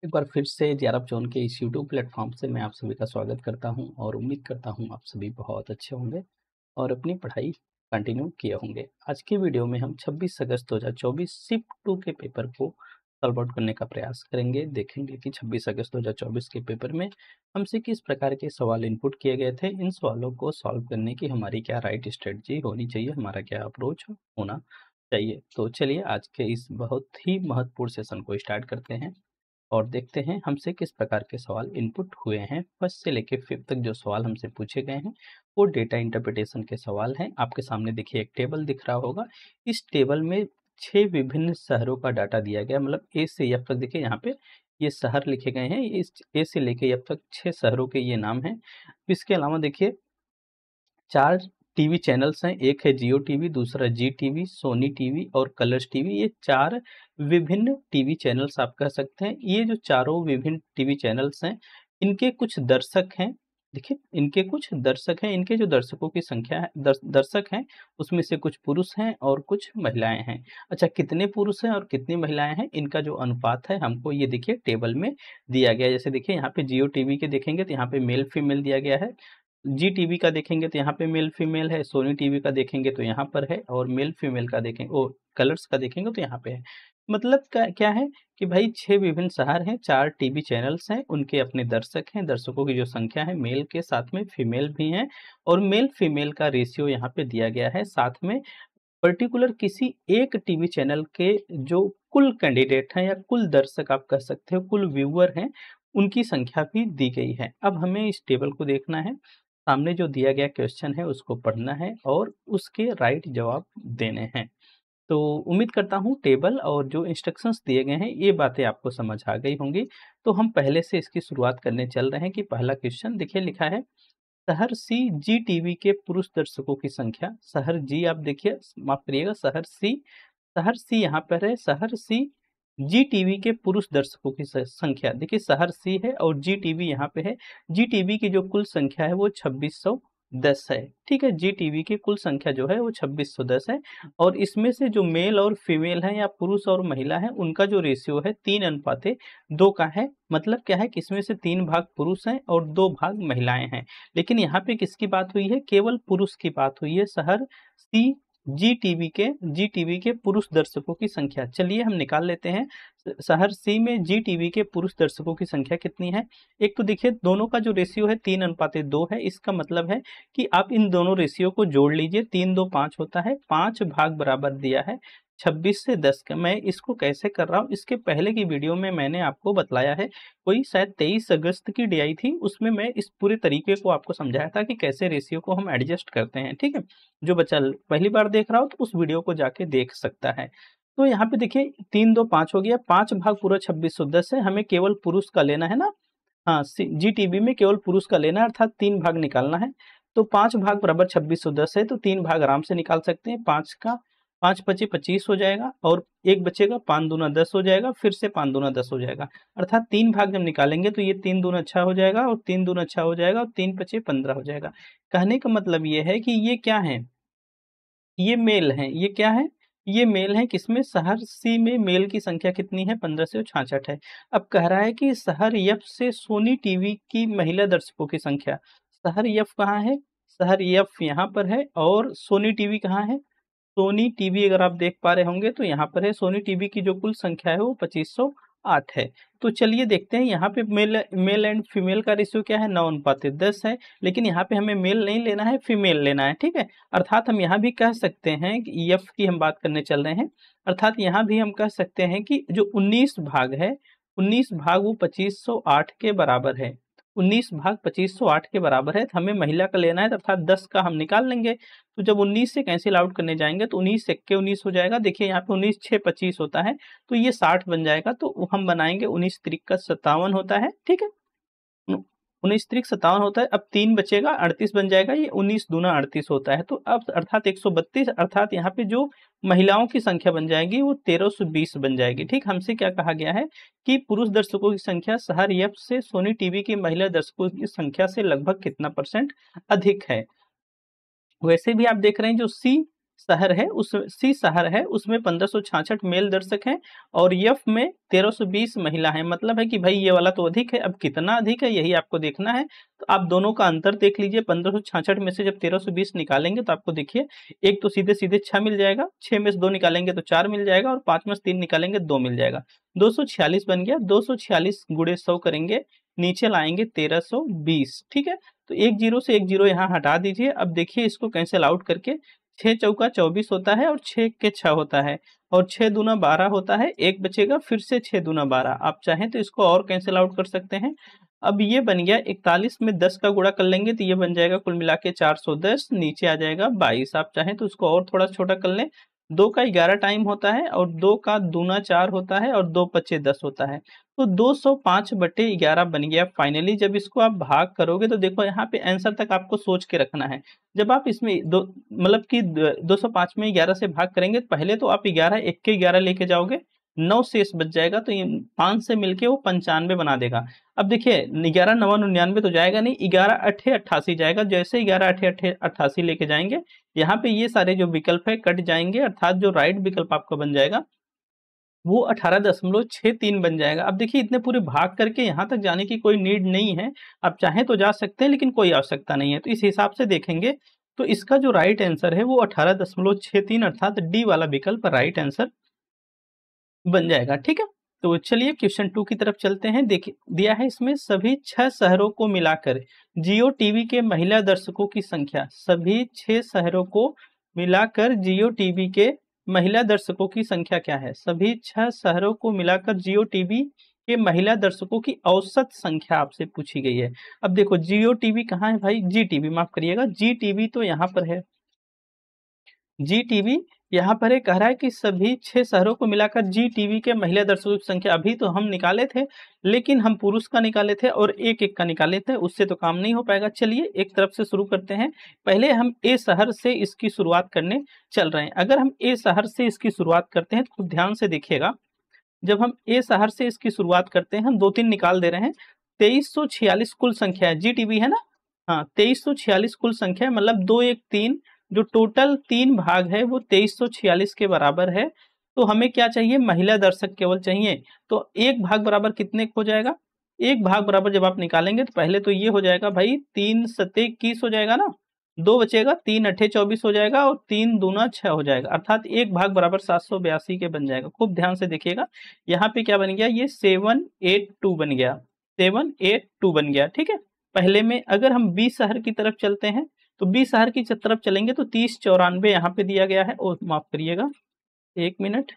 एक बार फिर से जेआरएफ जोन के इस यूट्यूब प्लेटफॉर्म से मैं आप सभी का स्वागत करता हूं और उम्मीद करता हूं आप सभी बहुत अच्छे होंगे और अपनी पढ़ाई कंटिन्यू किए होंगे। आज की वीडियो में हम 26 अगस्त 2024 शिफ्ट 2 के पेपर को सॉल्व आउट करने का प्रयास करेंगे। देखेंगे कि 26 अगस्त 2024 के पेपर में हमसे किस प्रकार के सवाल इनपुट किए गए थे। इन सवालों को सॉल्व करने की हमारी क्या राइट स्ट्रेटजी होनी चाहिए, हमारा क्या अप्रोच होना चाहिए। तो चलिए आज के इस बहुत ही महत्वपूर्ण सेशन को स्टार्ट करते हैं और देखते हैं हमसे किस प्रकार के सवाल इनपुट हुए हैं। फर्स्ट से लेकर फिफ्थ तक जो सवाल हमसे पूछे गए हैं वो डेटा इंटरप्रिटेशन के सवाल हैं। आपके सामने देखिए एक टेबल दिख रहा होगा। इस टेबल में 6 विभिन्न शहरों का डाटा दिया गया, मतलब ए से एफ तक। देखिए यहाँ पे ये शहर लिखे गए हैं, इस ए से लेके एफ तक 6 शहरों के ये नाम हैं। इसके अलावा देखिए 4 टीवी चैनल्स हैं। एक है जियो टीवी, दूसरा जी टीवी, सोनी टीवी और कलर्स टीवी। ये 4 विभिन्न टीवी चैनल्स आप कह सकते हैं। ये जो चारों विभिन्न टीवी चैनल्स हैं, इनके कुछ दर्शक हैं। देखिए इनके कुछ दर्शक हैं। इनके जो दर्शकों की संख्या है, दर्शक हैं, उसमें से कुछ पुरुष हैं और कुछ महिलाएं हैं। अच्छा, कितने पुरुष हैं और कितनी महिलाएं हैं, इनका जो अनुपात है हमको ये देखिए टेबल में दिया गया है। जैसे देखिए यहाँ पे जियो टीवी के देखेंगे तो यहाँ पे मेल फीमेल दिया गया है। जी टीवी का देखेंगे तो यहाँ पे मेल फीमेल है। सोनी टीवी का देखेंगे तो यहाँ पर है, और मेल फीमेल का देखेंगे, ओ कलर्स का देखेंगे तो यहाँ पे है। मतलब क्या है कि भाई 6 विभिन्न शहर हैं, 4 टीवी चैनल्स हैं, उनके अपने दर्शक हैं। दर्शकों की जो संख्या है मेल के साथ में फीमेल भी हैं, और मेल फीमेल का रेशियो यहाँ पे दिया गया है। साथ में पर्टिकुलर किसी एक टीवी चैनल के जो कुल कैंडिडेट हैं या कुल दर्शक आप कह सकते हो, कुल व्यूअर हैं, उनकी संख्या भी दी गई है। अब हमें इस टेबल को देखना है, सामने जो दिया गया क्वेश्चन है उसको पढ़ना है और उसके राइट जवाब देने हैं। तो उम्मीद करता हूँ टेबल और जो इंस्ट्रक्शंस दिए गए हैं ये बातें आपको समझ आ गई होंगी। तो हम पहले से इसकी शुरुआत करने चल रहे हैं कि पहला क्वेश्चन देखिए लिखा है, शहर सी जी टीवी के पुरुष दर्शकों की संख्या। शहर जी आप देखिए, माफ करिएगा, शहर सी यहाँ पर है। शहर सी जी टीवी के पुरुष दर्शकों की संख्या देखिए, शहर सी है और जी टीवी यहाँ पे है। जी टीवी की जो कुल संख्या है वो 2610 है। ठीक है, जी टीवी की कुल संख्या जो है वो 2610 है, और इसमें से जो मेल और फीमेल है या पुरुष और महिला है, उनका जो रेशियो है 3:2 का है। मतलब क्या है कि इसमें से 3 भाग पुरुष हैं और 2 भाग महिलाएं हैं। लेकिन यहाँ पे किसकी बात हुई है? केवल पुरुष की बात हुई है। शहर सी जी टीवी के पुरुष दर्शकों की संख्या चलिए हम निकाल लेते हैं। शहर सी में जी टीवी के पुरुष दर्शकों की संख्या कितनी है? एक तो देखिए दोनों का जो रेशियो है 3:2 है। इसका मतलब है कि आप इन दोनों रेशियो को जोड़ लीजिए। 3 2 5 होता है, 5 भाग बराबर दिया है 26 से 10 का। मैं इसको कैसे कर रहा हूँ, इसके पहले की वीडियो में मैंने आपको बतलाया है, कोई शायद 23 अगस्त की DI थी, उसमें मैं इस पूरे तरीके को आपको समझाया था कि कैसे रेशियो को हम एडजस्ट करते हैं। ठीक है, जो बच्चा पहली बार देख रहा हो तो उस वीडियो को जाके देख सकता है। तो यहाँ पे देखिए 3 2 5 हो गया, 5 भाग पूरा 2610 है। हमें केवल पुरुष का लेना है ना। हाँ, जी टीवी में केवल पुरुष का लेना है, अर्थात 3 भाग निकालना है। तो 5 भाग बराबर 2610 है, तो 3 भाग आराम से निकाल सकते हैं। 5 का 5 पचे 25 हो जाएगा, और एक बचेगा, 5 दूना 10 हो जाएगा, फिर से 5 दूना 10 हो जाएगा। अर्थात 3 भाग जब निकालेंगे तो ये 3 दूना अच्छा हो जाएगा, और 3 दूना अच्छा हो जाएगा, और 3 पचे 15 हो जाएगा। कहने का मतलब ये है कि ये क्या है, ये मेल हैं। ये क्या है? ये मेल है। किसमें? शहर सी में मेल की संख्या कितनी है? 1566 है। अब कह रहा है कि शहर एफ से सोनी टीवी की महिला दर्शकों की संख्या। शहर एफ कहाँ है? शहर एफ यहाँ पर है, और सोनी टीवी कहाँ है? सोनी टीवी अगर आप देख पा रहे होंगे तो यहाँ पर है। सोनी टीवी की जो कुल संख्या है वो 2508 है। तो चलिए देखते हैं यहाँ पे मेल एंड फीमेल का रेशियो क्या है? 9:10 है। लेकिन यहाँ पे हमें मेल नहीं लेना है, फीमेल लेना है। ठीक है, अर्थात हम यहाँ भी कह सकते हैं कि एफ की हम बात करने चल रहे हैं, अर्थात यहाँ भी हम कह सकते हैं कि जो 19 भाग है, 19 भाग वो 2508 के बराबर है। 19 भाग 2508 के बराबर है, तो हमें महिला का लेना है, अर्थात 10 का हम निकाल लेंगे। तो जब 19 से कैंसिल आउट करने जाएंगे तो 19 एक्के 19 हो जाएगा। देखिए यहाँ पे 19 6 25 होता है, तो ये 60 बन जाएगा। तो हम बनाएंगे 19 त्रिक का 57 होता है। ठीक है, 19 त्रिक 57 होता है। अब 3 बचेगा, 38 बन जाएगा। ये 19 दूना 38 होता है। तो अब अर्थात 132, अर्थात यहाँ पे जो महिलाओं की संख्या बन जाएगी वो 1320 बन जाएगी। ठीक, हमसे क्या कहा गया है कि पुरुष दर्शकों की संख्या शहर एफ से सोनी टीवी की महिला दर्शकों की संख्या से लगभग कितना % अधिक है। वैसे भी आप देख रहे हैं जो शहर है उस सी शहर है उसमें 1566 मेल दर्शक हैं और एफ में 1320 महिला है। मतलब है कि भाई ये वाला तो अधिक है, अब कितना अधिक है यही आपको देखना है। तो आप दोनों का अंतर देख लीजिए, 1566 में से जब 1320 निकालेंगे तो आपको देखिए एक तो सीधे सीधे 6 मिल जाएगा, 6 में से 2 निकालेंगे तो 4 मिल जाएगा और 5 में से 3 निकालेंगे 2 मिल जाएगा, 246 बन गया। 246 गुणे 100 करेंगे, नीचे लाएंगे 1320। ठीक है, तो एक जीरो से एक जीरो यहाँ हटा दीजिए। अब देखिए इसको कैंसिल आउट करके 6 चौका 24 होता है और 6 के 6 होता है और 6 दूना 12 होता है, एक बचेगा, फिर से 6 दूना 12। आप चाहें तो इसको और कैंसिल आउट कर सकते हैं। अब ये बन गया 41 में 10 का गुणा कर लेंगे तो ये बन जाएगा कुल मिला के 410, नीचे आ जाएगा 22। आप चाहें तो उसको और थोड़ा छोटा कर लें, 2 का 11 टाइम होता है और 2 का दूना 4 होता है और 2 पच्चे 10 होता है, तो 205/11 बन गया फाइनली। जब इसको आप भाग करोगे तो देखो यहाँ पे आंसर तक आपको सोच के रखना है। जब आप इसमें दो मतलब कि 205 में 11 से भाग करेंगे, पहले तो आप 11 एक के 11 लेके जाओगे, 9 शेष बच जाएगा, तो ये 5 से मिलके वो 95 बना देगा। अब देखिए 11 9 99 तो जाएगा नहीं, 11 8 88 जाएगा। जैसे 11 8 88 लेके जाएंगे, यहाँ पे ये सारे जो विकल्प है कट जाएंगे, अर्थात जो राइट विकल्प आपका बन जाएगा वो 18.63 बन जाएगा। अब देखिए इतने पूरे भाग करके यहाँ तक जाने की कोई नीड नहीं है, आप चाहें तो जा सकते हैं लेकिन कोई आवश्यकता नहीं है। तो इस हिसाब से देखेंगे तो इसका जो राइट आंसर है वो 18.63 अर्थात डी वाला विकल्प राइट आंसर बन जाएगा। ठीक है, तो चलिए क्वेश्चन 2 की तरफ चलते हैं। देखिए दिया है इसमें सभी 6 शहरों को मिलाकर जियो टीवी के महिला दर्शकों की संख्या, सभी 6 शहरों को मिलाकर जियो टीवी के महिला दर्शकों की संख्या क्या है? सभी 6 शहरों को मिलाकर जियो टीवी के महिला दर्शकों की औसत संख्या आपसे पूछी गई है। अब देखो जियो टीवी कहाँ है भाई? जी टीवी, माफ करिएगा, जी टीवी तो यहाँ पर है, जी टीवी यहाँ पर कह रहा है कि सभी 6 शहरों को मिलाकर जी टीवी के महिला दर्शकों की संख्या। अभी तो हम निकाले थे लेकिन हम पुरुष का निकाले थे और एक एक का निकाले थे, उससे तो काम नहीं हो पाएगा। चलिए एक तरफ से शुरू करते हैं। पहले हम ए शहर से इसकी शुरुआत करने चल रहे हैं। अगर हम ए शहर से इसकी शुरुआत करते हैं तो ध्यान से देखिएगा, जब हम ए शहर से इसकी शुरुआत करते हैं हम 2-3 निकाल दे रहे हैं। 2346 कुल संख्या है, जी टीवी है ना, हाँ 2346 कुल संख्या है, मतलब 213 जो टोटल 3 भाग है वो 2346 के बराबर है। तो हमें क्या चाहिए? महिला दर्शक केवल चाहिए। तो एक भाग बराबर कितने हो जाएगा? एक भाग बराबर जब आप निकालेंगे तो पहले तो ये हो जाएगा भाई 3 सत्ते 21 हो जाएगा ना, 2 बचेगा, 3 अट्ठे 24 हो जाएगा और 3 दूना 6 हो जाएगा, अर्थात एक भाग बराबर 782 के बन जाएगा। खूब ध्यान से देखिएगा यहाँ पे क्या बन गया, ये 782 बन गया, 782 बन गया। ठीक है, पहले में अगर हम बी शहर की तरफ चलते हैं तो बी शहर की तरफ चलेंगे तो 3094 यहाँ पे दिया गया है, और माफ करिएगा 1 मिनट,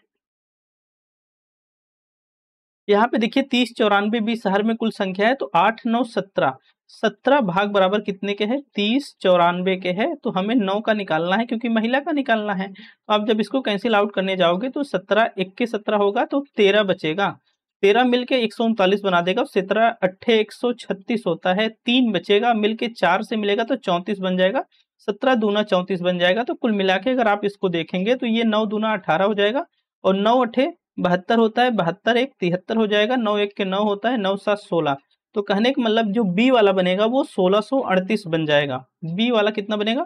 यहाँ पे देखिए 3094 बी शहर में कुल संख्या है, तो 8 9 17, 17 भाग बराबर कितने के हैं? 3094 के हैं। तो हमें 9 का निकालना है क्योंकि महिला का निकालना है। तो आप जब इसको कैंसिल आउट करने जाओगे तो 17 1 के 17 होगा तो 13 बचेगा, 13 मिलके 139 बना देगा, 17 अट्ठे 136 होता है, 3 बचेगा, मिलके 4 से मिलेगा तो 34 बन जाएगा, 17 दूना 34 बन जाएगा। तो कुल मिला के अगर आप इसको देखेंगे तो ये 9 दूना 18 हो जाएगा और 9 अट्ठे 72 होता है, 72 एक 73 हो जाएगा, 9 1 के 9 होता है, 9 7 16। तो कहने का मतलब जो बी वाला बनेगा वो 1638 बन जाएगा। बी वाला कितना बनेगा?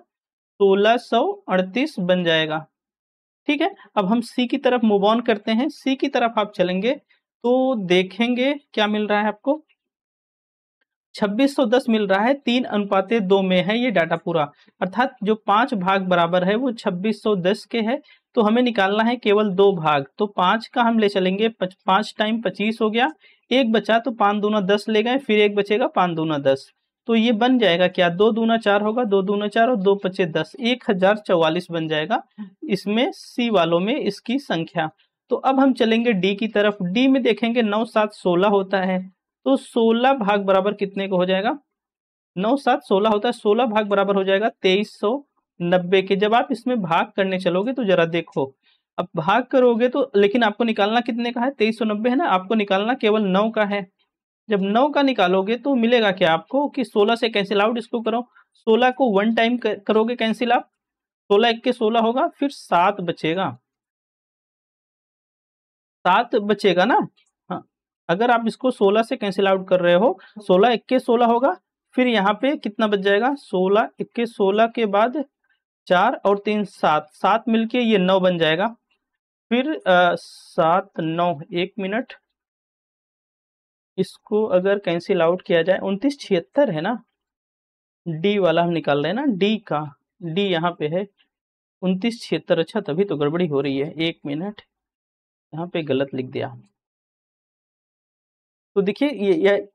1638 बन जाएगा। ठीक है, अब हम सी की तरफ मूव ऑन करते हैं। सी की तरफ आप चलेंगे तो देखेंगे क्या मिल रहा है आपको, 2610 मिल रहा है, 3:2 में है ये डाटा पूरा, अर्थात जो 5 भाग बराबर है वो 2610 के है। तो हमें निकालना है केवल 2 भाग, तो 5 का हम ले चलेंगे, 5 टाइम 25 हो गया, एक बचा तो 5 दूना 10 ले गए, फिर एक बचेगा 5 दूना 10, तो ये बन जाएगा क्या, 2 दूना 4 होगा, 2 दूना 4 और 2 पचे 10, 1044 बन जाएगा इसमें सी वालों में इसकी संख्या। तो अब हम चलेंगे डी की तरफ। डी में देखेंगे 9 7 16 होता है, तो 16 भाग बराबर कितने को हो जाएगा? 9 7 16 होता है, 16 भाग बराबर हो जाएगा 2390 के। जब आप इसमें भाग करने चलोगे तो जरा देखो, अब भाग करोगे तो लेकिन आपको निकालना कितने का है? 2390 है ना, आपको निकालना केवल 9 का है। जब 9 का निकालोगे तो मिलेगा क्या आपको कि 16 से कैंसिल आउट इसको करो, 16 को 1 टाइम करोगे कैंसिल आप, 16 1 के 16 होगा, फिर 7 बचेगा, 7 बचेगा ना। हाँ, अगर आप इसको 16 से कैंसिल आउट कर रहे हो, 16 1 के 16 होगा, फिर यहाँ पे कितना बच जाएगा, 16 1 के 16 के बाद 4 और 3 7, 7 मिलके ये 9 बन जाएगा। फिर 7 9 1 मिनट, इसको अगर कैंसिल आउट किया जाए 2976 है ना, डी वाला हम निकाल रहे हैं ना, डी का, डी यहाँ पे है 2976। अच्छा तभी तो गड़बड़ी हो रही है, 1 मिनट, यहाँ पे गलत लिख दिया। तो देखिए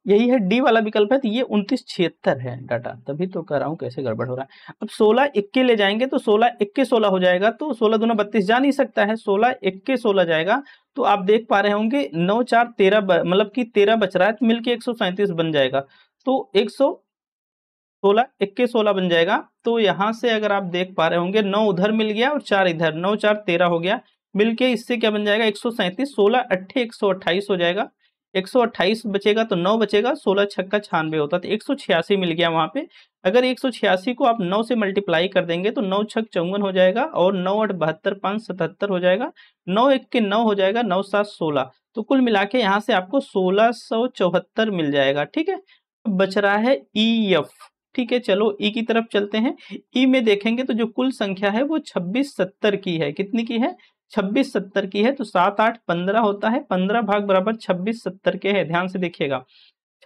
यही है, डी वाला विकल्प है, तो ये 2976 है डाटा, तभी तो कह रहा हूँ कैसे गड़बड़ हो रहा है। अब 16 इक्के ले जाएंगे तो 16 इक्के 16 हो जाएगा, तो 16 दूना 32 जा नहीं सकता है, 16 इक्के 16 जाएगा। तो आप देख पा रहे होंगे 9 4 13, मतलब कि 13 बच रहा है, तो मिलके 137 बन जाएगा। तो 116 इक्के 16 बन जाएगा। तो यहाँ से अगर आप देख पा रहे होंगे 9 उधर मिल गया और 4 इधर, 9 4 13 हो गया, मिलके इससे क्या बन जाएगा 137, 16 अट्ठे 128 हो जाएगा। 128 बचेगा तो 9 बचेगा, 16 छक्का 96 होता, तो 186 मिल गया वहां पे। अगर 186 को आप 9 से मल्टीप्लाई कर देंगे तो 9 छक 54 हो जाएगा, और 9 8 72, 5 77 हो जाएगा, 9 1 के 9 हो जाएगा, 9 7 16। तो कुल मिला के यहाँ से आपको 1674 मिल जाएगा। ठीक है, बच रहा है EF। ठीक है, चलो ई की तरफ चलते हैं। ई में देखेंगे तो जो कुल संख्या है वो 2670 की है। कितनी की है? 2670 की है। तो 7 8 15 होता है, 15 भाग बराबर 2670 के है। ध्यान से देखिएगा,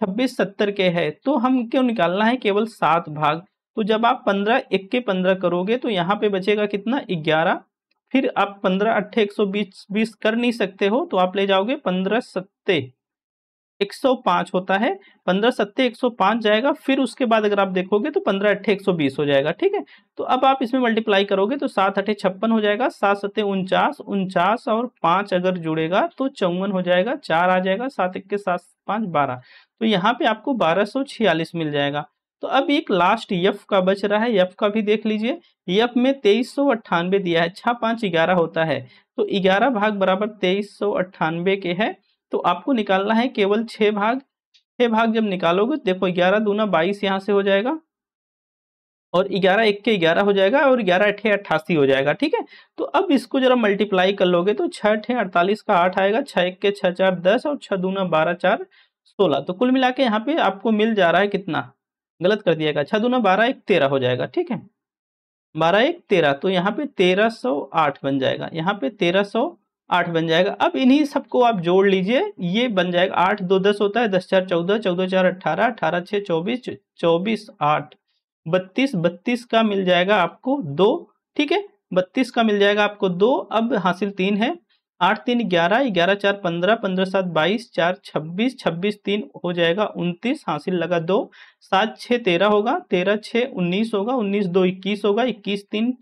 2670 के है, तो हम क्यों निकालना है केवल 7 भाग। तो जब आप 15 1 के 15 करोगे तो यहाँ पे बचेगा कितना 11। फिर आप 15 अट्ठे 120 कर नहीं सकते हो, तो आप ले जाओगे 15 सत्ते 105 होता है, 15 सत्ते 105 जाएगा। फिर उसके बाद अगर आप देखोगे तो 15 अट्ठे 120 हो जाएगा। ठीक है, तो अब आप इसमें मल्टीप्लाई करोगे तो 7 अट्ठे 56 हो जाएगा, 7 सत्ते 49, 49 और 5 अगर जुड़ेगा तो 54 हो जाएगा, 4 आ जाएगा, 7 1 के 7 5 12। तो यहाँ पे आपको 1246 मिल जाएगा। तो अब एक लास्ट यफ का बच रहा है, यफ का भी देख लीजिए। यफ में 2398 दिया है, 6 5 11 होता है, तो 11 भाग बराबर 2398 के है। तो आपको निकालना है केवल 6 भाग। 6 भाग जब निकालोगे देखो 11 दूना 22 यहाँ से हो जाएगा, और 11 1 के 11 हो जाएगा, और 11 अट्ठे 88 हो जाएगा। ठीक है, तो अब इसको जरा मल्टीप्लाई कर लोगे तो 6 अट्ठे 48 का 8 आएगा, 6 1 के 6 4 10, और 6 दूना 12 4 16। तो कुल मिला के यहाँ पे आपको मिल जा रहा है कितना, गलत कर दिएगा, 6 दूना 12 1 13 हो जाएगा। ठीक है, 12 1 13, तो यहाँ पे 1308 बन जाएगा, यहाँ पे 1308 बन जाएगा। अब इन्हीं सबको आप जोड़ लीजिए, ये बन जाएगा 8 2 10 होता है, 10 4 14, 14 4 18, 18 6 24, 24 8 32, 32 का मिल जाएगा आपको 2। ठीक है, 32 का मिल जाएगा आपको 2। अब हासिल 3 है, 8 3 11, 11 4 15, 15 7 22, 4 26, 26 3 हो जाएगा 29, हासिल लगा 2, 7 6 13 होगा, 13 6 19 होगा, 19 2 21 होगा, 21 3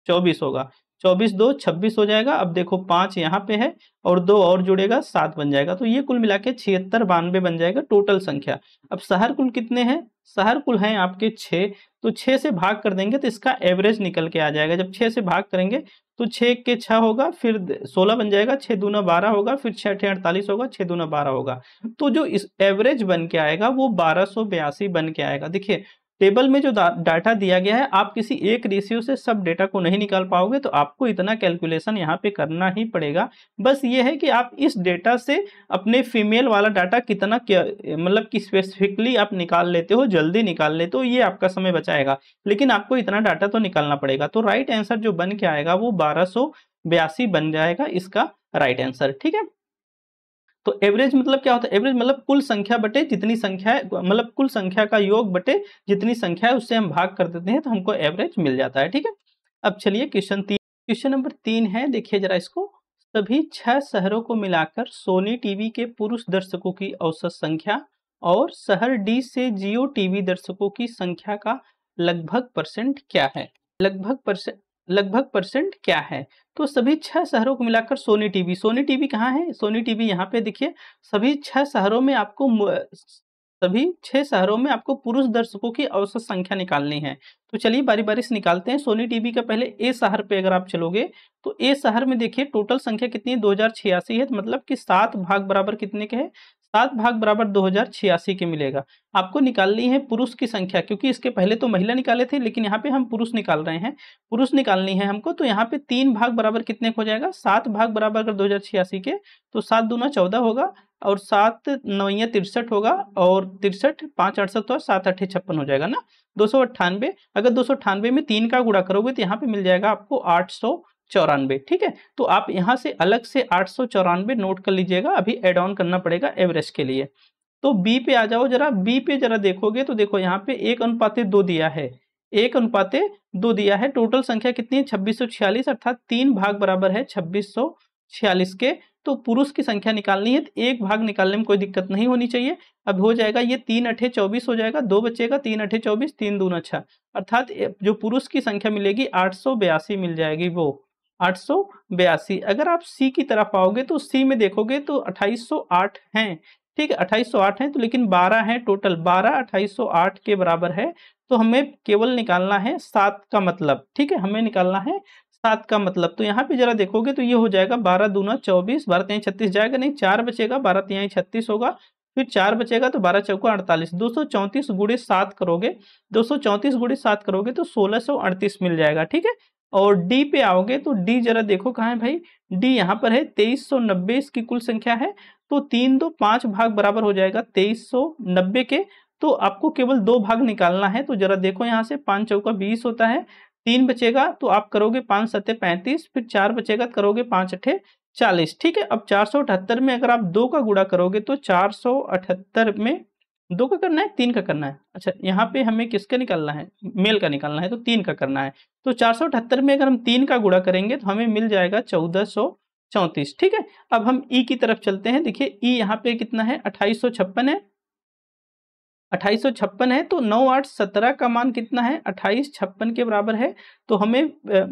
24 होगा, 24 2 26 हो जाएगा। अब देखो 5 यहाँ पे है और 2 और जुड़ेगा, 7 बन जाएगा। तो ये कुल मिला के 76 92 बन जाएगा टोटल संख्या। अब शहर कुल कितने हैं? शहर कुल हैं आपके 6, तो 6 से भाग कर देंगे तो इसका एवरेज निकल के आ जाएगा। जब 6 से भाग करेंगे तो 6 के 6 होगा, फिर 16 बन जाएगा, 6 दूना 12 होगा, फिर 6 अट्ठे 48 होगा, 6 दूना 12 होगा। तो जो इस एवरेज बन के आएगा वो 1282 बन के आएगा। देखिए टेबल में जो डाटा दिया गया है, आप किसी एक रेशियो से सब डेटा को नहीं निकाल पाओगे, तो आपको इतना कैलकुलेशन यहाँ पे करना ही पड़ेगा। बस ये है कि आप इस डेटा से अपने फीमेल वाला डाटा कितना मतलब कि स्पेसिफिकली आप निकाल लेते हो, जल्दी निकाल लेते हो, ये आपका समय बचाएगा। लेकिन आपको इतना डाटा तो निकालना पड़ेगा। तो राइट आंसर जो बन के आएगा वो 1282 बन जाएगा इसका राइट आंसर। ठीक है, तो एवरेज मतलब क्या होता है? एवरेज मतलब कुल संख्या बटे जितनी संख्या है, मतलब कुल संख्या का योग बटे जितनी संख्या है उससे हम भाग कर देते हैं तो हमको एवरेज मिल जाता है। ठीक है, अब चलिए क्वेश्चन नंबर 3 है, देखिए जरा इसको। सभी 6 शहरों को मिलाकर सोनी टीवी के पुरुष दर्शकों की औसत संख्या और शहर डी से जियो टीवी दर्शकों की संख्या का लगभग परसेंट क्या है? लगभग परसेंट क्या है? तो सभी 6 शहरों को मिलाकर सोनी टीवी कहाँ है? सोनी टीवी यहाँ पे देखिए। सभी 6 शहरों में आपको पुरुष दर्शकों की औसत संख्या निकालनी है। तो चलिए बारी बारी से निकालते हैं। सोनी टीवी का पहले ए शहर पे अगर आप चलोगे तो ए शहर में देखिए टोटल संख्या कितनी है? 2086 है, तो मतलब कि 7 भाग बराबर कितने के है? 7 भाग बराबर 2086 के मिलेगा। आपको निकालनी है पुरुष की संख्या, क्योंकि इसके पहले तो महिला निकाले थे, लेकिन यहाँ पे हम पुरुष निकाल रहे हैं। पुरुष निकालनी है हमको, तो यहाँ पे 3 भाग बराबर कितने हो जाएगा? 7 भाग बराबर अगर 2086 के, तो 7 दूना 14 होगा, और 7 9 63 होगा, और 63 5 68 और 7 8 56 हो जाएगा ना, 298। अगर 298 में 3 का गुणा करोगे तो यहाँ पे मिल जाएगा आपको 894। ठीक है, तो आप यहाँ से अलग से 894 नोट कर लीजिएगा, अभी एड ऑन करना पड़ेगा एवरेज के लिए। तो बी पे आ जाओ जरा, बी पे जरा देखोगे तो देखो यहाँ पे 1:2 दिया है, 1:2 दिया है। टोटल संख्या कितनी है 2646, अर्थात 3 भाग बराबर है 2646 के। तो पुरुष की संख्या निकालनी है तो 1 भाग निकालने में कोई दिक्कत नहीं होनी चाहिए। अब हो जाएगा ये 3 8 24 हो जाएगा, 2 बचेगा, 3 8 24, 3 दूना 6, अर्थात जो पुरुष की संख्या मिलेगी 882 मिल जाएगी, वो 882। अगर आप सी की तरफ आओगे तो सी में देखोगे तो 2808 हैं। ठीक है, 2808 है तो, लेकिन 12 है टोटल, 12 2808 के बराबर है। तो हमें केवल निकालना है 7 का मतलब। ठीक है, हमें निकालना है 7 का मतलब। तो यहाँ पे जरा देखोगे तो ये हो जाएगा 12 दूना 24, 12 3 36 जाएगा नहीं, 4 बचेगा, 12 3 36 होगा, फिर 4 बचेगा तो 12 चौका 48, 234 गुणे 7 करोगे, 234 गुणे 7 करोगे तो 1638 मिल जाएगा। ठीक है, और डी पे आओगे तो डी जरा देखो कहाँ है भाई, डी यहाँ पर है 2390 इसकी कुल संख्या है। तो 3 2 5 भाग बराबर हो जाएगा 2390 के। तो आपको केवल 2 भाग निकालना है। तो जरा देखो यहाँ से 5 चौका 20 होता है, 3 बचेगा तो आप करोगे 5 7 35, फिर 4 बचेगा तो करोगे 5 8 40। ठीक है, अब 478 में अगर आप 2 का गुणा करोगे तो 478 में 2 का करना है 3 का करना है, अच्छा यहाँ पे हमें किसका निकालना है, मेल का निकालना है, तो 3 का करना है। तो 478 में अगर हम 3 का गुणा करेंगे तो हमें मिल जाएगा 1434। ठीक है, अब हम ई की तरफ चलते हैं। देखिए ई यहाँ पे कितना है 2856 है, 2856 है। तो 9 8 17 का मान कितना है 28 56 के बराबर है। तो हमें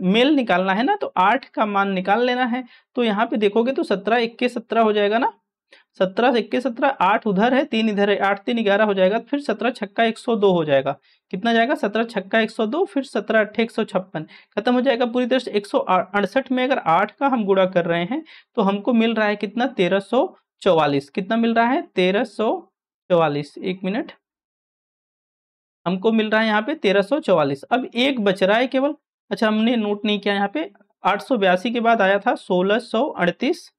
मेल निकालना है ना, तो 8 का मान निकाल लेना है। तो यहाँ पे देखोगे तो 17 1 17 हो जाएगा ना, 17 1 17, 8 उधर है 3 इधर है, 8 3 11 हो जाएगा, फिर 17 छक्का 102 हो जाएगा। कितना जाएगा 17 छक्का 102, फिर 17 8 156, खत्म हो जाएगा पूरी तरह से। 168 में अगर 8 का हम गुणा कर रहे हैं तो हमको मिल रहा है कितना 1344। कितना मिल रहा है 1344, एक मिनट, हमको मिल रहा है यहाँ पे 1344। अब एक बच रहा है केवल, अच्छा हमने नोट नहीं किया यहाँ पे, 882 के बाद आया था 1638,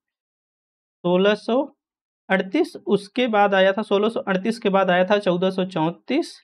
1638 उसके बाद आया था 1638 के बाद आया था 1434,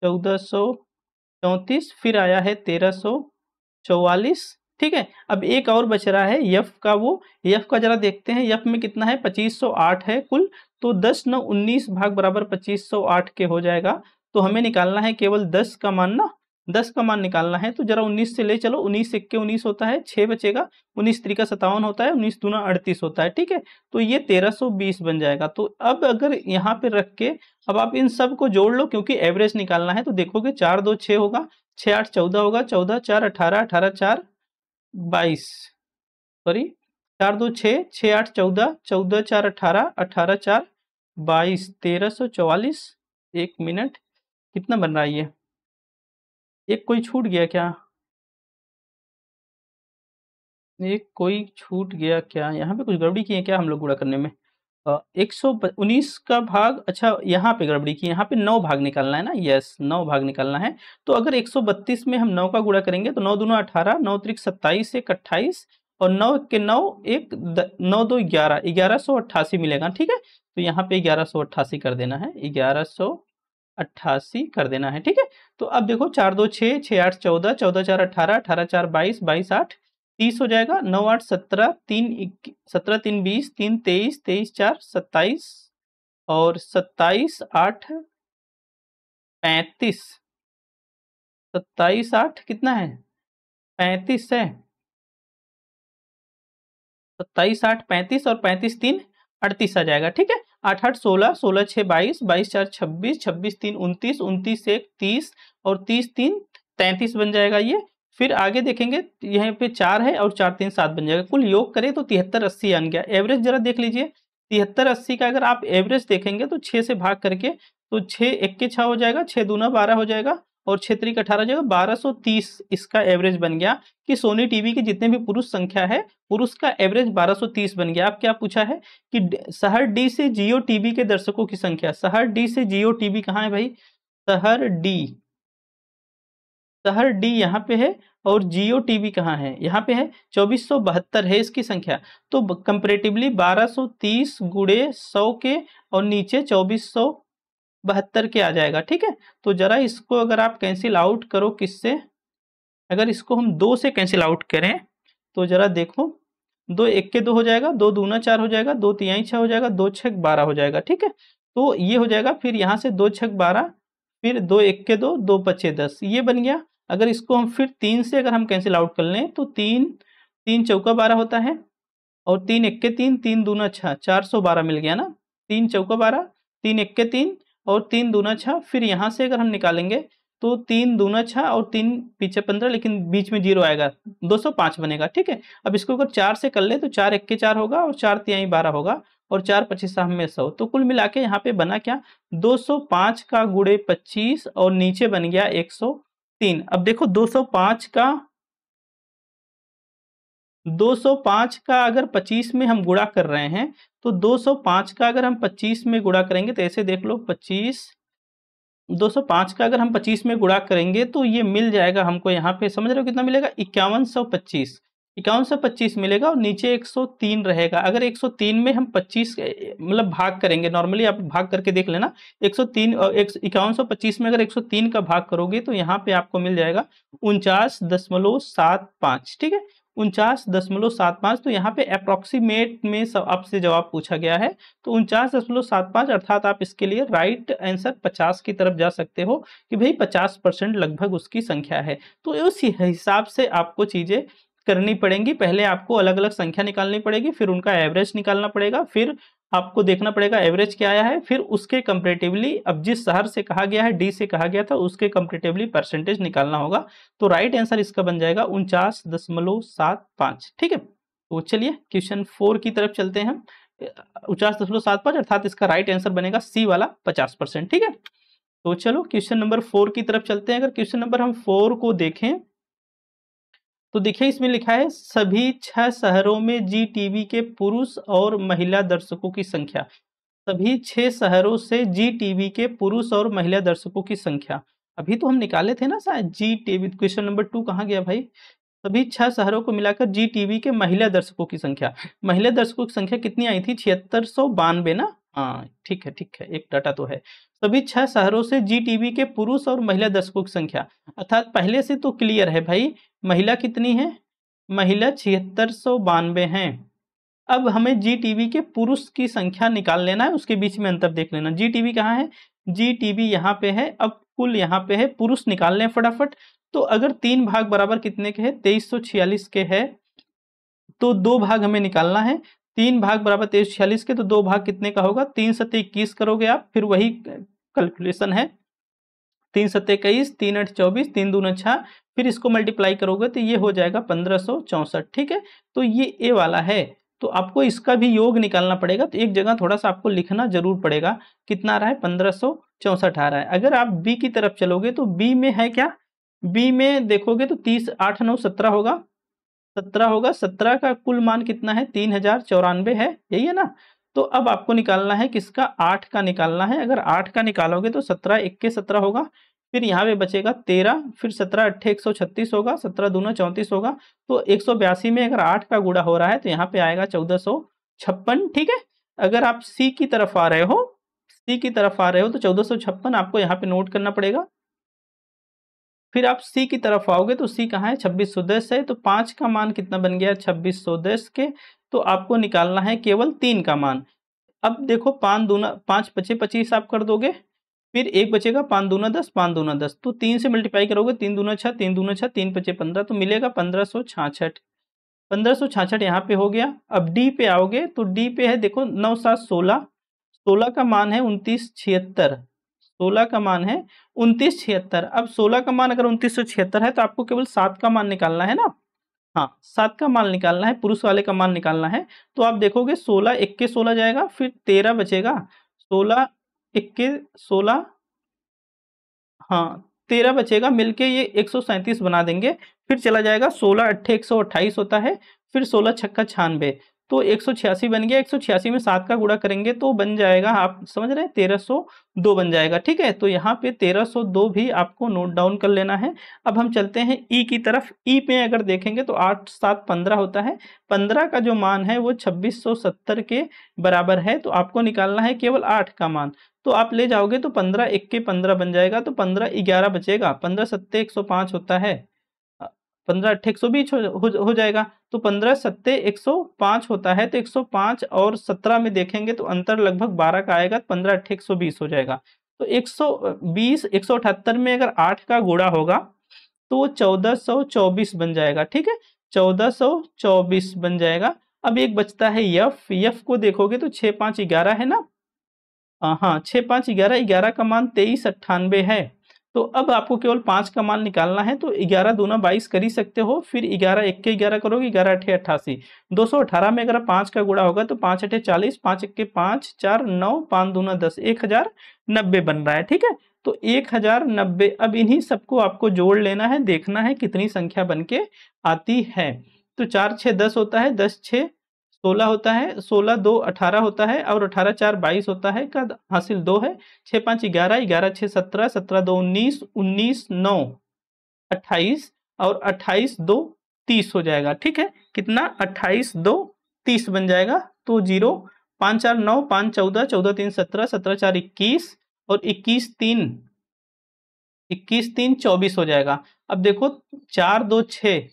1434 फिर आया है 1344। ठीक है, अब एक और बच रहा है यफ का, वो यफ का जरा देखते हैं, यफ में कितना है 2508 है कुल। तो 10 9 19 भाग बराबर 2508 के हो जाएगा। तो हमें निकालना है केवल 10 का मान ना, 10 का मान निकालना है। तो जरा 19 से ले चलो, 19 1 19 होता है, 6 बचेगा, 19 3 57 होता है, 19 दूना 38 होता है। ठीक है, तो ये 1320 बन जाएगा। तो अब अगर यहाँ पे रख के अब आप इन सब को जोड़ लो, क्योंकि एवरेज निकालना है। तो देखोगे 4 2 6 होगा, 6 8 14 होगा, 14 4 18, 18 4 22, सॉरी 4 2 6, 6 8 14, 14 4 18, 18 4 22, 1344। एक मिनट, कितना बन रहा है ये, एक कोई छूट गया क्या, एक कोई छूट गया क्या, यहाँ पे कुछ गड़बड़ी की है क्या हम लोग गुणा करने में। 119 का भाग, अच्छा यहाँ पे गड़बड़ी की, यहाँ पे 9 भाग निकालना है ना, यस 9 भाग निकालना है। तो अगर 132 में हम 9 का गुणा करेंगे तो 9 दूना 18, 9 त्रिक 27, 1 28, और 9 के 9 1 9 2 11, 1188 मिलेगा। ठीक है, तो यहाँ पे 1188 कर देना है, 1188 कर देना है। ठीक है, तो अब देखो 4 2 6, 6 8 14, 14 4 18, 18 4 22, 22 8 30 हो जाएगा, 9 8 17, 3 17 3 20, 3 23, 23 4 27, और 27 8 35, 27 8 कितना है 35 है, 27 8 35, और 35 3 38 आ जाएगा। ठीक है, 8 8 16, 16 6 22, 22 4 26, 26 3 29, 29 1 30, और 30 3 33 बन जाएगा ये। फिर आगे देखेंगे यहाँ पे 4 है और 4 3 7 बन जाएगा। कुल योग करें तो 73 80 आन गया। एवरेज जरा देख लीजिए, 73 80 का अगर आप एवरेज देखेंगे तो 6 से भाग करके, तो 6 1 के 6 हो जाएगा, 6 दूना 12 हो जाएगा, और 6 3 18 हो जाएगा, 1230 इसका एवरेज बन गया। कि सोनी टीवी के जितने भी पुरुष संख्या है, पुरुष का एवरेज 1230 बन गया। अब क्या पूछा है कि शहर डी से जियो टीवी के दर्शकों की संख्या, शहर डी से जियो टीवी कहाँ है भाई, शहर डी, शहर डी यहाँ पे है और जियो टीवी कहाँ है, यहाँ पे है। 2472 है इसकी संख्या। तो कंपेरेटिवली 1230 गुणे 100 के और नीचे 2472 के आ जाएगा। ठीक है, तो जरा इसको अगर आप कैंसिल आउट करो किससे, अगर इसको हम 2 से कैंसिल आउट करें तो जरा देखो, 2 1 के 2 हो जाएगा, 2 दूना 4 हो जाएगा, 2 तिहाई 6 हो जाएगा, 2 छक 12 हो जाएगा। ठीक है, तो ये हो जाएगा। फिर यहाँ से 2 छक 12, फिर 2 1 के 2, 2 पचे 10, ये बन गया। अगर इसको हम फिर 3 से अगर हम कैंसिल आउट कर लें तो 3 3 चौका 12 होता है और 3 1 के 3, 3 दूना 6, 412 मिल गया ना। 3 चौका 12, 3 1 के 3 और 3 दूना 6। फिर यहाँ से अगर हम निकालेंगे तो 3 दूना 6 और 3 पीछे 15, लेकिन बीच में 0 आएगा, 205 बनेगा। ठीक है, अब इसको अगर 4 से कर ले तो 4 1 के 4 होगा और 4 तिहाई 12 होगा और 4 25 में 100। तो कुल मिला के यहाँ पे बना क्या, 205 का गुणे 25 और नीचे बन गया 103। अब देखो 205 का अगर 25 में हम गुणा कर रहे हैं तो 205 का अगर हम 25 में गुणा करेंगे तो ऐसे देख लो, 205 का अगर हम 25 में गुणा करेंगे तो ये मिल जाएगा हमको, यहाँ पे समझ रहे हो कितना मिलेगा, 5125। 5125 मिलेगा और नीचे 103 रहेगा। अगर 103 में हम 25 मतलब भाग करेंगे, नॉर्मली आप भाग करके देख लेना, 103 और 5125 में अगर 103 का भाग करोगे तो यहाँ पे आपको मिल जाएगा 49.75। ठीक है, 49.75। तो यहाँ पे अप्रोक्सीमेट में सब आपसे जवाब पूछा गया है, तो 49.75 अर्थात आप इसके लिए राइट आंसर 50 की तरफ जा सकते हो कि भाई 50% लगभग उसकी संख्या है। तो उस हिसाब से आपको चीजें करनी पड़ेंगी। पहले आपको अलग अलग संख्या निकालनी पड़ेगी, फिर उनका एवरेज निकालना पड़ेगा, फिर आपको देखना पड़ेगा एवरेज क्या आया है, फिर उसके कंपैरेटिवली अब जिस शहर से कहा गया है, डी से कहा गया था, उसके कंपैरेटिवली परसेंटेज निकालना होगा। तो राइट आंसर इसका बन जाएगा 49.75। ठीक है, तो चलिए क्वेश्चन 4 की तरफ चलते हैं। 49.75 अर्थात इसका राइट आंसर बनेगा सी वाला 50%। ठीक है, तो चलो क्वेश्चन नंबर 4 की तरफ चलते हैं। अगर क्वेश्चन नंबर हम 4 को देखें तो देखिए इसमें लिखा है सभी 6 शहरों में जी टीवी के पुरुष और महिला दर्शकों की संख्या। सभी 6 शहरों से जी टीवी के पुरुष और महिला दर्शकों की संख्या। अभी तो हम निकाले थे ना शायद जी टीवी। क्वेश्चन नंबर 2 कहाँ गया भाई, सभी 6 शहरों को मिलाकर जी टीवी के महिला दर्शकों की संख्या। महिला दर्शकों की संख्या कितनी आई थी, 7692 ना। हाँ ठीक है, एक डाटा तो है। सभी 6 शहरों से जी टीवी के पुरुष और महिला दर्शकों की संख्या, अर्थात पहले से तो क्लियर है भाई, महिला कितनी है, महिला 7692 हैं। अब हमें जी टीवी के पुरुष की संख्या निकाल लेना है, उसके बीच में अंतर देख लेना। जी टीवी कहाँ है, जी टीवी यहाँ पे है। अब कुल यहाँ पे है, पुरुष निकाल लें फटाफट। तो अगर 3 भाग बराबर कितने के हैं, 2346 के है, तो 2 भाग हमें निकालना है। 3 भाग बराबर 2346 के, तो 2 भाग कितने का होगा, 3 सत्ते 21 करोगे आप, फिर वही कैलकुलेशन है, 3 सत्ते 21, 3 8 24, 3 दूना 6, फिर इसको मल्टीप्लाई करोगे तो ये हो जाएगा 1564। ठीक है, तो ये ए वाला है, तो आपको इसका भी योग निकालना पड़ेगा। तो एक जगह थोड़ा सा आपको लिखना जरूर पड़ेगा, कितना आ रहा है, 1564 आ रहा है। अगर आप बी की तरफ चलोगे तो बी में है क्या, बी में देखोगे तो 30 8 9 17 होगा, 17 होगा। 17 का कुल मान कितना है, 3094 है, यही है ना। तो अब आपको निकालना है किसका, 8 का निकालना है। अगर 8 का निकालोगे तो 17 1 के 17 होगा, फिर यहाँ पे बचेगा 13, फिर 17 8 136 होगा, 17 दूना 34 होगा। तो 182 में अगर 8 का गुणा हो रहा है तो यहाँ पे आएगा 1456। ठीक है, अगर आप सी की तरफ आ रहे हो, सी की तरफ आ रहे हो तो 1456 आपको यहाँ पे नोट करना पड़ेगा। फिर आप सी की तरफ आओगे तो सी कहाँ है, 2610 है। तो 5 का मान कितना बन गया, 2610 के। तो आपको निकालना है केवल 3 का मान। अब देखो 5 दूना 5 पचे 25 आप कर दोगे, फिर 1 बचेगा, 5 दूना 10, 5 दूना 10, तो 3 से मल्टीप्लाई करोगे, 3 दूना 6, 3 दूना 6, 3 पचे 15, तो मिलेगा 1566। 1566 यहाँ पे हो गया। अब डी पे आओगे तो डी पे है, देखो 9 7 16, 16 का मान है 2976, 16 का मान है 2976। अब 16 का मान अगर 2976 है तो आपको केवल 7 का मान निकालना है ना। हाँ 7 का मान निकालना है, पुरुष वाले का मान निकालना है। तो आप देखोगे 16 1 के 16 जाएगा, फिर 13 बचेगा, 16 1 के 16, हाँ 13 बचेगा, मिलके ये 137 बना देंगे। फिर चला जाएगा 16 8 128 होता है, फिर 16 छक्का 96, तो 186 बन गया। 186 में 7 का गुणा करेंगे तो बन जाएगा, आप समझ रहे हैं, 1302 बन जाएगा। ठीक है, तो यहाँ पे 1302 भी आपको नोट डाउन कर लेना है। अब हम चलते हैं ई की तरफ। ई पे अगर देखेंगे तो 8 7 15 होता है। 15 का जो मान है वो 2670 के बराबर है, तो आपको निकालना है केवल 8 का मान। तो आप ले जाओगे तो 15 1 के 15 बन जाएगा, तो 15 11 बचेगा। 15 सत्ते 105 होता है, 15 अट्ठे 120 हो जाएगा। तो 15 सत्ते 105 होता है, तो 105 और 17 में देखेंगे तो अंतर लगभग 12 का आएगा। 15 अट्ठे 120 हो जाएगा। तो 120 178 में अगर 8 का गुणा होगा तो 1424 बन जाएगा। ठीक है, 1424 बन जाएगा। अब एक बचता है यफ। यफ को देखोगे तो 6 5 11 है ना। हाँ, 6 5 11, 11 का मान 2398 है। तो अब आपको केवल 5 का मान निकालना है, तो 11 दूना 22 कर ही सकते हो। फिर 11 1 के 11 करोगे, 11 अट्ठे 88। 218 में अगर 5 का गुणा होगा तो 5 अट्ठे 40, 5 1 के 5, 4 9, 5 दूना 10, 1090 बन रहा है। ठीक है, तो 1090। अब इन्हीं सबको आपको जोड़ लेना है, देखना है कितनी संख्या बन के आती है। तो 4 6 10 होता है, 10 6 16 होता है, 16 2 18 होता है, और 18 4 22 होता है, का हासिल 2 है। 6 5 11, 11 6 17, 17 2 19, 19 9 28, और 28 2 30 हो जाएगा। ठीक है, कितना, 28 2 30 बन जाएगा। तो 0 5 4 9, 5 14, 14 3 17, 17 4 21, और 21 3 24 हो जाएगा। अब देखो 4 2 6,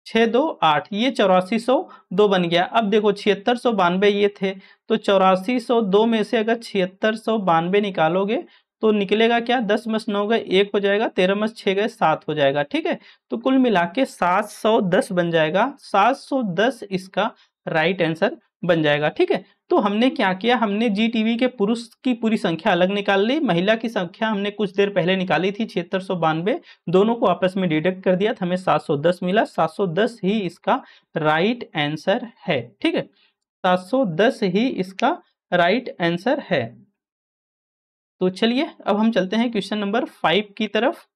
6 2 8, ये 8402 बन गया। अब देखो 7692 ये थे, तो 8402 में से अगर 7692 निकालोगे तो निकलेगा क्या, 10 मस 9 गए 1 हो जाएगा, 13 मस 6 गए 7 हो जाएगा। ठीक है, तो कुल मिला के 710 बन जाएगा। 710 इसका राइट आंसर बन जाएगा। ठीक है, तो हमने क्या किया, हमने जी टीवी के पुरुष की पूरी संख्या अलग निकाल ली, महिला की संख्या हमने कुछ देर पहले निकाली थी 7692, दोनों को आपस में डिडक्ट कर दिया तो हमें 710 मिला। 710 ही इसका राइट आंसर है। ठीक है, 710 ही इसका राइट आंसर है। तो चलिए अब हम चलते हैं क्वेश्चन नंबर 5 की तरफ।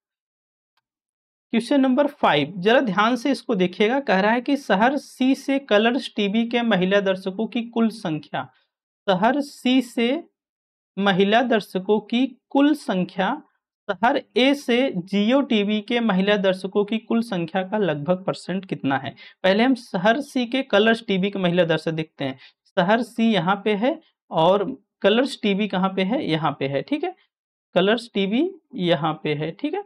क्वेश्चन नंबर 5 जरा ध्यान से इसको देखिएगा। कह रहा है कि शहर सी से कलर्स टीवी के महिला दर्शकों की कुल संख्या, शहर सी से महिला दर्शकों की कुल संख्या शहर ए से जियो टीवी के महिला दर्शकों की कुल संख्या का लगभग परसेंट कितना है। पहले हम शहर सी के कलर्स टीवी के महिला दर्शक देखते हैं। शहर सी यहाँ पे है और कलर्स टीवी कहाँ पे है, यहाँ पे है। ठीक है, कलर्स टीवी यहाँ पे है। ठीक है,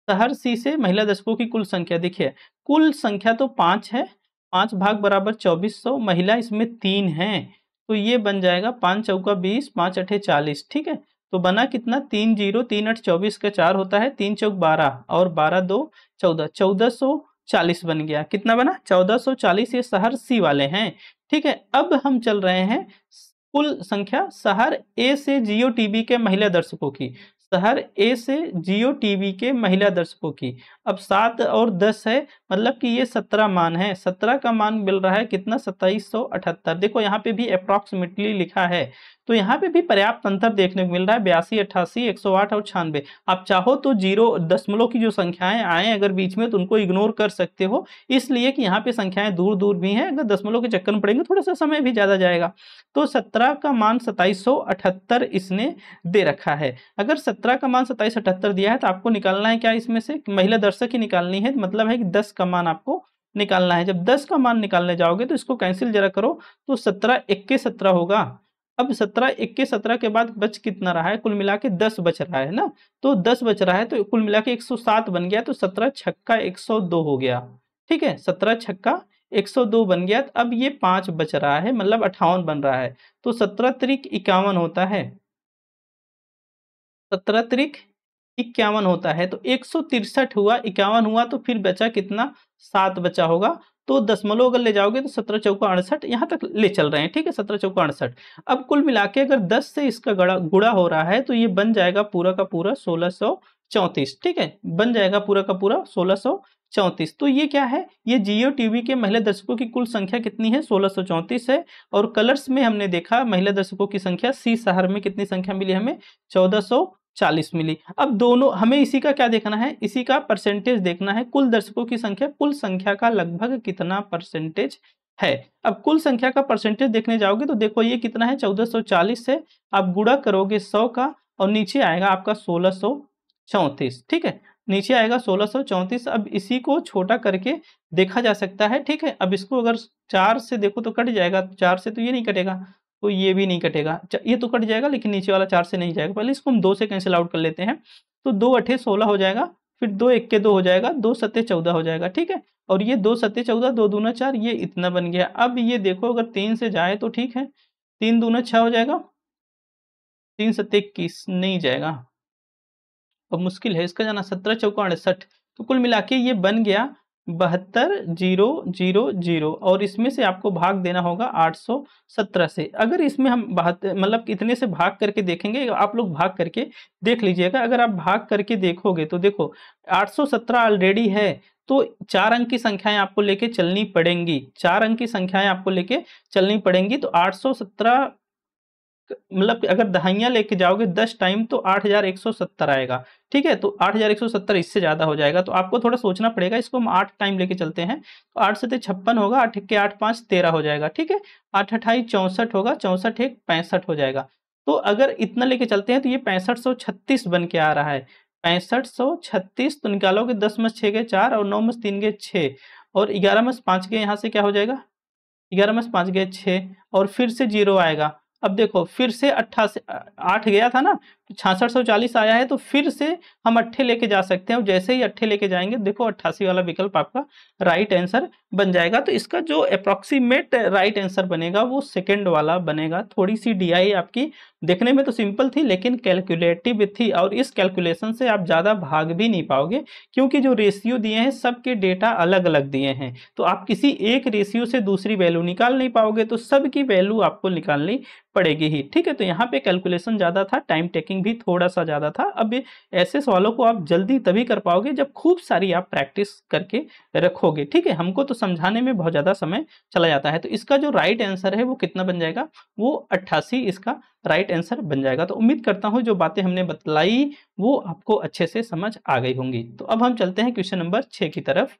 शहर सी से महिला दर्शकों की कुल संख्या देखिए, कुल संख्या तो 5 है, 5 भाग बराबर 2400, महिला इसमें 3 है, तो ये बन जाएगा 5 चौका 20, 5 अठे 40। ठीक है, तो बना कितना, 3 0, 3 8 24 का 4 होता है, 3 चौक 12, और 12 2 14, 1440 बन गया। कितना बना, 1440। ये शहर सी वाले हैं। ठीक है, अब हम चल रहे हैं कुल संख्या शहर ए से जियो टीवी के महिला दर्शकों की, शहर ए से जियो टीवी के महिला दर्शकों की। अब 7 और 10 है, मतलब कि ये 17 मान है। 17 का मान मिल रहा है कितना, 2778। देखो यहाँ पे भी अप्रॉक्सीमेटली लिखा है, तो यहाँ पे भी पर्याप्त अंतर देखने को मिल रहा है, 82 88 108 और 96। आप चाहो तो जीरो दशमलव की जो संख्याएं आए अगर बीच में तो उनको इग्नोर कर सकते हो, इसलिए कि यहाँ पे संख्याएं दूर दूर भी हैं, अगर दशमलव के चक्कर में पड़ेंगे थोड़ा सा समय भी ज्यादा जाएगा। तो 17 का मान 2778 इसने दे रखा है। अगर 17 का मान 2778 दिया है तो आपको निकालना है क्या, इसमें से महिला दर्शक ही निकालनी है, मतलब है कि 10 का मान आपको निकालना है। जब 10 का मान निकालने जाओगे तो इसको कैंसिल जरा करो, तो 17 1 17 होगा। अब 17 1 17 के बाद बच कितना रहा है, कुल मिला के 10 बच रहा है ना, तो 10 बच रहा है तो कुल मिला के 107 बन गया, तो 17 छक्का 102 हो गया। ठीक है, 17 छक्का 102 बन गया। अब ये 5 बच रहा है, मतलब 58 बन रहा है, तो 17 त्रिक 51 होता है, 17 त्रिक 51 होता है, तो 163 हुआ, 51 हुआ, तो फिर बचा कितना, 7 बचा होगा। तो दशमलव अगर ले जाओगे तो 17 चौका 68, यहाँ तक ले चल रहे हैं। ठीक है, 17 चौका 68। अब कुल मिला के अगर 10 से इसका गुणा हो रहा है तो ये बन जाएगा पूरा का पूरा 1634। ठीक है, बन जाएगा पूरा का पूरा 1634। तो ये क्या है, ये जियो टीवी के महिला दर्शकों की कुल संख्या कितनी है, 1634 है। और कलर्स में हमने देखा महिला दर्शकों की संख्या, सी शहर में कितनी संख्या मिली हमें, 1440 मिली। अब दोनों हमें इसी का क्या देखना है, इसी का परसेंटेज देखना है, कुल दर्शकों की संख्या, कुल संख्या का लगभग कितना परसेंटेज है। अब कुल संख्या का परसेंटेज देखने जाओगे तो देखो ये कितना है 1440 से आप गुणा करोगे 100 का और नीचे आएगा आपका 1634। ठीक है, नीचे आएगा 1634। अब इसी को छोटा करके देखा जा सकता है। ठीक है, अब इसको अगर 4 से देखो तो कट जाएगा, 4 से तो ये नहीं कटेगा, तो ये भी नहीं कटेगा, ये तो कट जाएगा लेकिन नीचे वाला 4 से नहीं जाएगा। पहले इसको हम 2 से कैंसिल आउट कर लेते हैं, तो 2 अठे 16 हो जाएगा, फिर 2 एक्के 2 हो जाएगा, 2 सत्ते 14 हो जाएगा। ठीक है, और ये 2 सत्ते 14, 2 दूना 4, ये इतना बन गया। अब ये देखो अगर 3 से जाए तो ठीक है, 3 दूना 6 हो जाएगा, 3 सत्ते 21 नहीं जाएगा, अब मुश्किल है इसका जाना। 17 चौका 68, तो कुल मिला के ये बन गया 72,000 और इसमें से आपको भाग देना होगा 817 से। अगर इसमें हम मतलब कितने से भाग करके देखेंगे, आप लोग भाग करके देख लीजिएगा। अगर आप भाग करके देखोगे तो देखो 817 ऑलरेडी है, तो 4 अंक की संख्याएं आपको लेके चलनी पड़ेंगी, 4 अंक की संख्याएं आपको लेके चलनी पड़ेंगी। तो 817 मतलब अगर दहाइयां लेके जाओगे 10 टाइम तो 8170 आएगा। ठीक है, तो 8170 इससे ज्यादा हो जाएगा, तो आपको थोड़ा सोचना पड़ेगा। इसको हम 8 टाइम लेके चलते हैं तो 8 से 56 होगा, 8 के 8 5 13 हो जाएगा। ठीक है, 8 अठाई 64 होगा, 64 एक 65 हो जाएगा। तो अगर इतना लेके चलते हैं तो ये 6536 बन के आ रहा है। 6536 तो निकालोगे 10 में 6 गए 4 और 9 में 3 गए 6 और 11 में 5 गए, यहाँ से क्या हो जाएगा 11 में 5 गए 6 और फिर से 0 आएगा। अब देखो फिर से 88 8 गया था ना, 6640 आया है, तो फिर से हम अट्ठे लेके जा सकते हैं। जैसे ही अट्ठे लेके जाएंगे देखो 88 वाला विकल्प आपका राइट आंसर बन जाएगा। तो इसका जो अप्रोक्सीमेट राइट आंसर बनेगा वो सेकंड वाला बनेगा। थोड़ी सी डीआई आपकी देखने में तो सिंपल थी लेकिन कैलकुलेटिव थी, और इस कैलकुलेशन से आप ज़्यादा भाग भी नहीं पाओगे क्योंकि जो रेशियो दिए हैं सबके डेटा अलग अलग दिए हैं, तो आप किसी एक रेशियो से दूसरी वैल्यू निकाल नहीं पाओगे, तो सबकी वैल्यू आपको निकालनी पड़ेगी ही। ठीक है, तो यहाँ पे कैलकुलेशन ज़्यादा था, टाइम टेकिंग भी थोड़ा सा ज़्यादा था। अब ऐसे सवालों को आप जल्दी तभी कर पाओगे जब खूब सारी आप प्रैक्टिस करके रखोगे। ठीक है, हमको तो समझाने में बहुत ज़्यादा समय चला जाता है। तो इसका जो राइट आंसर है वो कितना बन जाएगा, वो 88 इसका राइट आंसर बन जाएगा। तो उम्मीद करता हूँ जो बातें हमने बतलाई वो आपको अच्छे से समझ आ गई होंगी। तो अब हम चलते हैं क्वेश्चन नंबर 6 की तरफ।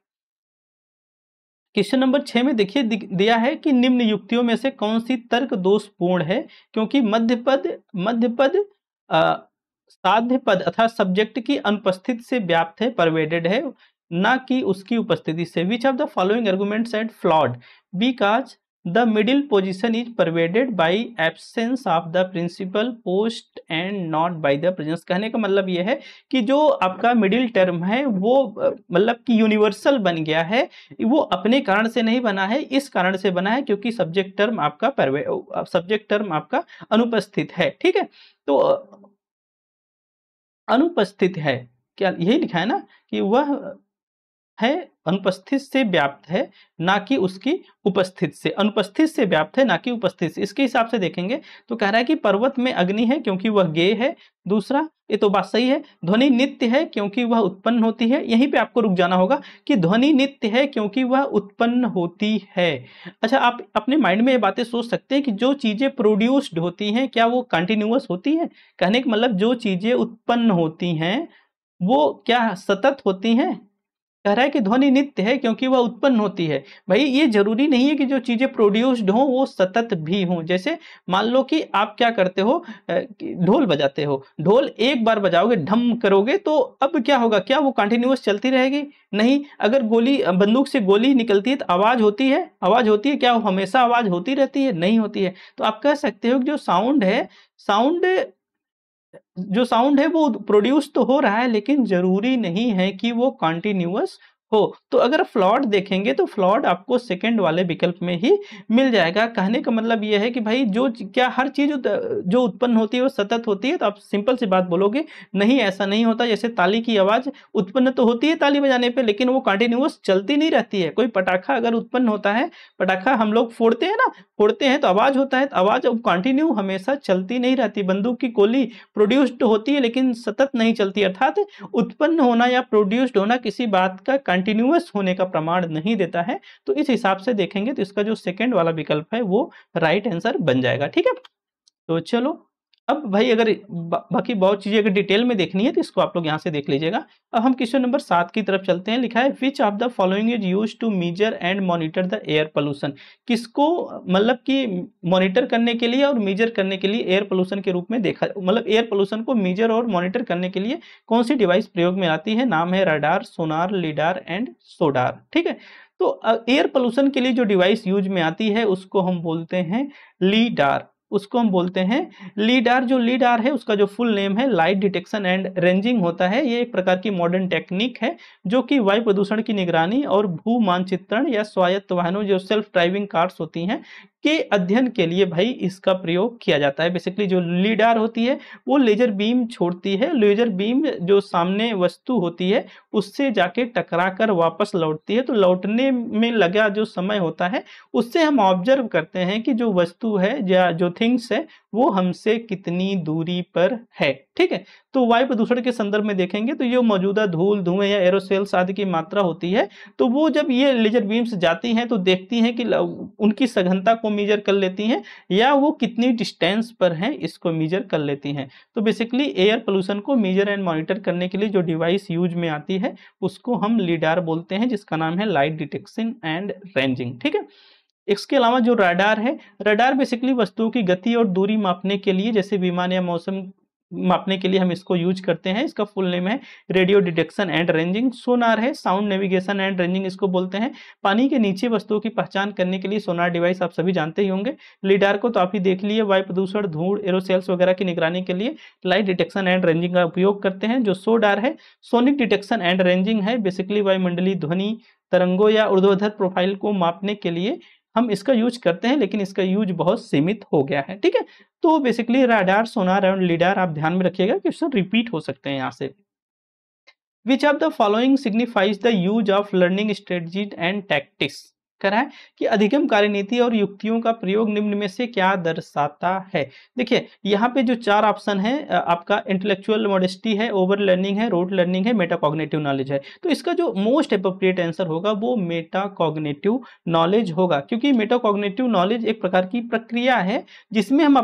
क्वेश्चन नंबर 6 में देखिए दिया है कि निम्न युक्तियों में से कौन सी तर्क दोषपूर्ण है, क्योंकि मध्य पद साध्य पद अर्थात सब्जेक्ट की अनुपस्थिति से व्याप्त है, परवेडेड है, ना कि उसकी उपस्थिति से। Which of the following arguments and flawed, because the middle position is pervaded by absence of the principal post and not by the presence. कहने का मतलब यह है कि जो आपका मिडिल टर्म है वो मतलब कि यूनिवर्सल बन गया है, वो अपने कारण से नहीं बना है, इस कारण से बना है क्योंकि सब्जेक्ट टर्म आपका अनुपस्थित है। ठीक है, तो अनुपस्थित है, क्या यही लिखा है ना कि वह है अनुपस्थित से व्याप्त है ना कि उसकी उपस्थित से, अनुपस्थित से व्याप्त है ना कि उपस्थित से। इसके हिसाब से देखेंगे तो कह रहा है कि पर्वत में अग्नि है क्योंकि वह गेय है। दूसरा, ये तो बात सही है, ध्वनि नित्य है क्योंकि वह उत्पन्न होती है। यहीं पे आपको रुक जाना होगा कि ध्वनि नित्य है क्योंकि वह उत्पन्न होती है। अच्छा, आप अपने माइंड में ये बातें सोच सकते हैं कि जो चीजें प्रोड्यूस्ड होती हैं क्या वो कंटिन्यूअस होती है। कहने का मतलब जो चीजें उत्पन्न होती हैं वो क्या सतत होती हैं। कह रहा है कि ध्वनि नित्य है क्योंकि वह उत्पन्न होती है। भाई ये जरूरी नहीं है कि जो चीजें प्रोड्यूस्ड हो वो सतत भी हों। जैसे मान लो कि आप क्या करते हो, ढोल बजाते हो, ढोल एक बार बजाओगे ढम करोगे तो अब क्या होगा, क्या वो कंटिन्यूअस चलती रहेगी? नहीं। अगर बंदूक से गोली निकलती है तो आवाज होती है, क्या वो हमेशा आवाज होती रहती है? नहीं होती है। तो आप कह सकते हो कि जो साउंड है वो प्रोड्यूस तो हो रहा है लेकिन जरूरी नहीं है कि वो कंटिन्यूअस हो। तो अगर फ्लॉड देखेंगे तो फ्लॉड आपको सेकंड वाले विकल्प में ही मिल जाएगा। कहने का मतलब ये है कि भाई क्या हर चीज जो उत्पन्न होती है वो सतत होती है? तो आप सिंपल सी बात बोलोगे नहीं, ऐसा नहीं होता। जैसे ताली की आवाज उत्पन्न तो होती है ताली बजाने पे, लेकिन वो कंटिन्यूअस चलती नहीं रहती है। कोई पटाखा अगर उत्पन्न होता है, पटाखा हम लोग फोड़ते हैं ना, फोड़ते हैं तो आवाज होता है, तो आवाज कंटिन्यू हमेशा चलती नहीं रहती। बंदूक की गोली प्रोड्यूस्ड होती है लेकिन सतत नहीं चलती। अर्थात उत्पन्न होना या प्रोड्यूस्ड होना किसी बात का कंटिन्यूअस होने का प्रमाण नहीं देता है। तो इस हिसाब से देखेंगे तो इसका जो सेकंड वाला विकल्प है वो राइट आंसर बन जाएगा। ठीक है, तो चलो अब भाई अगर बाकी बहुत चीजें अगर डिटेल में देखनी है तो इसको आप लोग यहाँ से देख लीजिएगा। अब हम क्वेश्चन नंबर 7 की तरफ चलते हैं। लिखा है which of the following is use to measure and monitor the air pollution. किसको मतलब कि मॉनिटर करने के लिए और मेजर करने के लिए एयर पोल्यूशन के रूप में देखा, मतलब एयर पोल्यूशन को मेजर और मॉनिटर करने के लिए कौन सी डिवाइस प्रयोग में आती है? नाम है रडार, सोनार, लीडार एंड सोडार। ठीक है, तो एयर पोल्यूशन के लिए जो डिवाइस यूज में आती है उसको हम बोलते हैं लीडार, उसको हम बोलते हैं लीडार। जो लीडार है उसका जो फुल नेम है लाइट डिटेक्शन एंड रेंजिंग होता है। ये एक प्रकार की मॉडर्न टेक्निक है जो कि वायु प्रदूषण की निगरानी और भू मानचित्रण या स्वायत्त वाहनों जो सेल्फ ड्राइविंग कार्स होती हैं के अध्ययन के लिए भाई इसका प्रयोग किया जाता है। बेसिकली जो लीडार होती है वो लेजर बीम छोड़ती है, लेजर बीम जो सामने वस्तु होती है उससे जाके टकरा कर वापस लौटती है। तो लौटने में लगा जो समय होता है उससे हम ऑब्जर्व करते हैं कि जो वस्तु है या जो थिंग्स है वो हमसे कितनी दूरी पर है। ठीक है, तो वायु प्रदूषण के संदर्भ में देखेंगे तो जो मौजूदा धूल, धुएं या एरोसोल्स आदि की मात्रा होती है तो वो जब ये लेजर बीम्स जाती हैं तो देखती हैं कि उनकी सघनता को मेजर कर लेती हैं या वो कितनी डिस्टेंस पर हैं इसको मेजर कर लेती हैं। तो बेसिकली एयर पोल्यूशन को मेजर एंड मॉनिटर करने के लिए जो डिवाइस यूज में आती है उसको हम लीडार बोलते हैं, जिसका नाम है लाइट डिटेक्शन एंड रेंजिंग। ठीक है, इसके अलावा जो रडार है, रडार बेसिकली वस्तुओं की गति और दूरी मापने के लिए, जैसे विमान या मौसम मापने के लिए हम इसको यूज करते हैं। इसका फुल नेम है रेडियो डिटेक्शन एंड रेंजिंग। सोनार है साउंड नेविगेशन एंड रेंजिंग इसको बोलते हैं। पानी के नीचे वस्तुओं की पहचान करने के लिए सोनार डिवाइस आप सभी जानते ही होंगे। लीडार को तो आप ही देख लिए, वायु प्रदूषण, धूल, एरोसेल्स वगैरह की निगरानी के लिए लाइट डिटेक्शन एंड रेंजिंग का उपयोग करते हैं। जो सोडार है सोनिक डिटेक्शन एंड रेंजिंग है, बेसिकली वायुमंडलीय ध्वनि तरंगों या ऊर्ध्वाधर प्रोफाइल को मापने के लिए हम इसका यूज करते हैं, लेकिन इसका यूज बहुत सीमित हो गया है। ठीक है, तो बेसिकली रडार, सोनार और लीडार आप ध्यान में रखिएगा, क्वेश्चन रिपीट हो सकते हैं यहाँ से। Which of the following signifies the use of learning strategies and tactics. कह रहा है कि अधिगम कार्यनीति और युक्तियों का प्रयोग निम्न में से क्या दर्शाता है। देखिए यहाँ पे जो 4 ऑप्शन है आपका इंटेलेक्चुअल मॉडेस्टी है, ओवर लर्निंग है, रोड लर्निंग है, मेटाकॉग्निटिव नॉलेज है। तो इसका जो मोस्ट अप्रोप्रिएट आंसर होगा वो मेटाकॉग्निटिव नॉलेज होगा, क्योंकि मेटाकॉग्निटिव नॉलेज एक प्रकार की प्रक्रिया है जिसमें हम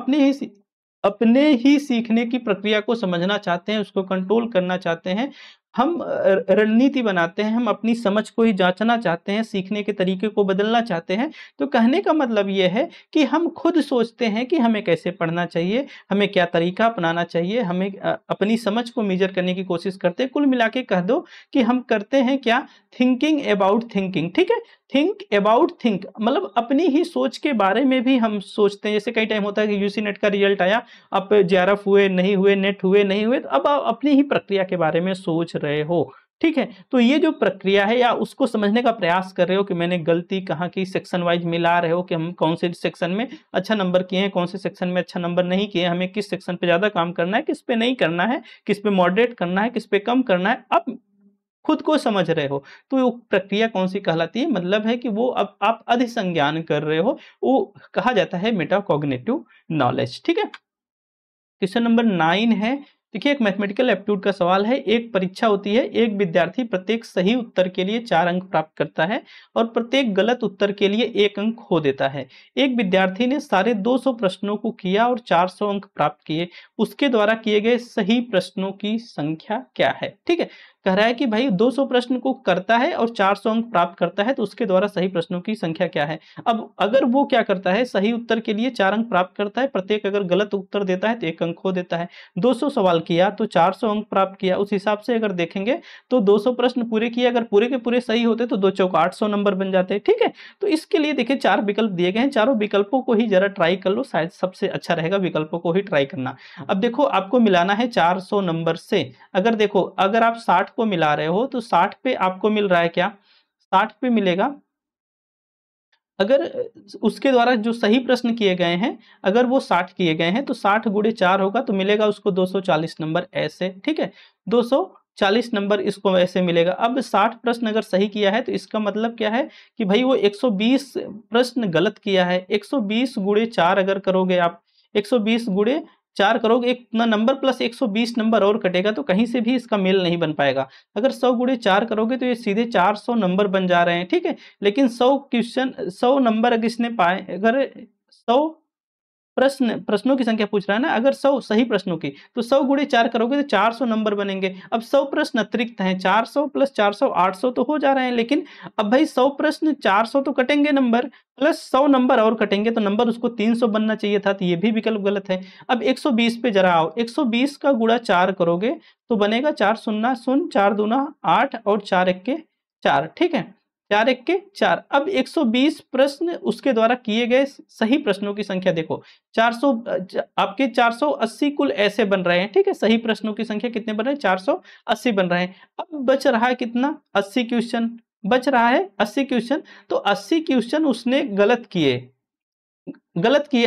अपने ही सीखने की प्रक्रिया को समझना चाहते हैं, उसको कंट्रोल करना चाहते हैं, हम रणनीति बनाते हैं, हम अपनी समझ को ही जांचना चाहते हैं, सीखने के तरीके को बदलना चाहते हैं। तो कहने का मतलब ये है कि हम खुद सोचते हैं कि हमें कैसे पढ़ना चाहिए, हमें क्या तरीका अपनाना चाहिए, हमें अपनी समझ को मेजर करने की कोशिश करते हैं। कुल मिला के कह दो कि हम करते हैं क्या, थिंकिंग अबाउट थिंकिंग। ठीक है, थिंक अबाउट थिंक मतलब अपनी ही सोच के बारे में भी हम सोचते हैं। जैसे कई टाइम होता है कि यूसी नेट का रिजल्ट आया, आप जेआरएफ हुए नहीं हुए, नेट हुए नहीं हुए, तो अब आप अपनी ही प्रक्रिया के बारे में सोच रहे हो। ठीक है, तो ये जो प्रक्रिया है या उसको समझने का प्रयास कर रहे हो कि मैंने गलती कहाँ की, सेक्शन वाइज मिला रहे हो कि हम कौन से सेक्शन में अच्छा नंबर किए हैं, कौन से सेक्शन में अच्छा नंबर नहीं किए, हमें किस सेक्शन पे ज्यादा काम करना है, किस पे नहीं करना है, किस पे मॉडरेट करना है, किस पे कम करना है, अब खुद को समझ रहे हो। तो वो प्रक्रिया कौन सी कहलाती है, मतलब है कि वो अब आप अधिसंज्ञान कर रहे हो, वो कहा जाता है मेटाकॉग्निटिव नॉलेज। ठीक है, क्वेश्चन नंबर 9 है। देखिए एक मैथमेटिकल एप्टीट्यूड का सवाल है। एक परीक्षा होती है, एक विद्यार्थी प्रत्येक सही उत्तर के लिए 4 अंक प्राप्त करता है और प्रत्येक गलत उत्तर के लिए 1 अंक खो देता है। एक विद्यार्थी ने सारे 200 प्रश्नों को किया और 400 अंक प्राप्त किए, उसके द्वारा किए गए सही प्रश्नों की संख्या क्या है। ठीक है, कह रहा है कि भाई 200 प्रश्न को करता है और 400 अंक प्राप्त करता है, तो उसके द्वारा सही प्रश्नों की संख्या क्या है। अब अगर वो क्या करता है, सही उत्तर के लिए 4 अंक प्राप्त करता है, प्रत्येक अगर गलत उत्तर देता है तो 1 अंक खो देता है। 200 सवाल किया तो 400 अंक प्राप्त किया, उस हिसाब से अगर देखेंगे तो 200 प्रश्न पूरे किए, अगर पूरे के पूरे सही होते तो 2 चौक 800 नंबर बन जाते हैं। ठीक है, तो इसके लिए देखिए 4 विकल्प दिए गए हैं, चारों विकल्पों को ही जरा ट्राई कर लो, शायद सबसे अच्छा रहेगा विकल्पों को ही ट्राई करना। अब देखो आपको मिलाना है 400 नंबर से, अगर देखो अगर आप 60 को मिला रहे हो तो 60 पे आपको मिल रहा है क्या, 60 पे मिलेगा, अगर उसके द्वारा जो सही प्रश्न किए गए हैं अगर वो 60 किए गए हैं तो 60 गुणे 4 होगा तो मिलेगा उसको 240 नंबर ऐसे। ठीक है, 240 नंबर इसको ऐसे मिलेगा। अब 60 प्रश्न अगर सही किया है तो इसका मतलब क्या है कि भाई वो 120 प्रश्न गलत किया है। 120 गुणे 4 अगर करोगे आप, 120 गुणे 4 करोगे, एक नंबर प्लस 120 नंबर और कटेगा, तो कहीं से भी इसका मेल नहीं बन पाएगा। अगर 100 गुणे 4 करोगे तो ये सीधे 400 नंबर बन जा रहे हैं। ठीक है, लेकिन 100 क्वेश्चन 100 नंबर अगर इसने पाए, अगर 100 प्रश्नों की संख्या पूछ रहा है ना, अगर 100 सही प्रश्नों की तो 100 गुणे 4 करोगे तो 400 नंबर बनेंगे। अब 100 प्रश्न अतिरिक्त हैं, 400 प्लस 400 800 तो हो जा रहे हैं, लेकिन अब भाई 100 प्रश्न 400 तो कटेंगे नंबर, प्लस 100 नंबर और कटेंगे तो नंबर उसको 300 बनना चाहिए था, तो ये भी विकल्प गलत है। अब 120 पे जरा आओ, 120 का गुणा 4 करोगे तो बनेगा 4 शून्य शून्य, 4 दूना 8 और 4 एक्के 4, ठीक है, 4 एक्के 4। अब 120 प्रश्न उसके द्वारा किए गए सही प्रश्नों की संख्या देखो, 400 आपके 480 कुल ऐसे बन रहे हैं, ठीक है, सही प्रश्नों की संख्या कितने बन रहे हैं, 480 बन रहे हैं। अब बच रहा है कितना, 80 क्वेश्चन बच रहा है, 80 क्वेश्चन। तो 80 क्वेश्चन उसने गलत किए,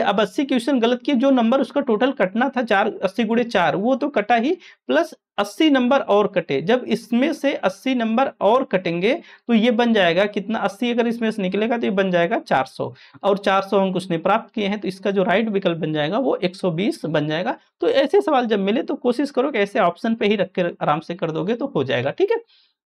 अब 80 क्वेश्चन गलत किए, जो नंबर उसका टोटल कटना था 4, 80 गुणे 4 वो तो कटा ही, प्लस 80 नंबर और कटे। जब इसमें से 80 नंबर और कटेंगे तो ये बन जाएगा कितना, 80 अगर इसमें से निकलेगा तो ये बन जाएगा 400, और 400 अंक उसने प्राप्त किए हैं, तो इसका जो राइट विकल्प बन जाएगा वो 120 बन जाएगा। तो ऐसे सवाल जब मिले तो कोशिश करो कि ऐसे ऑप्शन पे ही रख के आराम से कर दोगे तो हो जाएगा, ठीक है।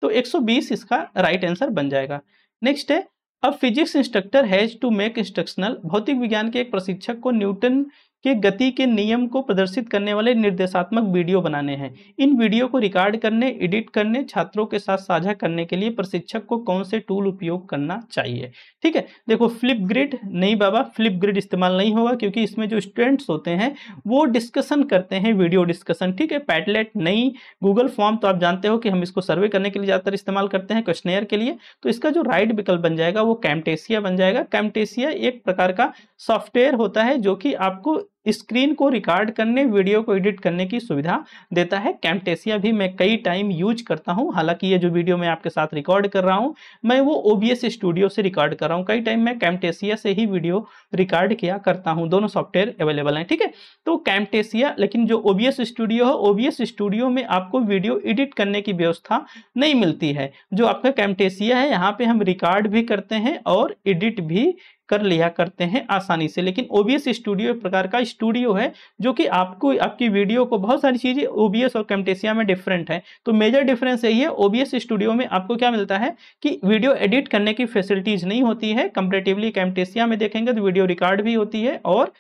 तो 120 इसका राइट आंसर बन जाएगा। नेक्स्ट है, अब physics instructor has to make instructional, भौतिक विज्ञान के एक प्रशिक्षक को न्यूटन के गति के नियम को प्रदर्शित करने वाले निर्देशात्मक वीडियो बनाने हैं। इन वीडियो को रिकॉर्ड करने, एडिट करने, छात्रों के साथ साझा करने के लिए प्रशिक्षक को कौन से टूल उपयोग करना चाहिए, ठीक है। देखो फ्लिप ग्रिड नहीं बाबा, फ्लिप ग्रिड इस्तेमाल नहीं होगा, क्योंकि इसमें जो स्टूडेंट्स होते हैं वो डिस्कशन करते हैं, वीडियो डिस्कशन, ठीक है। पैडलेट नहीं, गूगल फॉर्म तो आप जानते हो कि हम इसको सर्वे करने के लिए ज़्यादातर इस्तेमाल करते हैं, क्वेश्चनेयर के लिए। तो इसका जो राइट विकल्प बन जाएगा वो कैमटेसिया बन जाएगा। कैमटेसिया एक प्रकार का सॉफ्टवेयर होता है जो कि आपको स्क्रीन को रिकॉर्ड करने, वीडियो को एडिट करने की सुविधा देता है। कैमटेसिया भी मैं कई टाइम यूज करता हूं, हालांकि ये जो वीडियो मैं आपके साथ रिकॉर्ड कर रहा हूं मैं वो OBS स्टूडियो से रिकॉर्ड कर रहा हूं, कई टाइम मैं कैमटेसिया से ही वीडियो रिकॉर्ड किया करता हूं, दोनों सॉफ्टवेयर अवेलेबल हैं, ठीक है। तो कैमटेसिया, लेकिन जो OBS स्टूडियो है, OBS स्टूडियो में आपको वीडियो एडिट करने की व्यवस्था नहीं मिलती है। जो आपका कैमटेसिया है यहाँ पे हम रिकॉर्ड भी करते हैं और एडिट भी कर लिया करते हैं आसानी से। लेकिन OBS स्टूडियो एक प्रकार का स्टूडियो है जो कि आपको आपकी वीडियो को, बहुत सारी चीजें OBS और कैमटेसिया में डिफरेंट है, तो मेजर डिफरेंस यही है। OBS स्टूडियो में आपको क्या मिलता है कि वीडियो एडिट करने की फैसिलिटीज नहीं होती है, कंपैरेटिवली कैमटेसिया में देखेंगे तो वीडियो रिकॉर्ड भी होती है और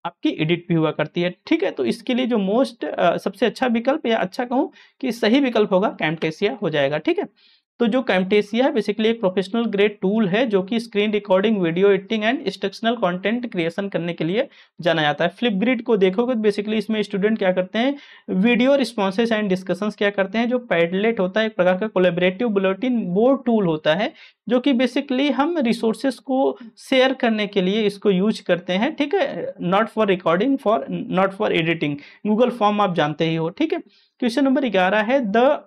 आपकी एडिट भी हुआ करती है, ठीक है। तो इसके लिए जो सबसे अच्छा विकल्प, या अच्छा कहूँ कि सही विकल्प होगा, कैमटेसिया हो जाएगा, ठीक है। तो जो कैमटेसिया है बेसिकली एक प्रोफेशनल ग्रेड टूल है जो कि screen recording, video editing and instructional content creation करने के लिए जाना जाता है। फ्लिपग्रिड को देखोगे तो बेसिकली इसमें स्टूडेंट क्या करते हैं, वीडियो रिस्पॉन्सेस एंड डिस्कशंस क्या करते हैं। जो पैडलेट होता है एक प्रकार का कोलैबोरेटिव बुलेटिन बोर्ड टूल होता है जो कि बेसिकली हम रिसोर्सेस को शेयर करने के लिए इसको यूज करते हैं, ठीक है, not for recording, not for editing. Google form आप जानते ही हो, ठीक है। क्वेश्चन नंबर 11 है, द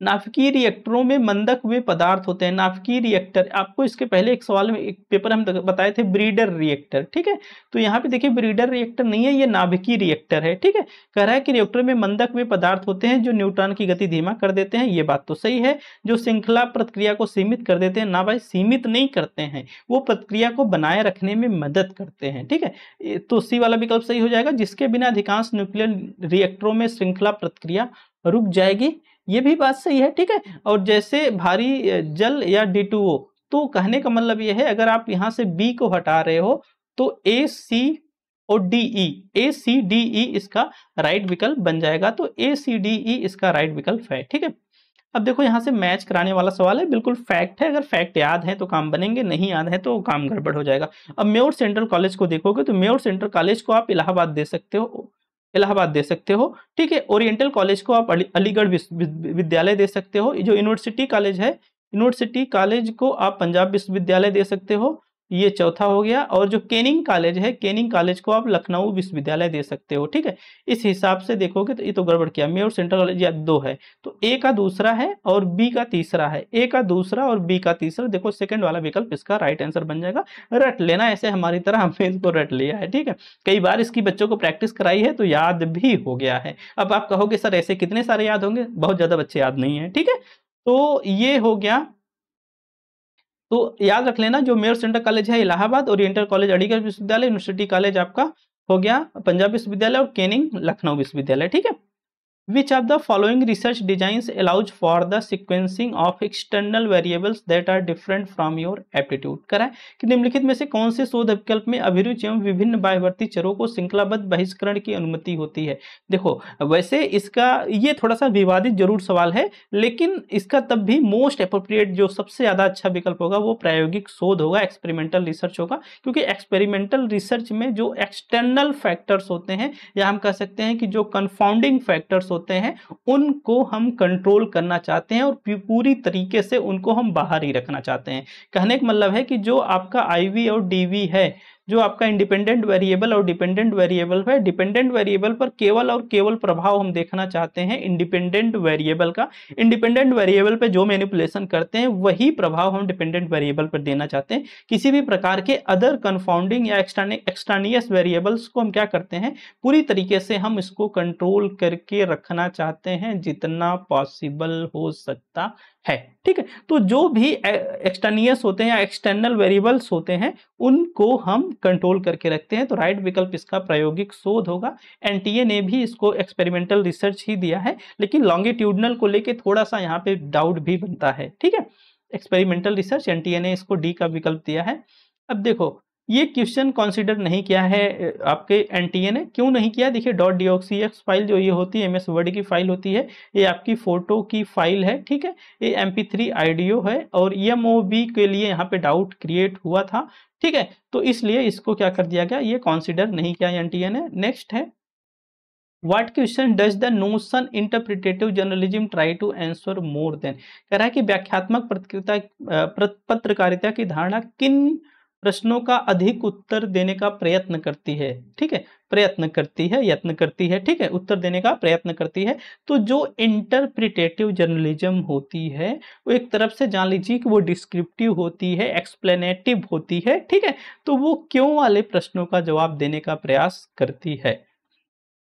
नाभिकीय रिएक्टरों में मंदक हुए पदार्थ होते हैं। नाभिकीय रिएक्टर, आपको इसके पहले एक सवाल में एक पेपर हम बताए थे ब्रीडर रिएक्टर, ठीक है। तो यहाँ पे देखिए ब्रीडर रिएक्टर नहीं है, ये नाभिकीय रिएक्टर है, ठीक है। कह रहा है कि रिएक्टर में मंदक हुए पदार्थ होते हैं जो न्यूट्रॉन की गति धीमा कर देते हैं, ये बात तो सही है। जो श्रृंखला प्रतिक्रिया को सीमित कर देते हैं, ना भाई सीमित नहीं करते हैं, वो प्रतिक्रिया को बनाए रखने में मदद करते हैं, ठीक है। तो सी वाला विकल्प सही हो जाएगा, जिसके बिना अधिकांश न्यूक्लियर रिएक्टरों में श्रृंखला प्रतिक्रिया रुक जाएगी, ये भी बात सही है, ठीक है। और जैसे भारी जल या D2O, तो कहने का मतलब ये है अगर आप यहां से B को हटा रहे हो तो ACDE इसका राइट विकल्प बन जाएगा। तो ACDE इसका राइट विकल्प है, ठीक है। अब देखो यहां से मैच कराने वाला सवाल है, बिल्कुल फैक्ट है, अगर फैक्ट याद है तो काम बनेंगे, नहीं याद है तो काम गड़बड़ हो जाएगा। अब म्योर सेंट्रल कॉलेज को देखोगे तो म्योर सेंट्रल कॉलेज को आप इलाहाबाद दे सकते हो, ठीक है। ओरिएंटल कॉलेज को आप अलीगढ़ विश्वविद्यालय दे सकते हो। जो यूनिवर्सिटी कॉलेज है, यूनिवर्सिटी कॉलेज को आप पंजाब विश्वविद्यालय दे सकते हो, ये चौथा हो गया। और जो केनिंग कॉलेज है, केनिंग कॉलेज को आप लखनऊ विश्वविद्यालय दे सकते हो, ठीक है। इस हिसाब से देखोगे तो ये तो गड़बड़ किया, म्योर सेंट्रल कॉलेज या 2 है, तो ए का दूसरा है और बी का तीसरा है, ए का दूसरा और बी का तीसरा। देखो सेकंड वाला विकल्प इसका राइट आंसर बन जाएगा। रट लेना ऐसे हमारी तरह, हमने इसको रट लिया है, ठीक है। कई बार इसकी बच्चों को प्रैक्टिस कराई है तो याद भी हो गया है। अब आप कहोगे सर ऐसे कितने सारे याद होंगे, बहुत ज्यादा बच्चे याद नहीं है, ठीक है। तो ये हो गया, तो याद रख लेना जो म्योर सेंट्रल कॉलेज है इलाहाबाद, ओरिएंटल कॉलेज अलीगढ़ विश्वविद्यालय, यूनिवर्सिटी कॉलेज आपका हो गया पंजाब विश्वविद्यालय और केनिंग लखनऊ विश्वविद्यालय, ठीक है। Which of the following research designs allows for the sequencing of external variables that are different from your aptitude. करा है कि निम्नलिखित में से कौन से शोध विकल्प में अभिरुचि एवं विभिन्न बाह्यवर्ती चरों को श्रृंखलाबद्ध बहिष्करण की अनुमति होती है। देखो वैसे इसका ये थोड़ा सा विवादित जरूर सवाल है, लेकिन इसका तब भी मोस्ट एप्रोप्रिएट जो सबसे ज्यादा अच्छा विकल्प होगा वो प्रायोगिक शोध होगा, एक्सपेरिमेंटल रिसर्च होगा, क्योंकि एक्सपेरिमेंटल रिसर्च में जो एक्सटर्नल फैक्टर्स होते हैं या हम कह सकते हैं कि जो कंफाउंडिंग फैक्टर्स होते हैं उनको हम कंट्रोल करना चाहते हैं और पूरी तरीके से उनको हम बाहर ही रखना चाहते हैं। कहने का मतलब है कि जो आपका आईवी और डीवी है, जो आपका इंडिपेंडेंट वेरिएबल और डिपेंडेंट वेरिएबल है, डिपेंडेंट वेरिएबल पर केवल और केवल प्रभाव हम देखना चाहते हैं इंडिपेंडेंट वेरिएबल का। इंडिपेंडेंट वेरिएबल पे जो मैनिपुलेशन करते हैं वही प्रभाव हम डिपेंडेंट वेरिएबल पर देना चाहते हैं। किसी भी प्रकार के अदर कंफाउंडिंग या एक्सट्रानियस वेरिएबल्स को हम क्या करते हैं, पूरी तरीके से हम इसको कंट्रोल करके रखना चाहते हैं जितना पॉसिबल हो सकता है। ठीक है, तो जो भी एक्सटर्नियस होते हैं या एक्सटर्नल वेरिएबल्स होते हैं उनको हम कंट्रोल करके रखते हैं। तो राइट विकल्प इसका प्रायोगिक शोध होगा। एनटीए ने भी इसको एक्सपेरिमेंटल रिसर्च ही दिया है, लेकिन लॉन्गिट्यूडनल को लेके थोड़ा सा यहाँ पे डाउट भी बनता है। ठीक है, एक्सपेरिमेंटल रिसर्च एनटीए ने इसको डी का विकल्प दिया है। अब देखो ये क्वेश्चन कंसीडर नहीं किया है आपके एनटीए ने, क्यों नहीं किया? देखिए .docx फाइल जो ये होती है एमएस वर्ड की फाइल होती है, ये आपकी फोटो की फाइल है। ठीक है, ये mp3 ऑडियो है और EMOB के लिए यहाँ पे डाउट क्रिएट हुआ था। ठीक है, तो इसलिए इसको क्या कर दिया गया, ये कंसीडर नहीं किया एनटीए ने। नेक्स्ट है What question does the notion interpretative journalism try to answer more than? कह रहा है कि व्याख्यात्मक पत्रकारिता की धारणा किन प्रश्नों का अधिक उत्तर देने का प्रयत्न करती है। ठीक है, प्रयत्न करती है, यत्न करती है। ठीक है, उत्तर देने का प्रयत्न करती है। तो जो इंटरप्रिटेटिव जर्नलिज्म होती है वो एक तरफ से जान लीजिए कि वो डिस्क्रिप्टिव होती है, एक्सप्लेनेटिव होती है। ठीक है, तो वो क्यों वाले प्रश्नों का जवाब देने का प्रयास करती है,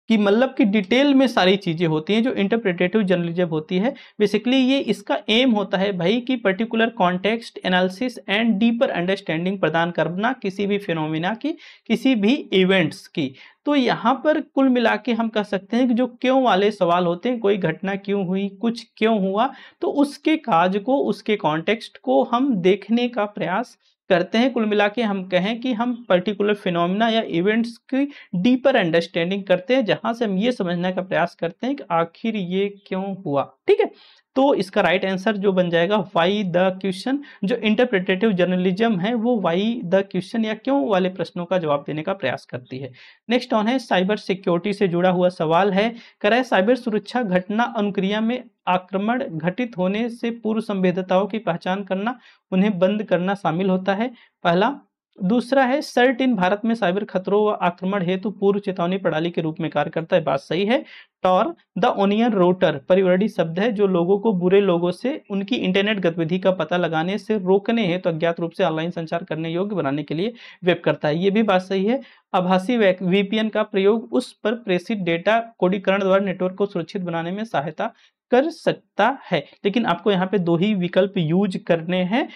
कि मतलब कि डिटेल में सारी चीजें होती हैं। जो इंटरप्रिटेटिव जर्नलिज्म होती है बेसिकली ये इसका एम होता है भाई कि particular context analysis and deeper understanding प्रदान करना किसी भी फिनोमिना की, किसी भी इवेंट्स की। तो यहाँ पर कुल मिला के हम कह सकते हैं कि जो क्यों वाले सवाल होते हैं, कोई घटना क्यों हुई, कुछ क्यों हुआ, तो उसके काज को, उसके कॉन्टेक्स्ट को हम देखने का प्रयास करते हैं। कुल मिला के हम कहें कि हम पर्टिकुलर फिनोमिना या इवेंट्स की डीपर अंडरस्टैंडिंग करते हैं, जहां से हम ये समझने का प्रयास करते हैं कि आखिर ये क्यों हुआ। ठीक है, तो इसका राइट आंसर जो बन जाएगा वाई द क्वेश्चन। जो इंटरप्रिटेटिव जर्नलिज्म है वो वाई द क्वेश्चन या क्यों वाले प्रश्नों का जवाब देने का प्रयास करती है। नेक्स्ट ऑन है साइबर सिक्योरिटी से जुड़ा हुआ सवाल है। कह रहा है साइबर सुरक्षा घटना अनुक्रिया में आक्रमण घटित होने से पूर्व संवेदताओं की पहचान करना, उन्हें बंद करना शामिल होता है, पहला। दूसरा है सर्ट इन भारत में साइबर खतरों व आक्रमण हेतु पूर्व चेतावनी प्रणाली के रूप में कार्य करता है, बात सही है। टॉर द ओनियन रोटर परिवर्णी शब्द है जो लोगों को बुरे लोगों से उनकी इंटरनेट गतिविधि का पता लगाने से रोकने हेतु अज्ञात रूप से ऑनलाइन संचार करने योग्य बनाने के लिए वेब करता है, ये भी बात सही है। आभासी VPN का प्रयोग उस पर प्रेषित डेटा कोडीकरण द्वारा नेटवर्क को सुरक्षित बनाने में सहायता कर सकता है। लेकिन आपको यहाँ पे दो ही विकल्प यूज करने हैं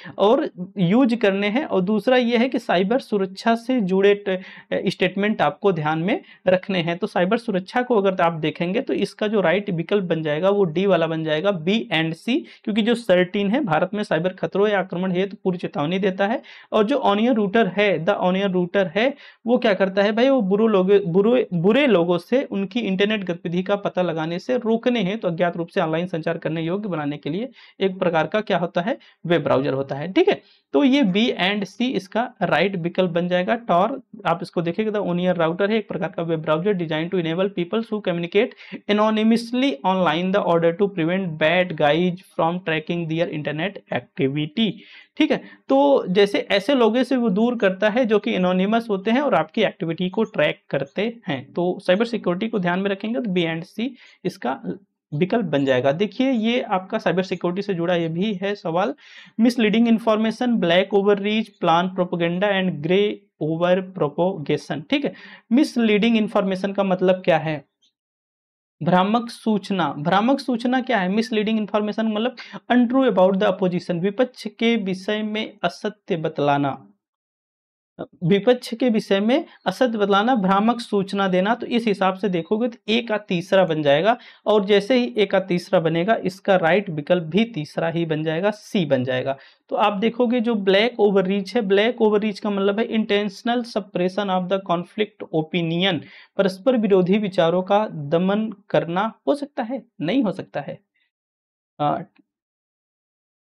और दूसरा ये है कि साइबर सुरक्षा से जुड़े स्टेटमेंट आपको ध्यान में रखने हैं। तो साइबर सुरक्षा को अगर आप देखेंगे तो इसका जो राइट विकल्प बन जाएगा वो डी वाला बन जाएगा, B एंड C, क्योंकि जो सर्टिन है भारत में साइबर खतरों या आक्रमण है तो पूरी चेतावनी देता है। और जो ऑनियन रूटर है, द ऑनियन रूटर है, वो क्या करता है भाई, वो बुरे लोगों से उनकी इंटरनेट गतिविधि का पता लगाने से रोकने हैं तो अज्ञात रूप से ऑनलाइन संचार करने योग्य बनाने के लिए एक प्रकार का क्या होता है, वेब ब्राउजर होता है। ठीक है, तो ये B एंड C इसका राइट विकल्प बन जाएगा। टॉर आप इसको देखिएगा, द ओनियन राउटर है एक प्रकार का web browser design to enable peoples who communicate anonymously online the order to prevent bad guys from tracking their internet activity. ठीक है, तो जैसे ऐसे लोगों से वो दूर करता है जो कि एनोनिमस होते हैं और आपकी एक्टिविटी को ट्रैक करते हैं। तो साइबर सिक्योरिटी को ध्यान में रखेंगे तो B एंड C इसका विकल्प बन जाएगा। देखिए ये आपका साइबर सिक्योरिटी से जुड़ा ये भी है सवाल। Misleading information, black over reach, plan propaganda and gray over propagation. ठीक है, मिसलीडिंग इंफॉर्मेशन का मतलब क्या है, भ्रामक सूचना। भ्रामक सूचना क्या है, मिसलीडिंग इंफॉर्मेशन मतलब अनट्रू अबाउट द अपोजिशन, विपक्ष के विषय में असत्य बतलाना। विपक्ष के विषय में असत्य बतलाना, भ्रामक सूचना देना। तो इस हिसाब से देखोगे तो ए का तीसरा बन जाएगा, और जैसे ही ए का तीसरा बनेगा इसका राइट विकल्प भी तीसरा ही बन जाएगा, सी बन जाएगा। तो आप देखोगे जो ब्लैक ओवररीच है, ब्लैक ओवररीच का मतलब है intentional suppression of the conflict opinion, परस्पर विरोधी विचारों का दमन करना। हो सकता है, नहीं हो सकता है।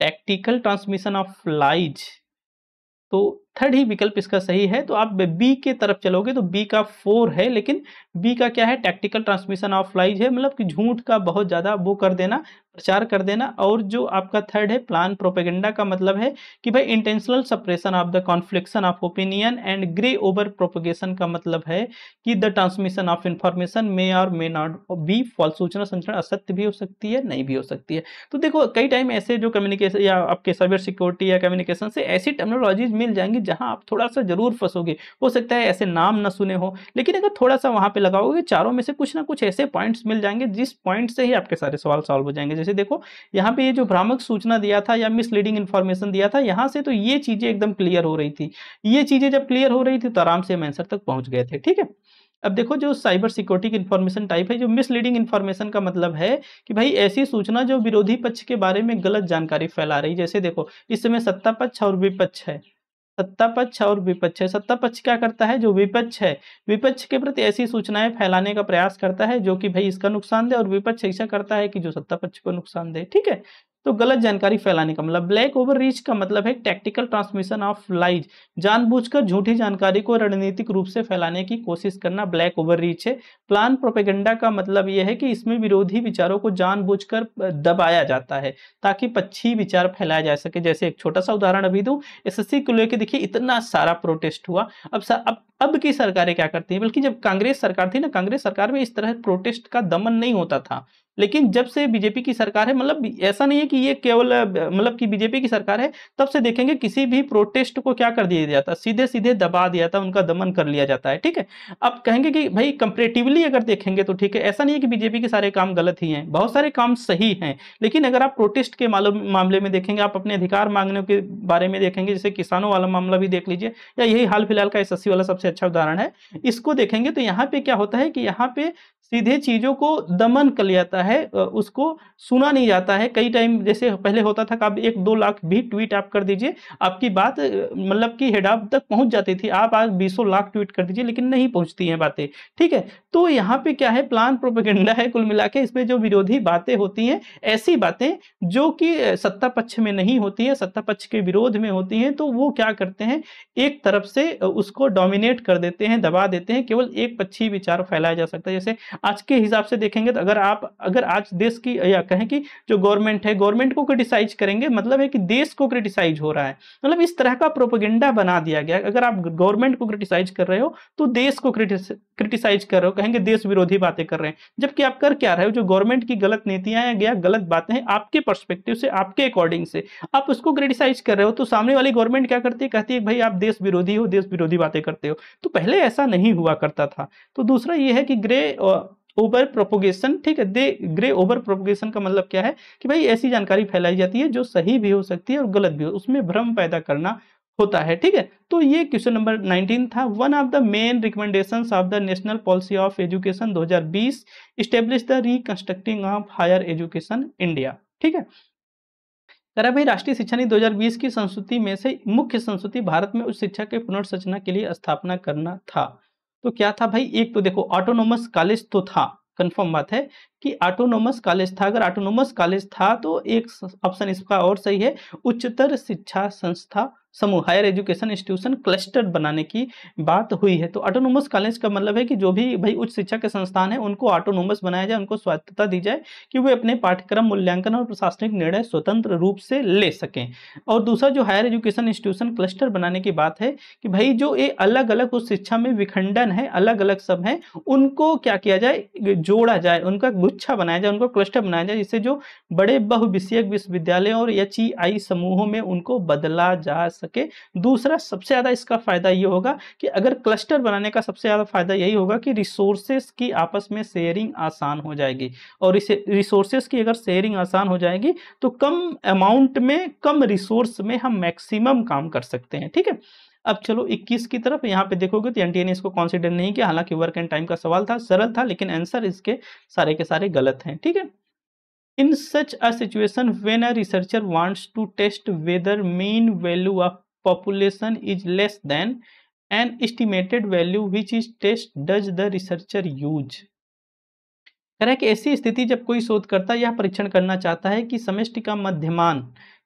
टैक्टिकल ट्रांसमिशन ऑफ लाइज, तो थर्ड ही विकल्प इसका सही है। तो आप बी के तरफ चलोगे तो बी का 4 है, लेकिन बी का क्या है, टैक्टिकल ट्रांसमिशन ऑफ लाइज है, मतलब कि झूठ का बहुत ज्यादा वो कर देना, प्रचार कर देना। और जो आपका थर्ड है प्लान प्रोपेगेंडा का मतलब है कि भाई intentional suppression of the confliction of opinion, and gray over propagation का मतलब है कि the transmission of information may और मे नॉट बी फॉल्स, सूचना संचरण असत्य भी हो सकती है, नहीं भी हो सकती है। तो देखो कई टाइम ऐसे जो कम्युनिकेशन या आपके साइबर सिक्योरिटी या कम्युनिकेशन से ऐसी टेक्नोलॉजीज मिल जाएंगी जहां आप थोड़ा सा जरूर फंसोगे। हो सकता है ऐसे नाम ना सुने हो, लेकिन अगर थोड़ा सा वहां पे लगाओगे चारों में से कुछ ना कुछ ऐसे पॉइंट्स मिल जाएंगे जिस पॉइंट से ही आपके सारे सवाल सॉल्व हो जाएंगे। जैसे देखो यहाँ पे ये जो भ्रामक सूचना दिया था या मिसलीडिंग इंफॉर्मेशन दिया था, यहां से तो ये चीजें एकदम क्लियर हो रही थी। ये चीजें जब क्लियर हो रही थी तो आराम से हम आंसर तक पहुंच गए थे। ठीक है, अब देखो जो साइबर सिक्योरिटी की इंफॉर्मेशन टाइप है, जो मिसलीडिंग इंफॉर्मेशन का मतलब है कि भाई ऐसी सूचना जो विरोधी पक्ष के बारे में गलत जानकारी फैला रही। जैसे देखो इस समय सत्ता पक्ष और विपक्ष है, सत्ता पक्ष और विपक्ष है। सत्ता पक्ष क्या करता है, जो विपक्ष है विपक्ष के प्रति ऐसी सूचनाएं फैलाने का प्रयास करता है जो कि भाई इसका नुकसान दे, और विपक्ष ऐसा करता है कि जो सत्ता पक्ष को नुकसान दे। ठीक है, तो गलत जानकारी फैलाने का मतलब। ब्लैक ओवर रीच का मतलब है टैक्टिकल ट्रांसमिशन ऑफ लाइज, जानबूझकर झूठी जानकारी को रणनीतिक रूप से फैलाने की कोशिश करना ब्लैक ओवर रीच है। प्लान प्रोपेगेंडा का मतलब यह है कि इसमें विरोधी विचारों को जानबूझकर दबाया जाता है ताकि पक्षी विचार फैलाया जा सके। जैसे एक छोटा सा उदाहरण अभी दूं, एसएससी को लेकर देखिए इतना सारा प्रोटेस्ट हुआ। अब की सरकारें क्या करती है, बल्कि जब कांग्रेस सरकार थी ना, कांग्रेस सरकार में इस तरह प्रोटेस्ट का दमन नहीं होता था। लेकिन जब से बीजेपी की सरकार है, मतलब ऐसा नहीं है कि ये केवल मतलब कि बीजेपी की सरकार है, तब से देखेंगे किसी भी प्रोटेस्ट को क्या कर दिया जाता, सीधे सीधे दबा दिया जाता, उनका दमन कर लिया जाता है। ठीक है, अब कहेंगे कि भाई कंपैरेटिवली अगर देखेंगे तो ठीक है, ऐसा नहीं है कि बीजेपी के सारे काम गलत ही हैं, बहुत सारे काम सही हैं। लेकिन अगर आप प्रोटेस्ट के मामले में देखेंगे, आप अपने अधिकार मांगने के बारे में देखेंगे, जैसे किसानों वाला मामला भी देख लीजिए, या यही हाल फिलहाल का एसएससी वाला सबसे अच्छा उदाहरण है, इसको देखेंगे तो यहाँ पे क्या होता है कि यहाँ पे सीधे चीजों को दमन कर लिया जाता है, उसको सुना नहीं जाता है। कई टाइम जैसे पहले होता था कि आप 1-2 लाख भी ट्वीट आप कर दीजिए, आपकी बात मतलब कि हेड ऑफ तक पहुंच जाती थी। आप आज 20 लाख ट्वीट कर दीजिए लेकिन नहीं पहुंचती हैं बातें। ठीक है, तो यहाँ पे क्या है, प्लान प्रोपेगेंडा है कुल मिला के। इसमें जो विरोधी बातें होती हैं, ऐसी बातें जो कि सत्ता पक्ष में नहीं होती है, सत्ता पक्ष के विरोध में होती हैं, तो वो क्या करते हैं, एक तरफ से उसको डोमिनेट कर देते हैं, दबा देते हैं। केवल एक पक्षी विचार फैलाया जा सकता है। जैसे आज के हिसाब से देखेंगे तो अगर आज देश की या कहें कि जो गवर्नमेंट है, गवर्नमेंट को क्रिटिसाइज करेंगे, मतलब है कि देश को क्रिटिसाइज हो रहा है, मतलब इस तरह का प्रोपेगेंडा बना दिया गया। अगर आप गवर्नमेंट को क्रिटिसाइज कर रहे हो तो देश को क्रिटिसाइज कर रहे हो, कहेंगे देश विरोधी बातें कर रहे हैं। जबकि आप कर क्या रहे हो, जो गवर्नमेंट की गलत नीतियां हैं या गलत बातें हैं, आपके पर्सपेक्टिव से, आपके अकॉर्डिंग से आप उसको क्रिटिसाइज कर रहे हो, तो सामने वाली गवर्नमेंट क्या करती है, कहती है भाई आप देश विरोधी हो, देश विरोधी बातें करते हो। तो पहले ऐसा नहीं हुआ करता था। तो दूसरा ये है कि ग्रे ओवर प्रोपोगेशन। ठीक है, ग्रे ओवर प्रोपोगेशन का मतलब क्या है कि भाई ऐसी जानकारी फैलाई जाती है जो सही भी हो सकती है और गलत भी हो, उसमें भ्रम पैदा करना होता है। ठीक है, तो ये क्वेश्चन नंबर 19 था। One of the main recommendations of the national policy of education 2020 establish the reconstructing of higher education India. ठीक है, करा भाई राष्ट्रीय शिक्षा नीति 2020 की संस्तुति में से मुख्य संस्तुति भारत में उच्च शिक्षा के पुनर्संरचना के लिए स्थापना करना था। तो क्या था भाई, एक तो देखो ऑटोनोमस कॉलेज तो था, कंफर्म बात है कि ऑटोनोमस कॉलेज था। अगर ऑटोनोमस कॉलेज था तो एक ऑप्शन इसका और सही है, उच्चतर शिक्षा संस्था समूह, हायर एजुकेशन इंस्टीट्यूशन क्लस्टर बनाने की बात हुई है। तो ऑटोनोमस कॉलेज का मतलब है कि जो भी भाई उच्च शिक्षा के संस्थान है उनको ऑटोनोमस बनाया जाए, उनको स्वायत्तता दी जाए कि वे अपने पाठ्यक्रम मूल्यांकन और प्रशासनिक निर्णय स्वतंत्र रूप से ले सकें। और दूसरा जो हायर एजुकेशन इंस्टीट्यूशन क्लस्टर बनाने की बात है कि भाई जो ये अलग अलग उच्च शिक्षा में विखंडन है, अलग अलग सब है, उनको क्या किया जाए, जोड़ा जाए, उनका गुच्छा बनाया जाए, उनको क्लस्टर बनाया जाए, जिससे जो बड़े बहुविषयक विश्वविद्यालयों और एचईआई समूहों में उनको बदला जा सके। दूसरा सबसे ज्यादा इसका फायदा ये होगा कि अगर क्लस्टर बनाने का सबसे ज्यादा फायदा यही होगा कि रिसोर्सेस की आपस में शेयरिंग आसान हो जाएगी, और इस रिसोर्सेस की अगर शेयरिंग आसान हो जाएगी तो कम अमाउंट में, कम रिसोर्स में हम मैक्सिमम काम कर सकते हैं। ठीक है, अब चलो 21 की तरफ, यहाँ पे देखोगे तो एनटीए ने इसको कंसीडर नहीं किया, हालांकि वर्क एंड टाइम का सवाल था, सरल था, लेकिन आंसर इसके सारे के सारे गलत हैं, ठीक है। In such a situation when a researcher wants to test whether mean value of population is less than an estimated value which is test does the researcher use. कह रहा है कि ऐसी स्थिति जब कोई शोधकर्ता यह परीक्षण करना चाहता है कि समष्टि का मध्यमान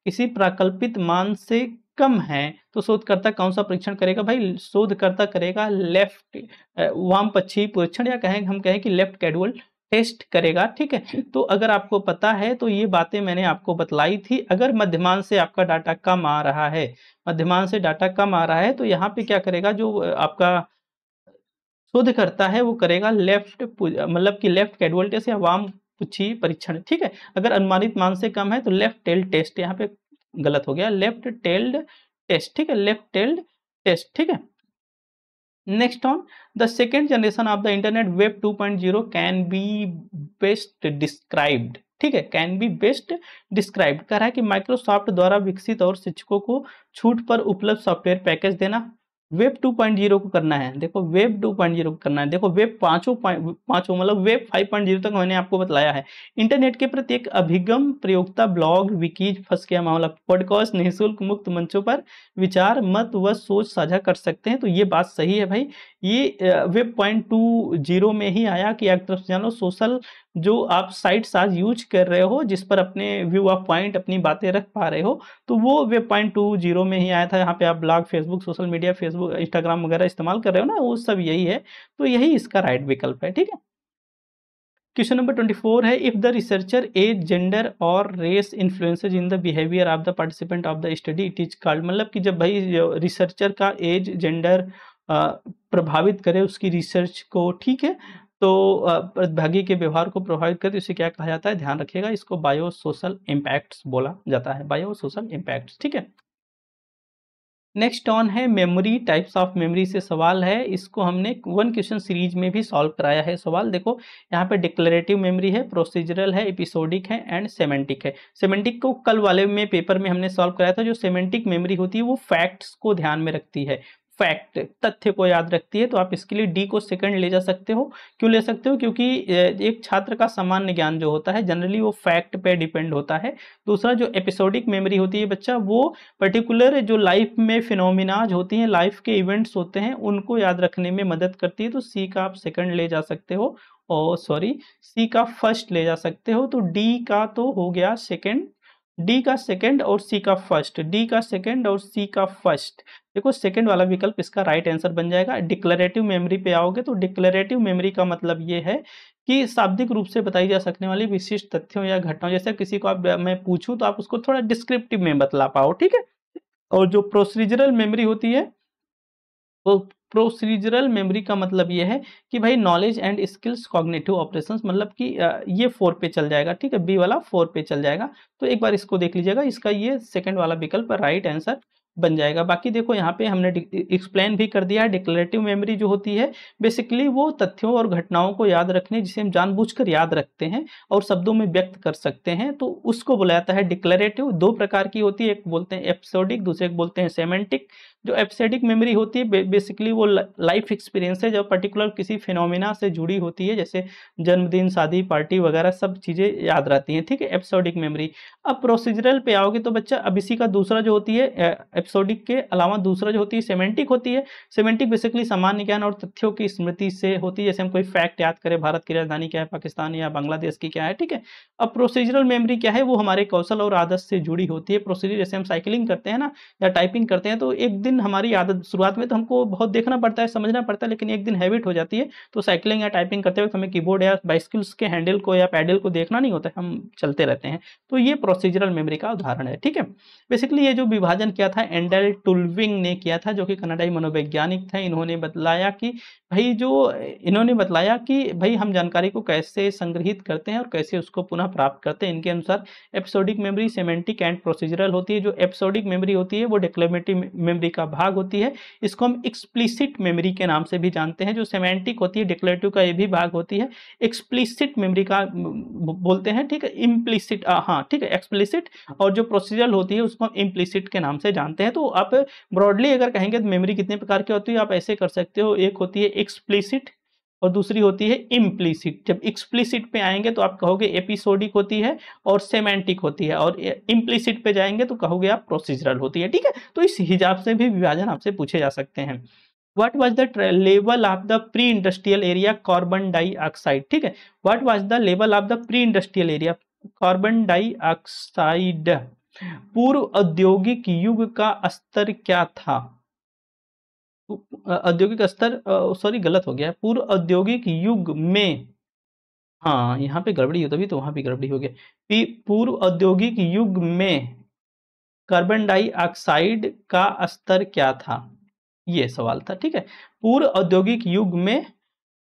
किसी प्राकल्पित मान से कम है, तो शोधकर्ता कौन सा परीक्षण करेगा? भाई शोधकर्ता करेगा लेफ्ट वामपक्षी परीक्षण, या कहें हम कहें कि लेफ्ट कैडुअल टेस्ट करेगा, ठीक है। तो अगर आपको पता है तो ये बातें मैंने आपको बतलाई थी। अगर मध्यमान से आपका डाटा कम आ रहा है, मध्यमान से डाटा कम आ रहा है, तो यहाँ पे क्या करेगा, जो आपका शोध करता है वो करेगा लेफ्ट मतलब कि लेफ्ट कैडुअल टेस्ट या वाम पुच्छी परीक्षण, ठीक है। अगर अनुमानित मान से कम है तो लेफ्ट टेल्ड टेस्ट, यहाँ पे गलत हो गया, लेफ्ट टेल्ड टेस्ट, ठीक है, लेफ्ट टेल्ड टेस्ट, ठीक है। Next on the second generation of the internet web 2.0 can be best described, ठीक है, कैन बी बेस्ट डिस्क्राइब्ड। कह रहा है कि माइक्रोसॉफ्ट द्वारा विकसित और शिक्षकों को छूट पर उपलब्ध सॉफ्टवेयर पैकेज देना। वेब 2.0 को करना है, देखो वेब 2.0 को करना है, देखो वेब पांचों मतलब वेब 5.0 तक मैंने आपको बतलाया है। इंटरनेट के प्रति एक अभिगम प्रयोक्ता ब्लॉग, विकीज, फंस गया मामला, पॉडकास्ट, निःशुल्क मुक्त मंचों पर विचार, मत व सोच साझा कर सकते हैं। तो ये बात सही है भाई, ये वेब 2.0 में ही आया कि एक तरफ से जानो सोशल जो आप साइट्स आज यूज कर रहे हो, जिस पर अपने व्यू ऑफ पॉइंट अपनी बातें रख पा रहे हो, तो वो वेब 2.0 में ही आया था। यहाँ पे आप blog, Facebook, social media, Facebook, Instagram वगैरह इस्तेमाल कर रहे हो ना, वो सब यही है, तो यही इसका राइट विकल्प है, ठीक है। क्वेश्चन नंबर 24 है, if the researcher age, gender और race influences in the behaviour of the participant of the study it is called, मतलब कि जब भाई रिसर्चर का एज, जेंडर प्रभावित करे उसकी रिसर्च को, ठीक है, तो प्रतिभागी के व्यवहार को प्रभावित करे, तो इसे क्या कहा जाता है? ध्यान रखिएगा, इसको बायो सोशल इम्पैक्ट्स बोला जाता है, बायो सोशल इम्पैक्ट्स, ठीक है। नेक्स्ट ऑन है मेमोरी, टाइप्स ऑफ मेमोरी से सवाल है, इसको हमने वन क्वेश्चन सीरीज में भी सॉल्व कराया है सवाल। देखो यहाँ पे डिक्लेरेटिव मेमोरी है, प्रोसीजरल है, एपिसोडिक है एंड सेमेंटिक है। सेमेंटिक को कल वाले में पेपर में हमने सॉल्व कराया था। जो सेमेंटिक मेमोरी होती है वो फैक्ट्स को ध्यान में रखती है, फैक्ट, तथ्य को याद रखती है, तो आप इसके लिए डी को सेकंड ले जा सकते हो। क्यों ले सकते हो? क्योंकि एक छात्र का सामान्य ज्ञान जो होता है जनरली वो फैक्ट पे डिपेंड होता है। दूसरा जो एपिसोडिक मेमोरी होती है बच्चा, वो पर्टिकुलर जो लाइफ में फिनोमिनाज होती हैं, लाइफ के इवेंट्स होते हैं, उनको याद रखने में मदद करती है। तो सी का आप सेकंड ले जा सकते हो, और सॉरी सी का फर्स्ट ले जा सकते हो। तो डी का तो हो गया सेकंड, डी का सेकंड और सी का फर्स्ट, डी का सेकंड और सी का फर्स्ट। देखो सेकंड वाला विकल्प इसका राइट आंसर बन जाएगा। डिक्लेरेटिव मेमोरी पे आओगे तो डिक्लेरेटिव मेमोरी का मतलब ये है कि शाब्दिक रूप से बताई जा सकने वाली विशिष्ट तथ्यों या घटनाओं, जैसे किसी को आप मैं पूछूं तो आप उसको थोड़ा डिस्क्रिप्टिव में बतला पाओ, ठीक है। और जो प्रोसीजरल मेमोरी होती है, तो प्रोसीजरल मेमोरी का मतलब ये है कि भाई knowledge and skills, cognitive operations, मतलब कि ये 4 पे चल जाएगा, ठीक है, बी वाला 4 पे चल जाएगा। तो एक बार इसको देख लीजिएगा, इसका ये सेकंड वाला विकल्प राइट आंसर बन जाएगा। बाकी देखो यहाँ पे हमने एक्सप्लेन भी कर दिया है। डिक्लेरेटिव मेमोरी जो होती है बेसिकली वो तथ्यों और घटनाओं को याद रखने, जिसे हम जानबूझकर याद रखते हैं और शब्दों में व्यक्त कर सकते हैं, तो उसको बोला जाता है डिक्लेरेटिव। 2 प्रकार की होती है, एक बोलते हैं एपिसोडिक, दूसरे को बोलते हैं सेमेंटिक। जो एपिसोडिक मेमोरी होती है बेसिकली वो लाइफ एक्सपीरियंस है, जो पर्टिकुलर किसी फिनोमिना से जुड़ी होती है, जैसे जन्मदिन, शादी, पार्टी वगैरह सब चीज़ें याद रहती हैं, ठीक है, एपिसोडिक मेमोरी। अब प्रोसीजरल पे आओगे तो बच्चा अब इसी का दूसरा जो होती है एपिसोडिक के अलावा दूसरा जो होती है सेमेंटिक होती है। सेमेंटिक बेसिकली सामान्य ज्ञान और तथ्यों की स्मृति से होती है, जैसे हम कोई फैक्ट याद करें, भारत की राजधानी क्या है, पाकिस्तान या बांग्लादेश की क्या है, ठीक है। अब प्रोसीजरल मेमोरी क्या है? वो हमारे कौशल और आदत से जुड़ी होती है। प्रोसीजर जैसे हम साइकिलिंग करते हैं ना, या टाइपिंग करते हैं, तो एक दिन हमारी आदत, शुरुआत में तो हमको बहुत देखना पड़ता है, समझना पड़ता है, लेकिन एक दिन हैबिट हो जाती है। तो साइकिलिंग या टाइपिंग करते वक्त हमें कीबोर्ड या बाइसिकल्स के हैंडल को या पैडल को देखना नहीं होता है, हम चलते रहते हैं। तो ये प्रोसीजरल मेमोरी का उदाहरण है, ठीक है। बेसिकली ये जो विभाजन किया था एंडेल टुल्विंग ने किया था, जो कि कनाडाई मनोवैज्ञानिक थे। इन्होंने बतलाया कि भाई जो इन्होंने बतलाया कि भाई हम जानकारी को कैसे संग्रहित करते हैं और कैसे उसको पुनः प्राप्त करते हैं। इनके अनुसार episodic memory semantic and procedural होती है। जो एपिसोडिक मेमोरी होती है वो डिक्लेमेटिव मेमोरी का भाग होती है, इसको हम एक्सप्लिसिट मेमोरी के नाम से भी जानते हैं। जो सेमेंटिक होती है डिक्लेरेटिव का ये भी भाग होती है, एक्सप्लिसिट मेमोरी का बोलते हैं, ठीक है, इम्प्लिसिट, हाँ ठीक है, एक्सप्लिसिट। और जो प्रोसीजरल होती है उसको हम इम्प्लिसिट के नाम से जानते हैं। तो आप ब्रॉडली अगर कहेंगे तो मेमोरी कितने प्रकार की होती है आप ऐसे कर सकते हो, एक होती है एक्सप्लिसिट और दूसरी होती है इम्प्लिसिट। जब एक्सप्लिसिट पे आएंगे तो आप कहोगे एपिसोडिक होती है और सेमेंटिक होती है, और इम्प्लिसिट पे जाएंगे तो कहोगे आप प्रोसीजरल होती है, ठीक है। तो इस हिसाब से भी विभाजन आपसे पूछे जा सकते हैं। What was the level of the pre-industrial area carbon dioxide, ठीक है, What was the level of the pre-industrial area carbon dioxide, पूर्व औद्योगिक युग का स्तर क्या था। औद्योगिक स्तर, सॉरी गलत हो गया, पूर्व औद्योगिक युग में, हाँ यहाँ पे गड़बड़ी हो, तभी तो वहां भी गड़बड़ी हो गया। पूर्व औद्योगिक युग में कार्बन डाइऑक्साइड का स्तर क्या था, ये सवाल था, ठीक है। पूर्व औद्योगिक युग में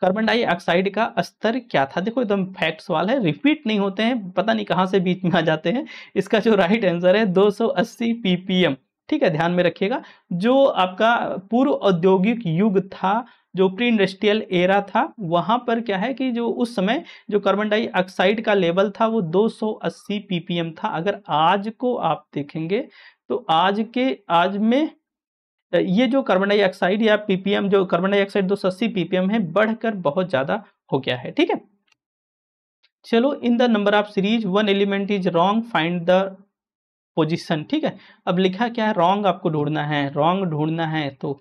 कार्बन डाइऑक्साइड का स्तर क्या था। देखो एकदम फैक्ट सवाल है, रिपीट नहीं होते हैं, पता नहीं कहां से बीच में आ जाते हैं। इसका जो राइट आंसर है 280 ppm, ठीक है, ध्यान में रखिएगा। जो आपका पूर्व औद्योगिक युग था, जो प्री इंडस्ट्रियल एरा था, वहां पर क्या है कि जो उस समय जो कार्बन डाइऑक्साइड का लेवल था वो 280 ppm था। अगर आज को आप देखेंगे तो आज में ये जो कार्बन डाइऑक्साइड या पीपीएम, जो कार्बन डाइऑक्साइड 280 ppm है, बढ़कर बहुत ज्यादा हो गया है, ठीक है। चलो, in the number of series one element is wrong, find the position, ठीक है। अब लिखा क्या है, रॉन्ग आपको ढूंढना है, रॉन्ग ढूंढना है। तो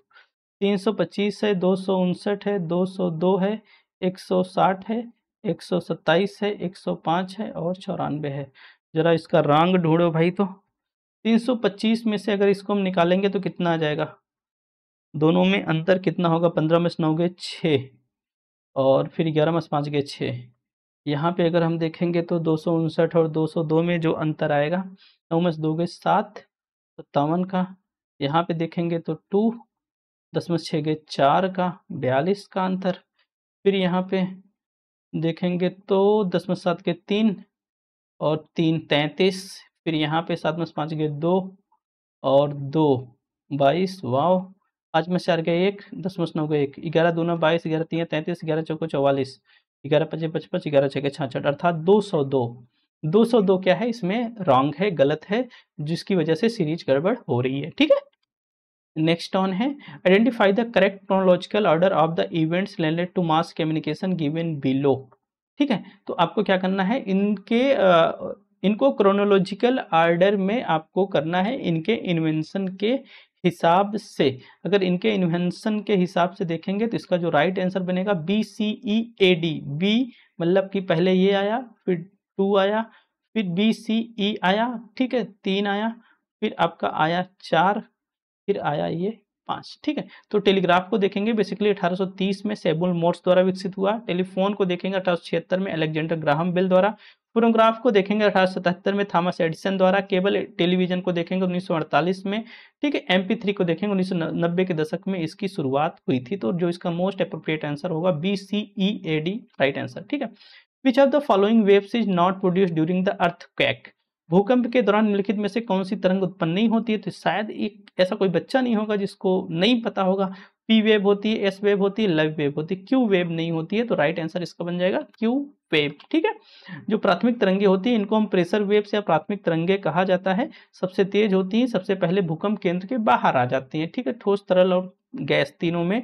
325 है, 259 है, 202 है, 160 है, 127 है, 105 है और 94 है। जरा इसका रॉन्ग ढूंढो भाई। तो 325 में से अगर इसको हम निकालेंगे तो कितना आ जाएगा, दोनों में अंतर कितना होगा, 15 में से 9 गए 6 और फिर 11 में से 5 गए 6। यहाँ पे अगर हम देखेंगे तो 259 और 202 में जो अंतर आएगा, 9 में से 2 गए 7, 57 का। यहाँ पे देखेंगे तो 2, 10 में से 6 गए 4 का, 42 का अंतर। फिर यहाँ पे देखेंगे तो 10 में से 7 गए 3 और 3 33। फिर यहाँ पे 7 में से 5 गए 2 और 2 22, वाव। 5 में से 4 गए 1, 10 में से 9 गए 1, 11 दूना 22, 11 तीन 33, 11 चौको 44, 11 पचे 55, 11 छके 66, अर्थात 202। 202 क्या है, इसमें रॉन्ग है, गलत है, जिसकी वजह से सीरीज गड़बड़ हो रही है, ठीक है। नेक्स्ट ऑन है, identify the correct chronological order of the events related to mass communication given below, ठीक है। तो आपको क्या करना है, इनको क्रोनोलॉजिकल ऑर्डर में आपको करना है, इनके इन्वेंशन के हिसाब से। अगर इनके इन्वेंशन के हिसाब से देखेंगे तो इसका जो राइट आंसर बनेगा BCE-AD। बी मतलब कि पहले ये आया, फिर 2 आया, फिर BCE आया, ठीक है, 3 आया, फिर आपका आया 4, फिर आया ये 5, ठीक है। तो टेलीग्राफ को देखेंगे बेसिकली 1830 में सैमुअल मोर्स द्वारा विकसित हुआ। टेलीफोन को देखेंगे 1876 में अलेक्जेंडर ग्राहम बेल द्वारा। फोनोग्राफ को देखेंगे 1877 में थॉमस एडिसन द्वारा। केबल टेलीविजन को देखेंगे 1948 में, ठीक है। MP3 को देखेंगे 1990 के दशक में इसकी शुरुआत हुई थी। तो जो इसका मोस्ट अप्रोप्रिएट आंसर होगा BCE-AD, राइट आंसर, ठीक है। Which of the following waves is not produce during the earthquake, भूकंप के दौरान निम्नलिखित में से कौन सी तरंग उत्पन्न नहीं होती है। तो शायद एक ऐसा कोई बच्चा नहीं होगा जिसको नहीं पता होगा। P वेव होती है, S वेव होती है, लव वेव होती है, Q वेव नहीं होती है। तो राइट आंसर इसका बन जाएगा Q वेव, ठीक है। जो प्राथमिक तरंगे होती है इनको हम प्रेशर वेव्स या प्राथमिक तरंगे कहा जाता है। सबसे तेज होती है, सबसे पहले भूकंप केंद्र के बाहर आ जाती है, ठीक है। ठोस, तरल और गैस तीनों में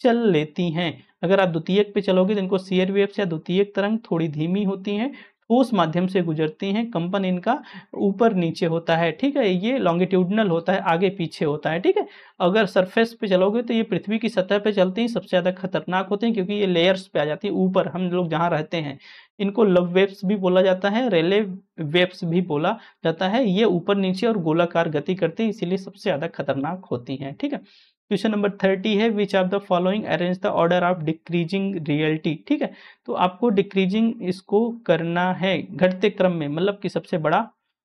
चल लेती हैं। अगर आप द्वितीयक पे चलोगे तो इनको शियर वेव्स या द्वितीयक तरंग थोड़ी धीमी होती हैं, ठोस माध्यम से गुजरती हैं, कंपन इनका ऊपर नीचे होता है, ठीक है। ये लॉन्गिट्यूडनल होता है, आगे पीछे होता है, ठीक है। अगर सरफेस पे चलोगे तो ये पृथ्वी की सतह पे चलती हैं, सबसे ज़्यादा खतरनाक होते हैं क्योंकि ये लेयर्स पे आ जाती है ऊपर, हम लोग जहाँ रहते हैं। इनको लव वेव्स भी बोला जाता है, रेले वेव्स भी बोला जाता है। ये ऊपर नीचे और गोलाकार गति करती है, इसीलिए सबसे ज़्यादा खतरनाक होती हैं, ठीक है। क्वेश्चन नंबर 30 है, which of the following arrange the order of decreasing reality, ठीक है। तो आपको डिक्रीजिंग इसको करना है घटते क्रम में, मतलब कि सबसे बड़ा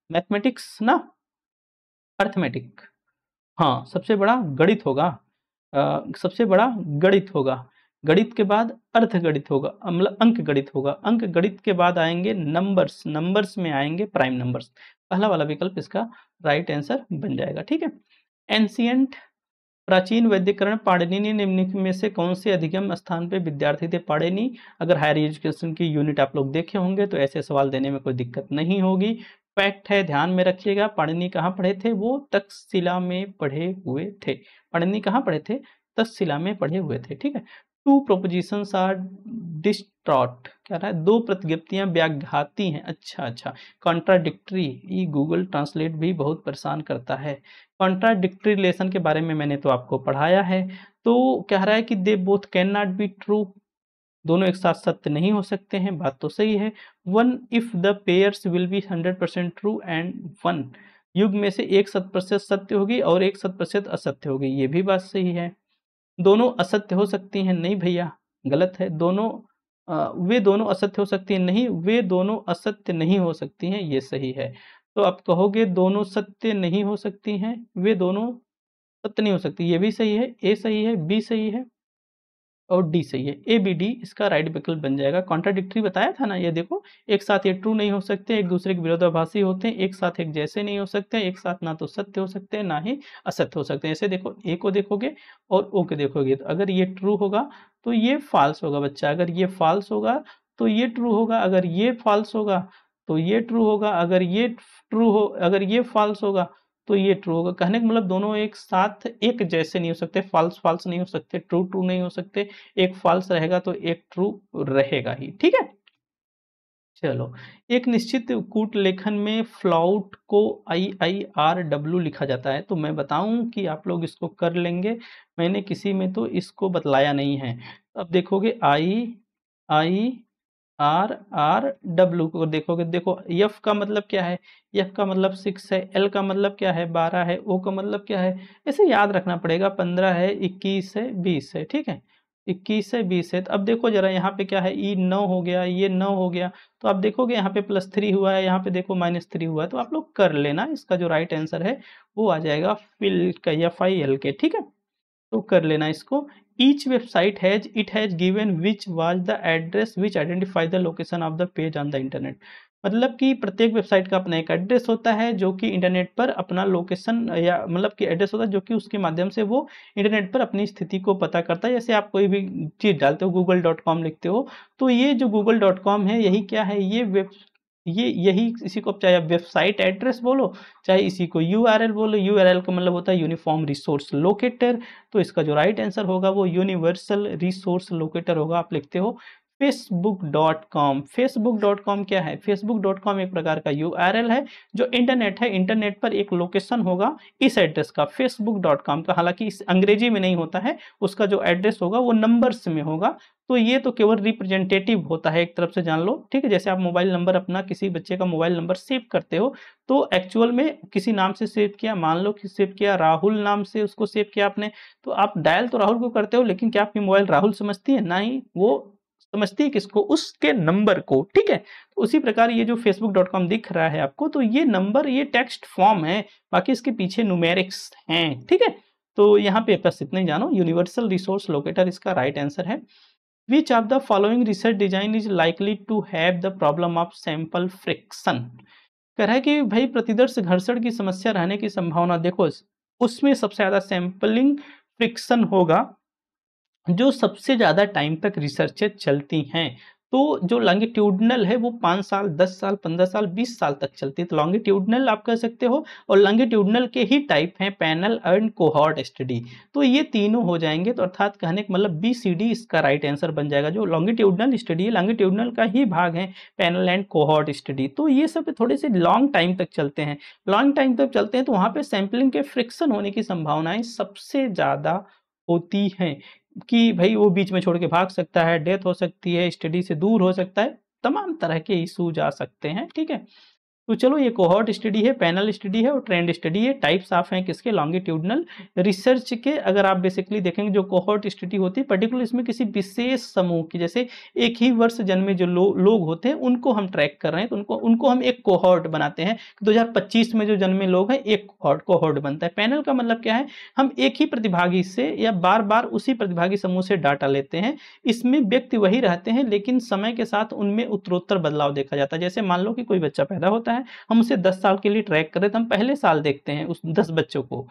मैथमेटिक्स ना, अर्थमेटिक, हाँ सबसे बड़ा गणित होगा, सबसे बड़ा गणित होगा। गणित के बाद अर्थ गणित होगा, मतलब अंक गणित होगा, अंक गणित के बाद आएंगे नंबर्स, नंबर्स में आएंगे प्राइम नंबर्स। पहला वाला विकल्प इसका राइट आंसर बन जाएगा। ठीक है। एंशियंट, प्राचीन वैदिकरण पाणिनि निम्नलिखित में से कौन से अधिगम स्थान पे विद्यार्थी थे? पाणिनि, अगर हायर एजुकेशन की यूनिट आप लोग देखे होंगे तो ऐसे सवाल देने में कोई दिक्कत नहीं होगी। फैक्ट है, ध्यान में रखिएगा। पाणिनि कहाँ पढ़े थे? वो तक्षशिला में पढ़े हुए थे। पाणिनि कहाँ पढ़े थे? तक्षशिला में पढ़े हुए थे। ठीक है। टू प्रोपोजिशंस आर डिस्टॉर्ट, क्या रहा है? दो प्रतिज्ञप्तियां व्याघाती हैं। अच्छा, कॉन्ट्राडिक्टरी, ये गूगल ट्रांसलेट भी बहुत परेशान करता है। कॉन्ट्राडिक्टरी रिलेशन के बारे में मैंने तो आपको पढ़ाया है। तो कह रहा है कि they both can not be true, दोनों एक साथ सत्य नहीं हो सकते हैं, बात तो सही है। One if the pairs will be 100% true and one, युग में से एक 100% सत्य होगी और एक 100% असत्य होगी, ये भी बात सही है। दोनों असत्य हो सकती हैं, नहीं भैया गलत है। दोनों वे दोनों असत्य हो सकती हैं, नहीं, वे दोनों असत्य नहीं हो सकती हैं, ये सही है। तो आप कहोगे दोनों सत्य नहीं हो सकती हैं, वे दोनों सत्य नहीं हो सकती, ये भी सही है। ए सही है, बी सही है और डी सही है। ए बी डी इसका राइट विकल्प बन जाएगा। कॉन्ट्राडिक्टरी बताया था ना, ये देखो एक साथ ये ट्रू नहीं हो सकते, एक दूसरे के विरोधाभासी होते हैं, एक साथ एक जैसे नहीं हो सकते, एक साथ ना तो सत्य हो सकते हैं ना ही असत्य हो सकते हैं। ऐसे देखो, ए को देखोगे और ओ को देखोगे, तो अगर ये ट्रू होगा तो ये फॉल्स होगा बच्चा, अगर ये फॉल्स होगा तो ये ट्रू होगा, अगर ये फॉल्स होगा तो ये ट्रू होगा, अगर ये फॉल्स होगा तो ये ट्रू होगा। कहने का मतलब दोनों एक साथ एक जैसे नहीं हो सकते, फॉल्स फॉल्स नहीं हो सकते, ट्रू ट्रू नहीं हो सकते, एक फॉल्स रहेगा तो एक ट्रू रहेगा ही। ठीक है। चलो, एक निश्चित कूट लेखन में फ्लाउट को IIRW लिखा जाता है, तो मैं बताऊं कि आप लोग इसको कर लेंगे, मैंने किसी में तो इसको बतलाया नहीं है। अब देखोगे IIRW को देखोगे, देखो F का मतलब क्या है? F का मतलब 6 है, L का मतलब क्या है? 12 है, O का मतलब क्या है? ऐसे याद रखना पड़ेगा। 15 है, 21 है, 20 है। ठीक है, 21 है, 20 है। तो अब देखो जरा यहाँ पे क्या है, E 9 हो गया, ये 9 हो गया, तो आप देखोगे यहाँ पे +3 हुआ है, यहाँ पे देखो -3 हुआ है, तो आप लोग कर लेना। इसका जो राइट आंसर है वो आ जाएगा फिल का FIL के। ठीक है, तो कर लेना इसको। Each website has given which was the address which identify the location of the page on the internet, मतलब कि प्रत्येक वेबसाइट का अपना एक एड्रेस होता है जो कि इंटरनेट पर अपना लोकेशन या मतलब कि एड्रेस होता है जो कि उसके माध्यम से वो इंटरनेट पर अपनी स्थिति को पता करता है। जैसे आप कोई भी चीज़ डालते हो, google.com लिखते हो, तो ये जो google.com है यही क्या है, ये यही इसी को चाहे आप वेबसाइट एड्रेस बोलो, चाहे इसी को URL बोलो। URL का मतलब होता है यूनिफॉर्म रिसोर्स लोकेटर, तो इसका जो राइट आंसर होगा वो यूनिवर्सल रिसोर्स लोकेटर होगा। आप लिखते हो facebook.com। facebook.com क्या है? facebook.com एक प्रकार का URL है जो इंटरनेट है, इंटरनेट पर एक लोकेशन होगा इस एड्रेस का, facebook.com का। हालांकि इस अंग्रेजी में नहीं होता है, उसका जो एड्रेस होगा वो नंबर्स में होगा, तो ये तो केवल रिप्रेजेंटेटिव होता है, एक तरफ से जान लो। ठीक है, जैसे आप मोबाइल नंबर अपना किसी बच्चे का मोबाइल नंबर सेव करते हो, तो एक्चुअल में किसी नाम से सेव किया, मान लो कि सेव किया राहुल नाम से, उसको सेव किया आपने, तो आप डायल तो राहुल को करते हो, लेकिन क्या आपकी मोबाइल राहुल समझती है? ना ही, वो समझती है किसको? उसके नंबर को। ठीक है, तो उसी प्रकार ये जो facebook.com दिख रहा है आपको, तो ये नंबर, ये टेक्स्ट फॉर्म है, बाकी इसके पीछे न्यूमेरिक्स हैं। ठीक है, तो यहाँ पे बस इतना ही जानो, यूनिवर्सल रिसोर्स लोकेटर इसका राइट आंसर है। Which of the following research design is likely to have the problem of sample friction? कह रहा है कि भाई प्रतिदर्श घर्षण की समस्या रहने की संभावना, देखो उसमें सबसे ज्यादा सैंपलिंग फ्रिक्शन होगा जो सबसे ज़्यादा टाइम तक रिसर्चें चलती हैं। तो जो लॉन्गिट्यूडनल है वो 5 साल, 10 साल, 15 साल, 20 साल तक चलती है, तो लॉन्गिट्यूडनल आप कह सकते हो। और लॉन्गिट्यूडनल के ही टाइप हैं पैनल एंड कोहॉर्ट स्टडी, तो ये तीनों हो जाएंगे। तो अर्थात कहने का मतलब BCD इसका राइट आंसर बन जाएगा। जो लॉन्गिट्यूडनल स्टडी है, लॉन्गिट्यूडनल का ही भाग है पैनल एंड कोहॉर्ट स्टडी, तो ये सब थोड़े से लॉन्ग टाइम तक चलते हैं। लॉन्ग टाइम तक चलते हैं तो वहाँ पे सैम्पलिंग के फ्रिक्शन होने की संभावनाएं सबसे ज़्यादा होती हैं, कि भाई वो बीच में छोड़ के भाग सकता है, डेथ हो सकती है, स्टडी से दूर हो सकता है, तमाम तरह के इश्यूज आ सकते हैं। ठीक है, तो चलो ये कोहॉर्ट स्टडी है, पैनल स्टडी है और ट्रेंड स्टडी है। टाइप्स ऑफ हैं किसके, लॉन्गिट्यूडनल रिसर्च के। अगर आप बेसिकली देखेंगे जो कोहॉर्ट स्टडी होती है पर्टिकुलर इसमें किसी विशेष समूह की, जैसे एक ही वर्ष जन्मे जो लोग होते हैं उनको हम ट्रैक कर रहे हैं, तो उनको हम एक कोहॉर्ट बनाते हैं। 2025 में जो जन्मे लोग हैं एक कोहॉर्ट बनता है। पैनल का मतलब क्या है, हम एक ही प्रतिभागी से या बार बार उसी प्रतिभागी समूह से डाटा लेते हैं। इसमें व्यक्ति वही रहते हैं लेकिन समय के साथ उनमें उत्तरोत्तर बदलाव देखा जाता है। जैसे मान लो कि कोई बच्चा पैदा होता है, हम उसे 10 साल के लिए ट्रैक कर रहे हैं, तो हम पहले साल देखते हैं उस 10 बच्चों को,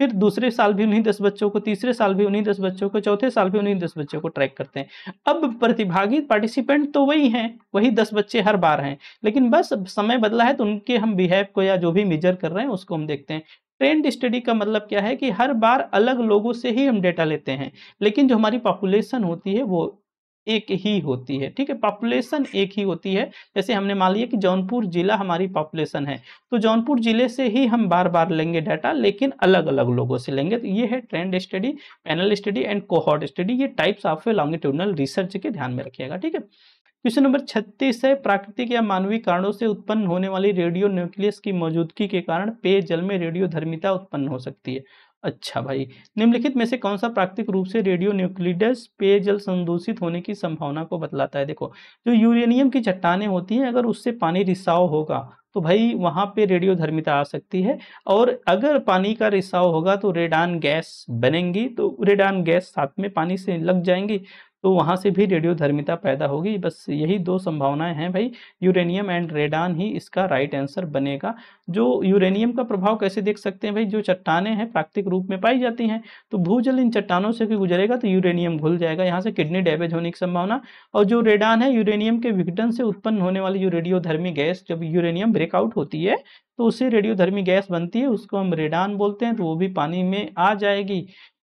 फिर दूसरे साल भी उन्हीं 10 बच्चों को, तीसरे साल भी उन्हीं 10 बच्चों को, चौथे साल भी उन्हीं 10 बच्चों को ट्रैक करते हैं। अब प्रतिभागी पार्टिसिपेंट तो वही हैं, वही 10 बच्चे हर बार हैं, लेकिन बस समय बदला है तो उनके हम बिहेव को या जो भी मेजर कर रहे हैं उसको हम देखते हैं। ट्रेंड स्टडी का मतलब क्या है कि हर बार अलग लोगों से ही हम डेटा लेते हैं, लेकिन जो हमारी पॉपुलेशन होती है वो एक ही होती है। ठीक है, पॉपुलेशन एक ही होती है। जैसे हमने मान लिया कि जौनपुर जिला हमारी पॉपुलेशन है, तो जौनपुर जिले से ही हम बार बार लेंगे डाटा, लेकिन अलग अलग लोगों से लेंगे। तो ये है trend study, panel study and cohort study. ये टाइप्स ऑफ लॉन्गिट्यूडनल रिसर्च के ध्यान में रखिएगा। ठीक है, क्वेश्चन नंबर 36 है, प्राकृतिक या मानवीय कारणों से उत्पन्न होने वाली रेडियो न्यूक्लियस की मौजूदगी के कारण पेयजल में रेडियोधर्मिता उत्पन्न हो सकती है। अच्छा भाई, निम्नलिखित में से कौन सा प्राकृतिक रूप से रेडियो न्यूक्लिडस पेयजल संदूषित होने की संभावना को बतलाता है। देखो, जो यूरेनियम की चट्टानें होती हैं, अगर उससे पानी रिसाव होगा तो भाई वहां पे रेडियोधर्मिता आ सकती है, और अगर पानी का रिसाव होगा तो रेडान गैस बनेंगी, तो रेडान गैस साथ में पानी से लग जाएंगी, तो वहां से भी रेडियोधर्मिता पैदा होगी। बस यही दो संभावनाएं हैं भाई, यूरेनियम एंड रेडान ही इसका राइट आंसर बनेगा। जो यूरेनियम का प्रभाव कैसे देख सकते हैं भाई, जो चट्टानें हैं प्राकृतिक रूप में पाई जाती हैं, तो भूजल इन चट्टानों से भी गुजरेगा तो यूरेनियम घुल जाएगा, यहाँ से किडनी डैमेज होने की संभावना। और जो रेडान है, यूरेनियम के विघटन से उत्पन्न होने वाली जो रेडियोधर्मी गैस, जब यूरेनियम ब्रेकआउट होती है तो उससे रेडियोधर्मी गैस बनती है, उसको हम रेडान बोलते हैं, तो वो भी पानी में आ जाएगी,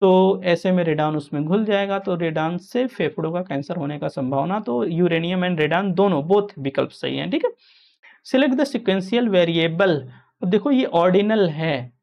तो ऐसे में रेडान उसमें घुल जाएगा, तो रेडान से फेफड़ों का कैंसर होने का संभावना। तो यूरेनियम एंड रेडान दोनों बोथ विकल्प सही हैं। ठीक है, सिलेक्ट द सिक्वेंशियल वेरिएबल। अब देखो ये ऑर्डिनल है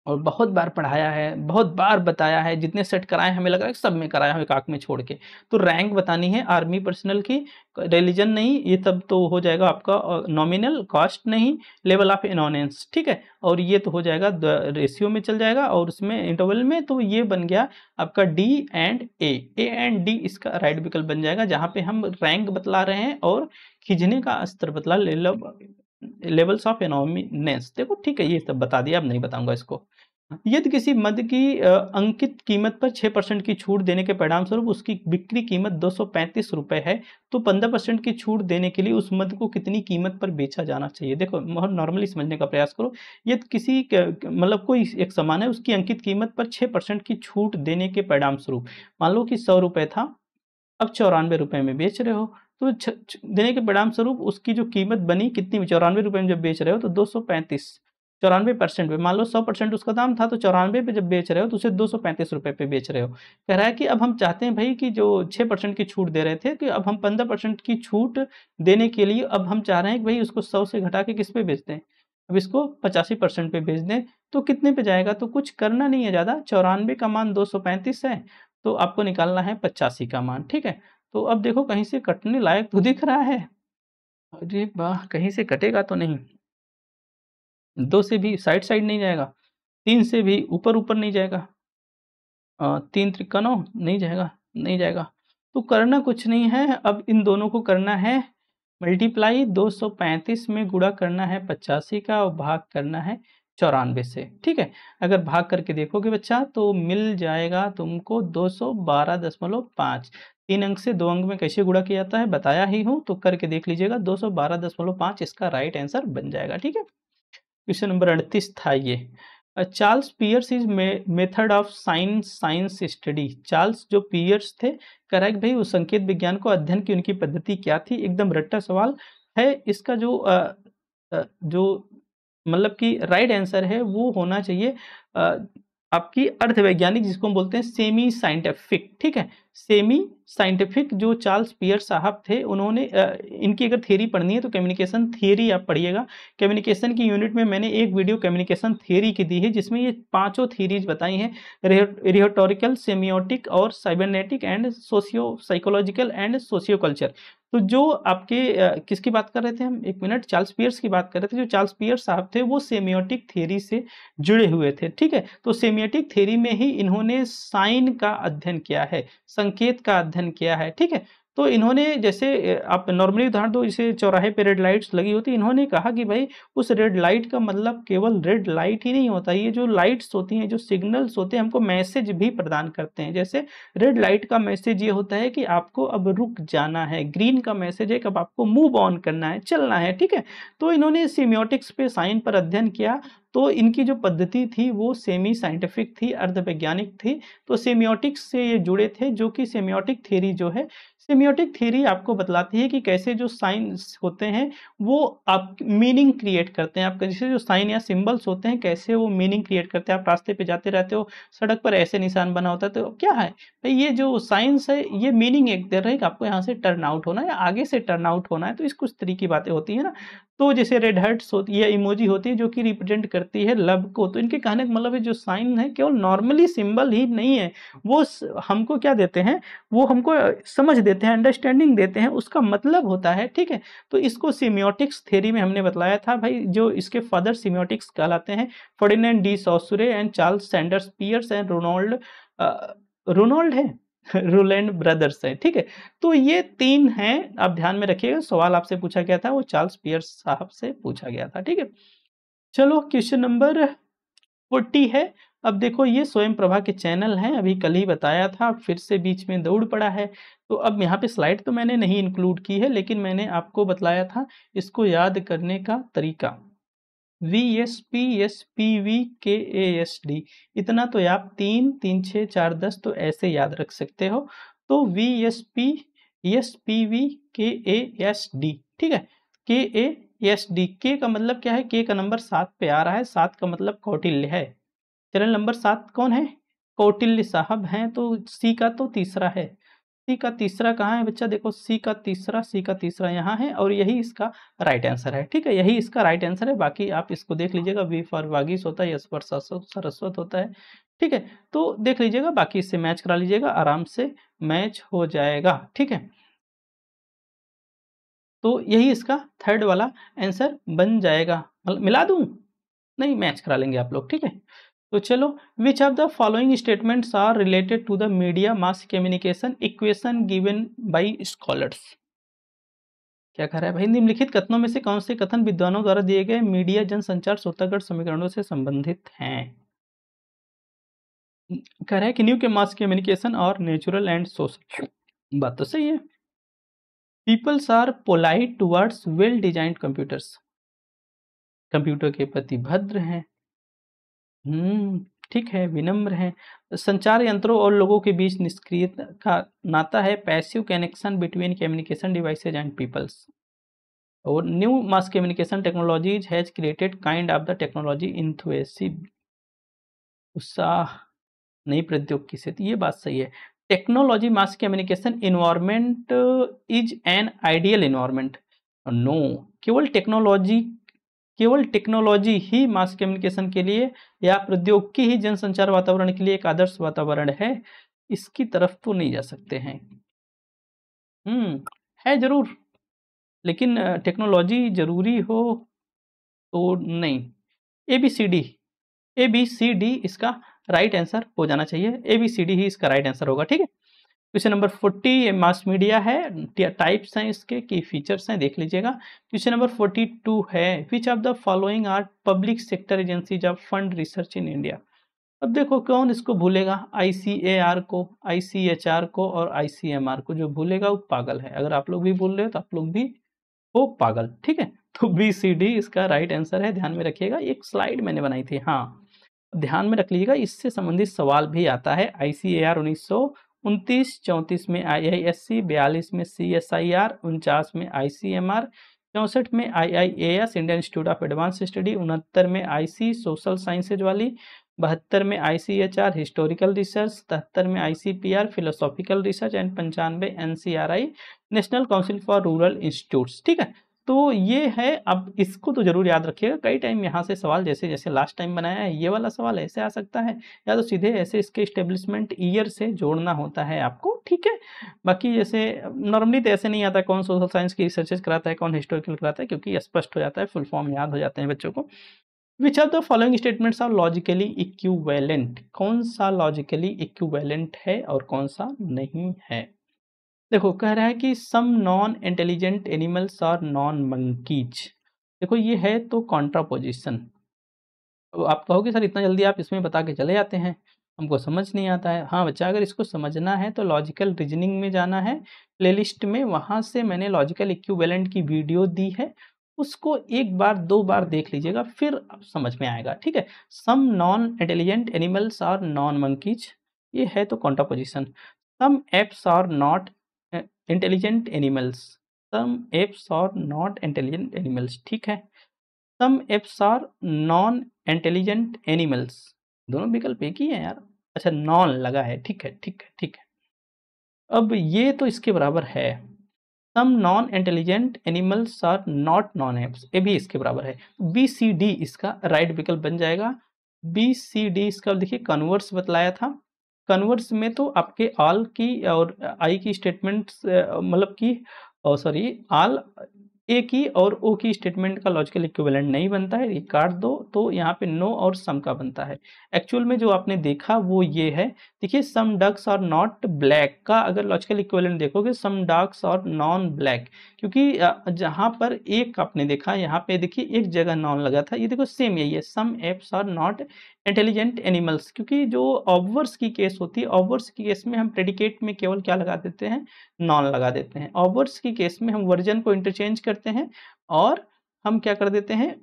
और बहुत बार पढ़ाया है, बहुत बार बताया है, जितने सेट कराए हमें लग रहा है सब में कराया है एक आंख में छोड़ के। तो रैंक बतानी है आर्मी पर्सनल की, रिलीजन नहीं, ये सब तो हो जाएगा आपका नॉमिनल, कास्ट नहीं, लेवल ऑफ इनोनेंस। ठीक है, और ये तो हो जाएगा रेशियो में चल जाएगा, और उसमें इंटरवल में, तो ये बन गया आपका D and A and D इसका राइट विकल्प बन जाएगा, जहाँ पे हम रैंक बतला रहे हैं और खिंचने का स्तर बतला लेवल्स ऑफ इनोमिनेंस। देखो ठीक है, ये सब बता दिया, अब नहीं बताऊंगा इसको। यदि किसी मद की अंकित कीमत पर 6% की छूट देने के परिणाम स्वरूप उसकी बिक्री कीमत 235 रुपए है, तो 15% की छूट देने के लिए उस मद को कितनी कीमत पर बेचा जाना चाहिए। देखो नॉर्मली समझने का प्रयास करो, यदि किसी मतलब कोई एक सामान है, उसकी अंकित कीमत पर 6% की छूट देने के परिणाम स्वरूप, मान लो कि 100 रुपए था, अब 94 रुपए में बेच रहे हो, तो देने के परिणाम स्वरूप उसकी जो कीमत बनी कितनी, 94 रुपए में जब बेच रहे हो तो 235, 94% पे, मान लो 100% उसका दाम था, तो 94 पे जब बेच रहे हो तो उसे 235 रुपए पे बेच रहे हो। कह रहा है कि अब हम चाहते हैं भाई कि जो 6% की छूट दे रहे थे, कि अब हम 15% की छूट देने के लिए अब हम चाह रहे हैं कि भाई उसको 100 से घटा के किस पे बेच दें, अब इसको 85% पे बेच दें, तो कितने पे जाएगा। तो कुछ करना नहीं है ज़्यादा, 94 का मान 235 है, तो आपको निकालना है 85 का मान। ठीक है, तो अब देखो कहीं से कटने लायक तो दिख रहा है, अरे वाह, कहीं से कटेगा तो नहीं, 2 से भी साइड साइड नहीं जाएगा, 3 से भी ऊपर ऊपर नहीं जाएगा, 3 त्रिका 9 नहीं जाएगा, नहीं जाएगा। तो करना कुछ नहीं है, अब इन दोनों को करना है मल्टीप्लाई, 235 में गुणा करना है 85 का और भाग करना है 94 से। ठीक है, अगर भाग करके देखोगे बच्चा तो मिल जाएगा तुमको 212.5। 3 अंक से 2 अंक में कैसे गुणा किया जाता है बताया ही हूँ, तो करके देख लीजिएगा, 212.5 इसका राइट आंसर बन जाएगा। ठीक है, क्वेश्चन नंबर 38 था ये, Charles Peirce is method of science study. Charles जो पियर्स थे, कह रहा है कि भाई उस संकेत विज्ञान को अध्ययन की उनकी पद्धति क्या थी। एकदम रट्टा सवाल है इसका, जो मतलब कि राइट आंसर है वो होना चाहिए आपकी अर्थवैज्ञानिक, जिसको हम बोलते हैं सेमी साइंटिफिक। ठीक है, सेमी साइंटिफिक जो चार्ल्स पियर्स साहब थे, उन्होंने इनकी अगर थियरी पढ़नी है तो कम्युनिकेशन थियरी आप पढ़िएगा। कम्युनिकेशन की यूनिट में मैंने एक वीडियो कम्युनिकेशन थियरी की दी है, जिसमें ये 5 थियरीज बताई हैं, रिहेटोरिकल, सेमियोटिक और cybernetic and socio psychological and socio culture. तो जो आपके किसकी बात कर रहे थे हम, एक मिनट, चार्ल्स पियर्स की बात कर रहे थे। जो चार्ल्स पियर्स साहब थे वो सेमियोटिक थ्योरी से जुड़े हुए थे, ठीक है। तो सेमियोटिक थ्योरी में ही इन्होंने साइन का अध्ययन किया है, संकेत का अध्ययन किया है, ठीक है। तो इन्होंने जैसे आप नॉर्मली उदाहरण दो, जैसे चौराहे पे रेड लाइट्स लगी होती, इन्होंने कहा कि भाई उस रेड लाइट का मतलब केवल रेड लाइट ही नहीं होता, ये जो लाइट्स होती हैं, जो सिग्नल्स होते हैं, हमको मैसेज भी प्रदान करते हैं। जैसे रेड लाइट का मैसेज ये होता है कि आपको अब रुक जाना है, ग्रीन का मैसेज है कि अब आपको मूव ऑन करना है, चलना है, ठीक है। तो इन्होंने सेमियोटिक्स पे साइन पर अध्ययन किया। तो इनकी जो पद्धति थी वो सेमी साइंटिफिक थी, अर्धवैज्ञानिक थी। तो सेमियोटिक्स से ये जुड़े थे, जो कि सेमियोटिक थ्योरी जो है, सेमियोटिक थ्योरी आपको बतलाती है कि कैसे जो साइंस होते हैं वो आप मीनिंग क्रिएट करते हैं। आपका जैसे जो साइन या सिंबल्स होते हैं कैसे वो मीनिंग क्रिएट करते हैं। आप रास्ते पे जाते रहते हो, सड़क पर ऐसे निशान बना होता है, तो क्या है भाई, ये जो साइंस है ये मीनिंग एक दे रहा है कि आपको यहाँ से टर्न आउट होना है या आगे से टर्न आउट होना है। तो इस कुछ तरीके की बातें होती है ना। तो जैसे रेड हार्ट्स होती है, इमोजी होती है जो कि रिप्रेजेंट करती है लव को। तो इनके कहने का मतलब है जो साइन है केवल नॉर्मली सिंबल ही नहीं है, वो हमको क्या देते हैं, वो हमको समझ देते हैं, अंडरस्टैंडिंग देते हैं, उसका मतलब होता है, ठीक है। तो इसको सेमियोटिक्स थ्योरी में हमने बतलाया था भाई। जो इसके फादर सेमियोटिक्स कहलाते हैं Ferdinand de Saussure and Charles Sanders Peirce and Ronald है रोलैंड ब्रदर्स है, ठीक है। तो ये 3 हैं, आप ध्यान में रखिएगा। सवाल आपसे पूछा गया था वो चार्ल्स पियर्स साहब से पूछा गया था, ठीक है। चलो क्वेश्चन नंबर 40 है। अब देखो ये स्वयं प्रभा के चैनल हैं, अभी कल ही बताया था, फिर से बीच में दौड़ पड़ा है। तो अब यहाँ पे स्लाइड तो मैंने नहीं इंक्लूड की है, लेकिन मैंने आपको बतलाया था इसको याद करने का तरीका। VSPSPVKASD, इतना तो आप 3 3 6 4 10 तो ऐसे याद रख सकते हो। तो VSPSPVKASD, ठीक है। KASD, के का मतलब क्या है, के का नंबर 7 पे आ रहा है, 7 का मतलब कौटिल्य है। चरण नंबर 7 कौन है, कौटिल्य साहब हैं। तो सी का तो तीसरा है, सी का तीसरा कहाँ है बच्चा, देखो सी का तीसरा यहाँ है, और यही इसका राइट आंसर है, ठीक है। यही इसका राइट आंसर है। बाकी आप इसको देख लीजिएगा, वी फॉर वागीश होता है, एस फॉर सरस्वत होता है, ठीक है। तो देख लीजिएगा, बाकी इससे मैच करा लीजिएगा, आराम से मैच हो जाएगा, ठीक है। तो यही इसका थर्ड वाला आंसर बन जाएगा। मिला दूं, नहीं, मैच करा लेंगे आप लोग, ठीक है। तो चलो, which of the following statements are related to the media mass communication equation given by scholars. क्या कह रहा है भाई, निम्नलिखित कथनों में से कौन से कथन विद्वानों द्वारा दिए गए मीडिया जनसंचार सूत्रगढ़ समीकरणों से संबंधित हैं। कह रहा है कि न्यू के मास कम्युनिकेशन और नेचुरल एंड सोशल, बात तो सही है। Peoples are polite towards well designed computers, computer के प्रति भद्र हैं। ठीक है, विनम्र हैं। संचार यंत्रों और लोगों के बीच निष्क्रियता का नाता है, passive connection between communication devices and peoples. और new mass communication technologies has created kind of the technology enthusiast, उत्साह नई प्रौद्योगिकी से, ये बात सही है। Technology mass communication environment is an ideal environment, no, केवल टेक्नोलॉजी ही मास कम्युनिकेशन के लिए या प्रौद्योगिकी ही जनसंचार वातावरण के लिए एक आदर्श वातावरण है, इसकी तरफ तो नहीं जा सकते हैं। है जरूर, लेकिन टेक्नोलॉजी जरूरी हो तो नहीं। ABCD इसका राइट आंसर हो जाना चाहिए, ABCD ही इसका राइट आंसर होगा, ठीक है। क्वेश्चन नंबर 40 मास मीडिया है, टाइप्स हैं इसके, की फीचर्स हैं, देख लीजिएगा। क्वेश्चन नंबर 42 है, which of the following are public sector agencies of fund research in India. अब देखो कौन इसको भूलेगा, ICAR को, ICHR को और ICMR को, जो भूलेगा वो पागल है। अगर आप लोग भी भूल रहे हो तो आप लोग भी हो पागल, ठीक है। तो BCD इसका राइट आंसर है, ध्यान में रखिएगा। एक स्लाइड मैंने बनाई थी, हाँ ध्यान में रख लीजिएगा, इससे संबंधित सवाल भी आता है। ICAR 1929, 34 में IISC, 42 में CSIR, 49 में ICMR, 64 में IIAS Indian institute of advance study, 69 में IC सोशल साइंसेज वाली, 72 में ICHR हिस्टोरिकल रिसर्च, 73 में ICPR philosophical research and 95 NCRI national council for rural institutes, ठीक है। तो ये है, अब इसको तो ज़रूर याद रखिएगा। कई टाइम यहाँ से सवाल जैसे जैसे लास्ट टाइम बनाया है, ये वाला सवाल ऐसे आ सकता है, या तो सीधे ऐसे इसके एस्टेब्लिशमेंट ईयर से जोड़ना होता है आपको, ठीक है। बाकी जैसे नॉर्मली तो ऐसे नहीं आता कौन सोशल साइंस की रिसर्चेज कराता है, कौन हिस्टोरिकल कराता है, क्योंकि स्पष्ट हो जाता है, फुल फॉर्म याद हो जाते हैं बच्चों को। Which of the following statements are logically equivalent, कौन सा लॉजिकली इक्विवेलेंट है और कौन सा नहीं है। देखो कह रहा है कि some non intelligent animals are non monkeys. देखो ये है तो कॉन्ट्रापोजिशन। तो आप कहोगे सर इतना जल्दी आप इसमें बता के चले जाते हैं, हमको समझ नहीं आता है। हाँ बच्चा, अगर इसको समझना है तो लॉजिकल रीजनिंग में जाना है, प्लेलिस्ट में, वहाँ से मैंने लॉजिकल इक्विवेलेंट की वीडियो दी है, उसको एक बार दो बार देख लीजिएगा, फिर समझ में आएगा, ठीक है। Some non intelligent animals are non monkeys, ये है तो contraposition. Some apes are not intelligent animals, some apes are not intelligent animals, ठीक है। Some apes are non intelligent animals, दोनों विकल्प एक ही है यार। अच्छा नॉन लगा है, ठीक है ठीक है ठीक है। अब ये तो इसके बराबर है, some non intelligent animals are not non apes, ये भी इसके बराबर है। बी सी डी इसका राइट विकल्प बन जाएगा। बी सी डी इसका देखिए कन्वर्स बतलाया था, कन्वर्स में तो आपके ऑल की और आई की स्टेटमेंट्स मतलब की सॉरी ऑल ए की और ओ की स्टेटमेंट का लॉजिकल इक्विवेलेंट नहीं बनता है, ये काट दो, तो यहाँ पे नो और सम का बनता है। एक्चुअल में जो आपने देखा वो ये है, देखिए सम डक्स आर नॉट ब्लैक का अगर लॉजिकल इक्विवेलेंट देखोगे सम डक्स आर नॉन ब्लैक, क्योंकि जहाँ पर एक आपने देखा, यहाँ पे देखिए एक जगह नॉन लगा था, ये देखो सेम यही है, some apes are not intelligent animals, क्योंकि जो ऑब्वर्स की केस होती है, ऑब्वर्स की केस में हम प्रेडिकेट में केवल क्या लगा देते हैं, नॉन लगा देते हैं। ऑब्वर्स की केस में हम वर्जन को इंटरचेंज करते हैं और हम क्या कर देते हैं,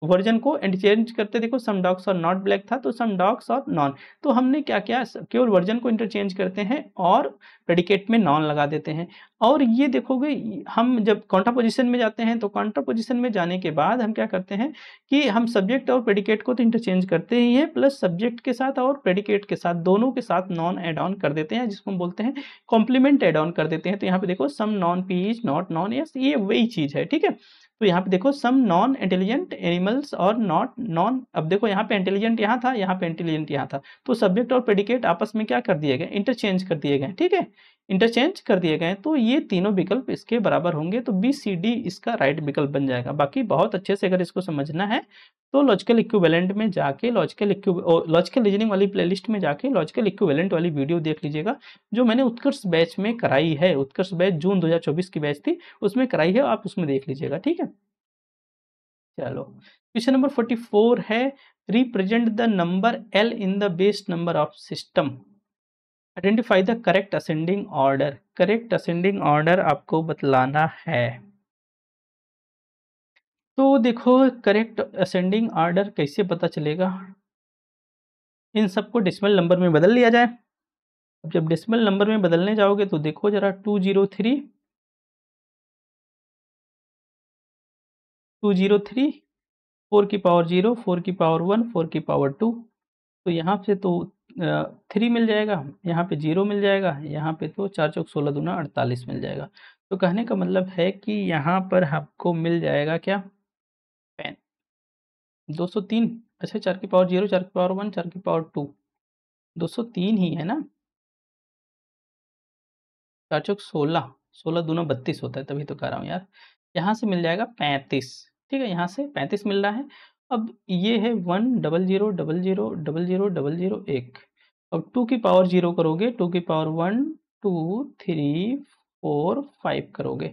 वर्जन को इंटरचेंज करते, देखो सम डॉग्स और नॉट ब्लैक था तो सम डॉग्स और नॉन, तो हमने क्या किया, केवल वर्जन को इंटरचेंज करते हैं और प्रेडिकेट में नॉन लगा देते हैं। और ये देखोगे हम जब कॉन्ट्रापोजिशन में जाते हैं तो कॉन्ट्रापोजिशन में जाने के बाद हम क्या करते हैं कि हम सब्जेक्ट और प्रेडिकेट को तो इंटरचेंज करते ही हैं, प्लस सब्जेक्ट के साथ और प्रेडिकेट के साथ दोनों के साथ नॉन एड ऑन कर देते हैं, जिसको हम बोलते हैं कॉम्प्लीमेंट एड ऑन कर देते हैं। तो यहाँ पे देखो some non P is not non, yes ये वही चीज है, ठीक है। तो यहाँ पे देखो सम नॉन इंटेलिजेंट एनिमल्स और नॉट नॉन, अब देखो यहाँ पे इंटेलिजेंट यहाँ था, यहाँ पे इंटेलिजेंट यहाँ था, तो सब्जेक्ट और प्रेडिकेट आपस में क्या कर दिए गए, इंटरचेंज कर दिए गए, ठीक है, इंटरचेंज कर दिए गए। तो ये तीनों विकल्प इसके बराबर होंगे, तो बी सी डी इसका राइट विकल्प बन जाएगा। बाकी बहुत अच्छे से अगर इसको समझना है तो लॉजिकल इक्विवेलेंट में जाके लॉजिकल रीजनिंग वाली प्लेलिस्ट में जाके लॉजिकल इक्विवेलेंट वाली वीडियो देख लीजिएगा, जो मैंने उत्कर्ष बैच में कराई है। उत्कर्ष बैच जून 2024 की बैच थी, उसमें कराई है, आप उसमें देख लीजिएगा, ठीक है। चलो क्वेश्चन नंबर 44 है, represent the number L in the base number of system, identify the correct ascending order. Correct ascending order आपको बतलाना है। तो देखो करेक्ट असेंडिंग ऑर्डर कैसे पता चलेगा, इन सबको डेसिमल नंबर में बदल लिया जाए। अब जब डेसिमल नंबर में बदलने जाओगे तो देखो जरा 203 4 की पावर 0, 4 की पावर 1, 4 की पावर 2, तो यहाँ से तो 3 मिल जाएगा, यहाँ पे 0 मिल जाएगा, यहाँ पे तो 4 चौक 16 दूना 48 मिल जाएगा। तो कहने का मतलब है कि यहाँ पर आपको मिल जाएगा क्या, पेन 203, अच्छा 4 की पावर 0, 4 की पावर 1, 4 की पावर 2, 203 ही है ना, 4 चौक 16, 16 दूना 32 होता है, तभी तो कह रहा हूँ यार। यहाँ से मिल जाएगा 35, ठीक है, यहाँ से 35 मिल रहा है। अब ये है 1 0 0 0 0 0 0 0 1, अब 2 की पावर 0 करोगे, 2 की पावर 1 2 3 4 5 करोगे,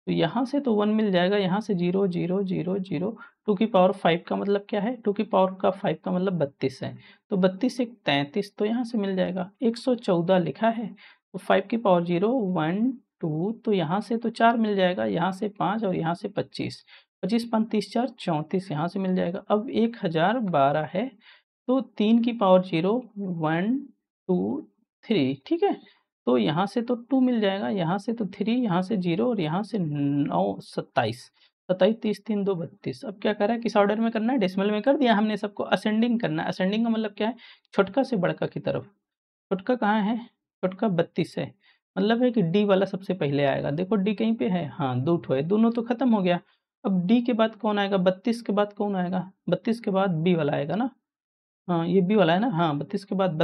तो यहाँ से तो 1 मिल जाएगा, यहाँ से 0 0 0 0, 2 की पावर 5 का मतलब क्या है, 2 की पावर का 5 का मतलब 32 है, तो 32 एक 33, तो यहाँ से मिल जाएगा 114 लिखा है, तो 5 की पावर 0 1 2, तो यहाँ से तो 4 मिल जाएगा, यहाँ से 5 और यहाँ से 25, 25 5 30 4 34, यहाँ से मिल जाएगा। अब 1012 है, तो 3 की पावर 0 1 2 3, ठीक है, तो यहाँ से तो 2 मिल जाएगा, यहाँ से तो 3, यहाँ से 0 और यहाँ से 9 27, 27 30 3 2 32। अब क्या कर रहा है, किस ऑर्डर में करना है, डेसिमल में कर दिया हमने सबको, असेंडिंग करना है। असेंडिंग का मतलब क्या है, छोटका से बड़का की तरफ, छोटका कहाँ है, छोटका 32 है, मतलब है कि डी वाला सबसे पहले आएगा। देखो डी कहीं पे है, हाँ 2 ठो है, दोनों तो खत्म हो गया। अब डी के बाद कौन आएगा? 32 के बाद कौन आएगा? 32 के बाद बी वाला आएगा ना। हाँ, ये बी वाला है ना। हाँ, 32 के बाद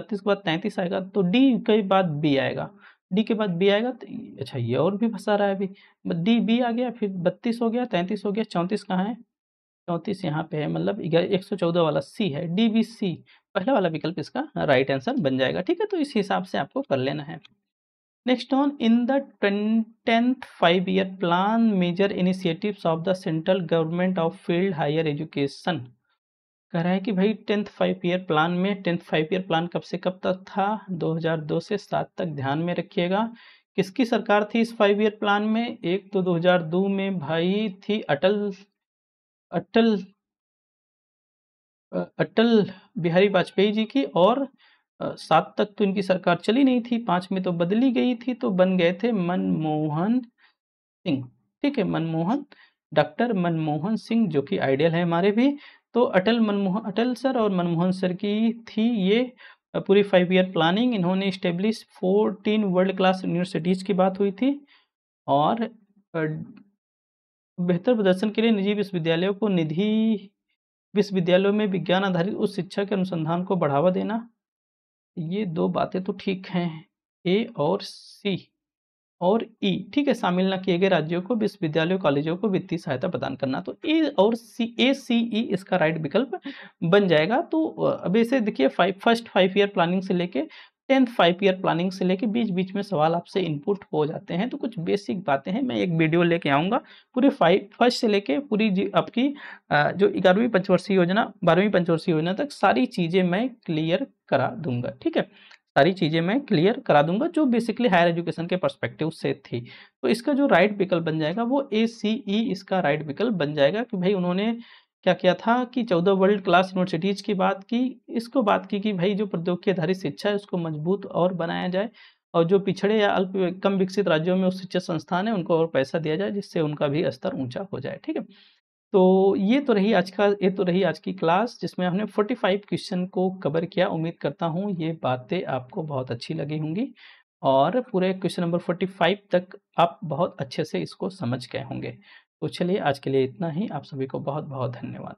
33 आएगा, तो डी के बाद बी आएगा। डी के बाद बी आएगा तो अच्छा, ये और भी फंसा रहा है अभी। डी बी आ गया, फिर 32 हो गया, 33 हो गया, 34 कहाँ है? 34 यहाँ पे है, मतलब 114 वाला सी है, डी बी सी। पहला वाला विकल्प इसका राइट आंसर बन जाएगा। ठीक है, तो इस हिसाब से आपको कर लेना है। Next one, in the 10th 5-year plan major initiatives of the central government of field higher education. कह रहा है कि भाई 10th 5-year प्लान में 10th 5-year प्लान कब से कब तक था? 2002 से 7 तक। ध्यान में रखिएगा किसकी सरकार थी इस 5-year प्लान में? एक तो 2002 में भाई थी अटल अटल अटल बिहारी वाजपेयी जी की, और 7 तक तो इनकी सरकार चली नहीं थी, 5 में तो बदली गई थी, तो बन गए थे मनमोहन सिंह। ठीक है, डॉक्टर मनमोहन सिंह, जो कि आइडियल है हमारे भी। तो अटल सर और मनमोहन सर की थी ये पूरी 5-year प्लानिंग। इन्होंने इस्टेब्लिश 14 वर्ल्ड क्लास यूनिवर्सिटीज की बात हुई थी, और बेहतर प्रदर्शन के लिए निजी विश्वविद्यालयों को निधि, विश्वविद्यालयों में विज्ञान आधारित उच्च शिक्षा के अनुसंधान को बढ़ावा देना। ये 2 बातें तो ठीक हैं, ए और सी और ई। ठीक है, शामिल न किए गए राज्यों को, विश्वविद्यालयों कॉलेजों को वित्तीय सहायता प्रदान करना। तो ए और सी, ए सी ई इसका राइट विकल्प बन जाएगा। तो अब ऐसे देखिए, फर्स्ट 5-year प्लानिंग से लेके 10th 5-year प्लानिंग से लेके बीच बीच में सवाल आपसे इनपुट हो जाते हैं। तो कुछ बेसिक बातें हैं, मैं एक वीडियो लेके आऊँगा पूरे फर्स्ट से लेके पूरी आपकी जो 11वीं पंचवर्षीय योजना, 12वीं पंचवर्षीय योजना तक सारी चीज़ें मैं क्लियर करा दूंगा। ठीक है, सारी चीज़ें मैं क्लियर करा दूंगा जो बेसिकली हायर एजुकेशन के पर्सपेक्टिव से थी। तो इसका जो राइट विकल्प बन जाएगा वो ए सी ई इसका राइट विकल्प बन जाएगा, कि भाई उन्होंने क्या किया था कि 14 वर्ल्ड क्लास यूनिवर्सिटीज की बात की, इसको बात की कि भाई जो प्रौद्योगिकी आधारित शिक्षा है उसको मजबूत और बनाया जाए, और जो पिछड़े या अल्प कम विकसित राज्यों में उस शिक्षा संस्थान है उनको और पैसा दिया जाए, जिससे उनका भी स्तर ऊंचा हो जाए। ठीक है, तो ये तो रही आज की क्लास, जिसमें हमने 45 क्वेश्चन को कवर किया। उम्मीद करता हूँ ये बातें आपको बहुत अच्छी लगी होंगी, और पूरे क्वेश्चन नंबर 45 तक आप बहुत अच्छे से इसको समझ गए होंगे। तो चलिए, आज के लिए इतना ही। आप सभी को बहुत बहुत धन्यवाद।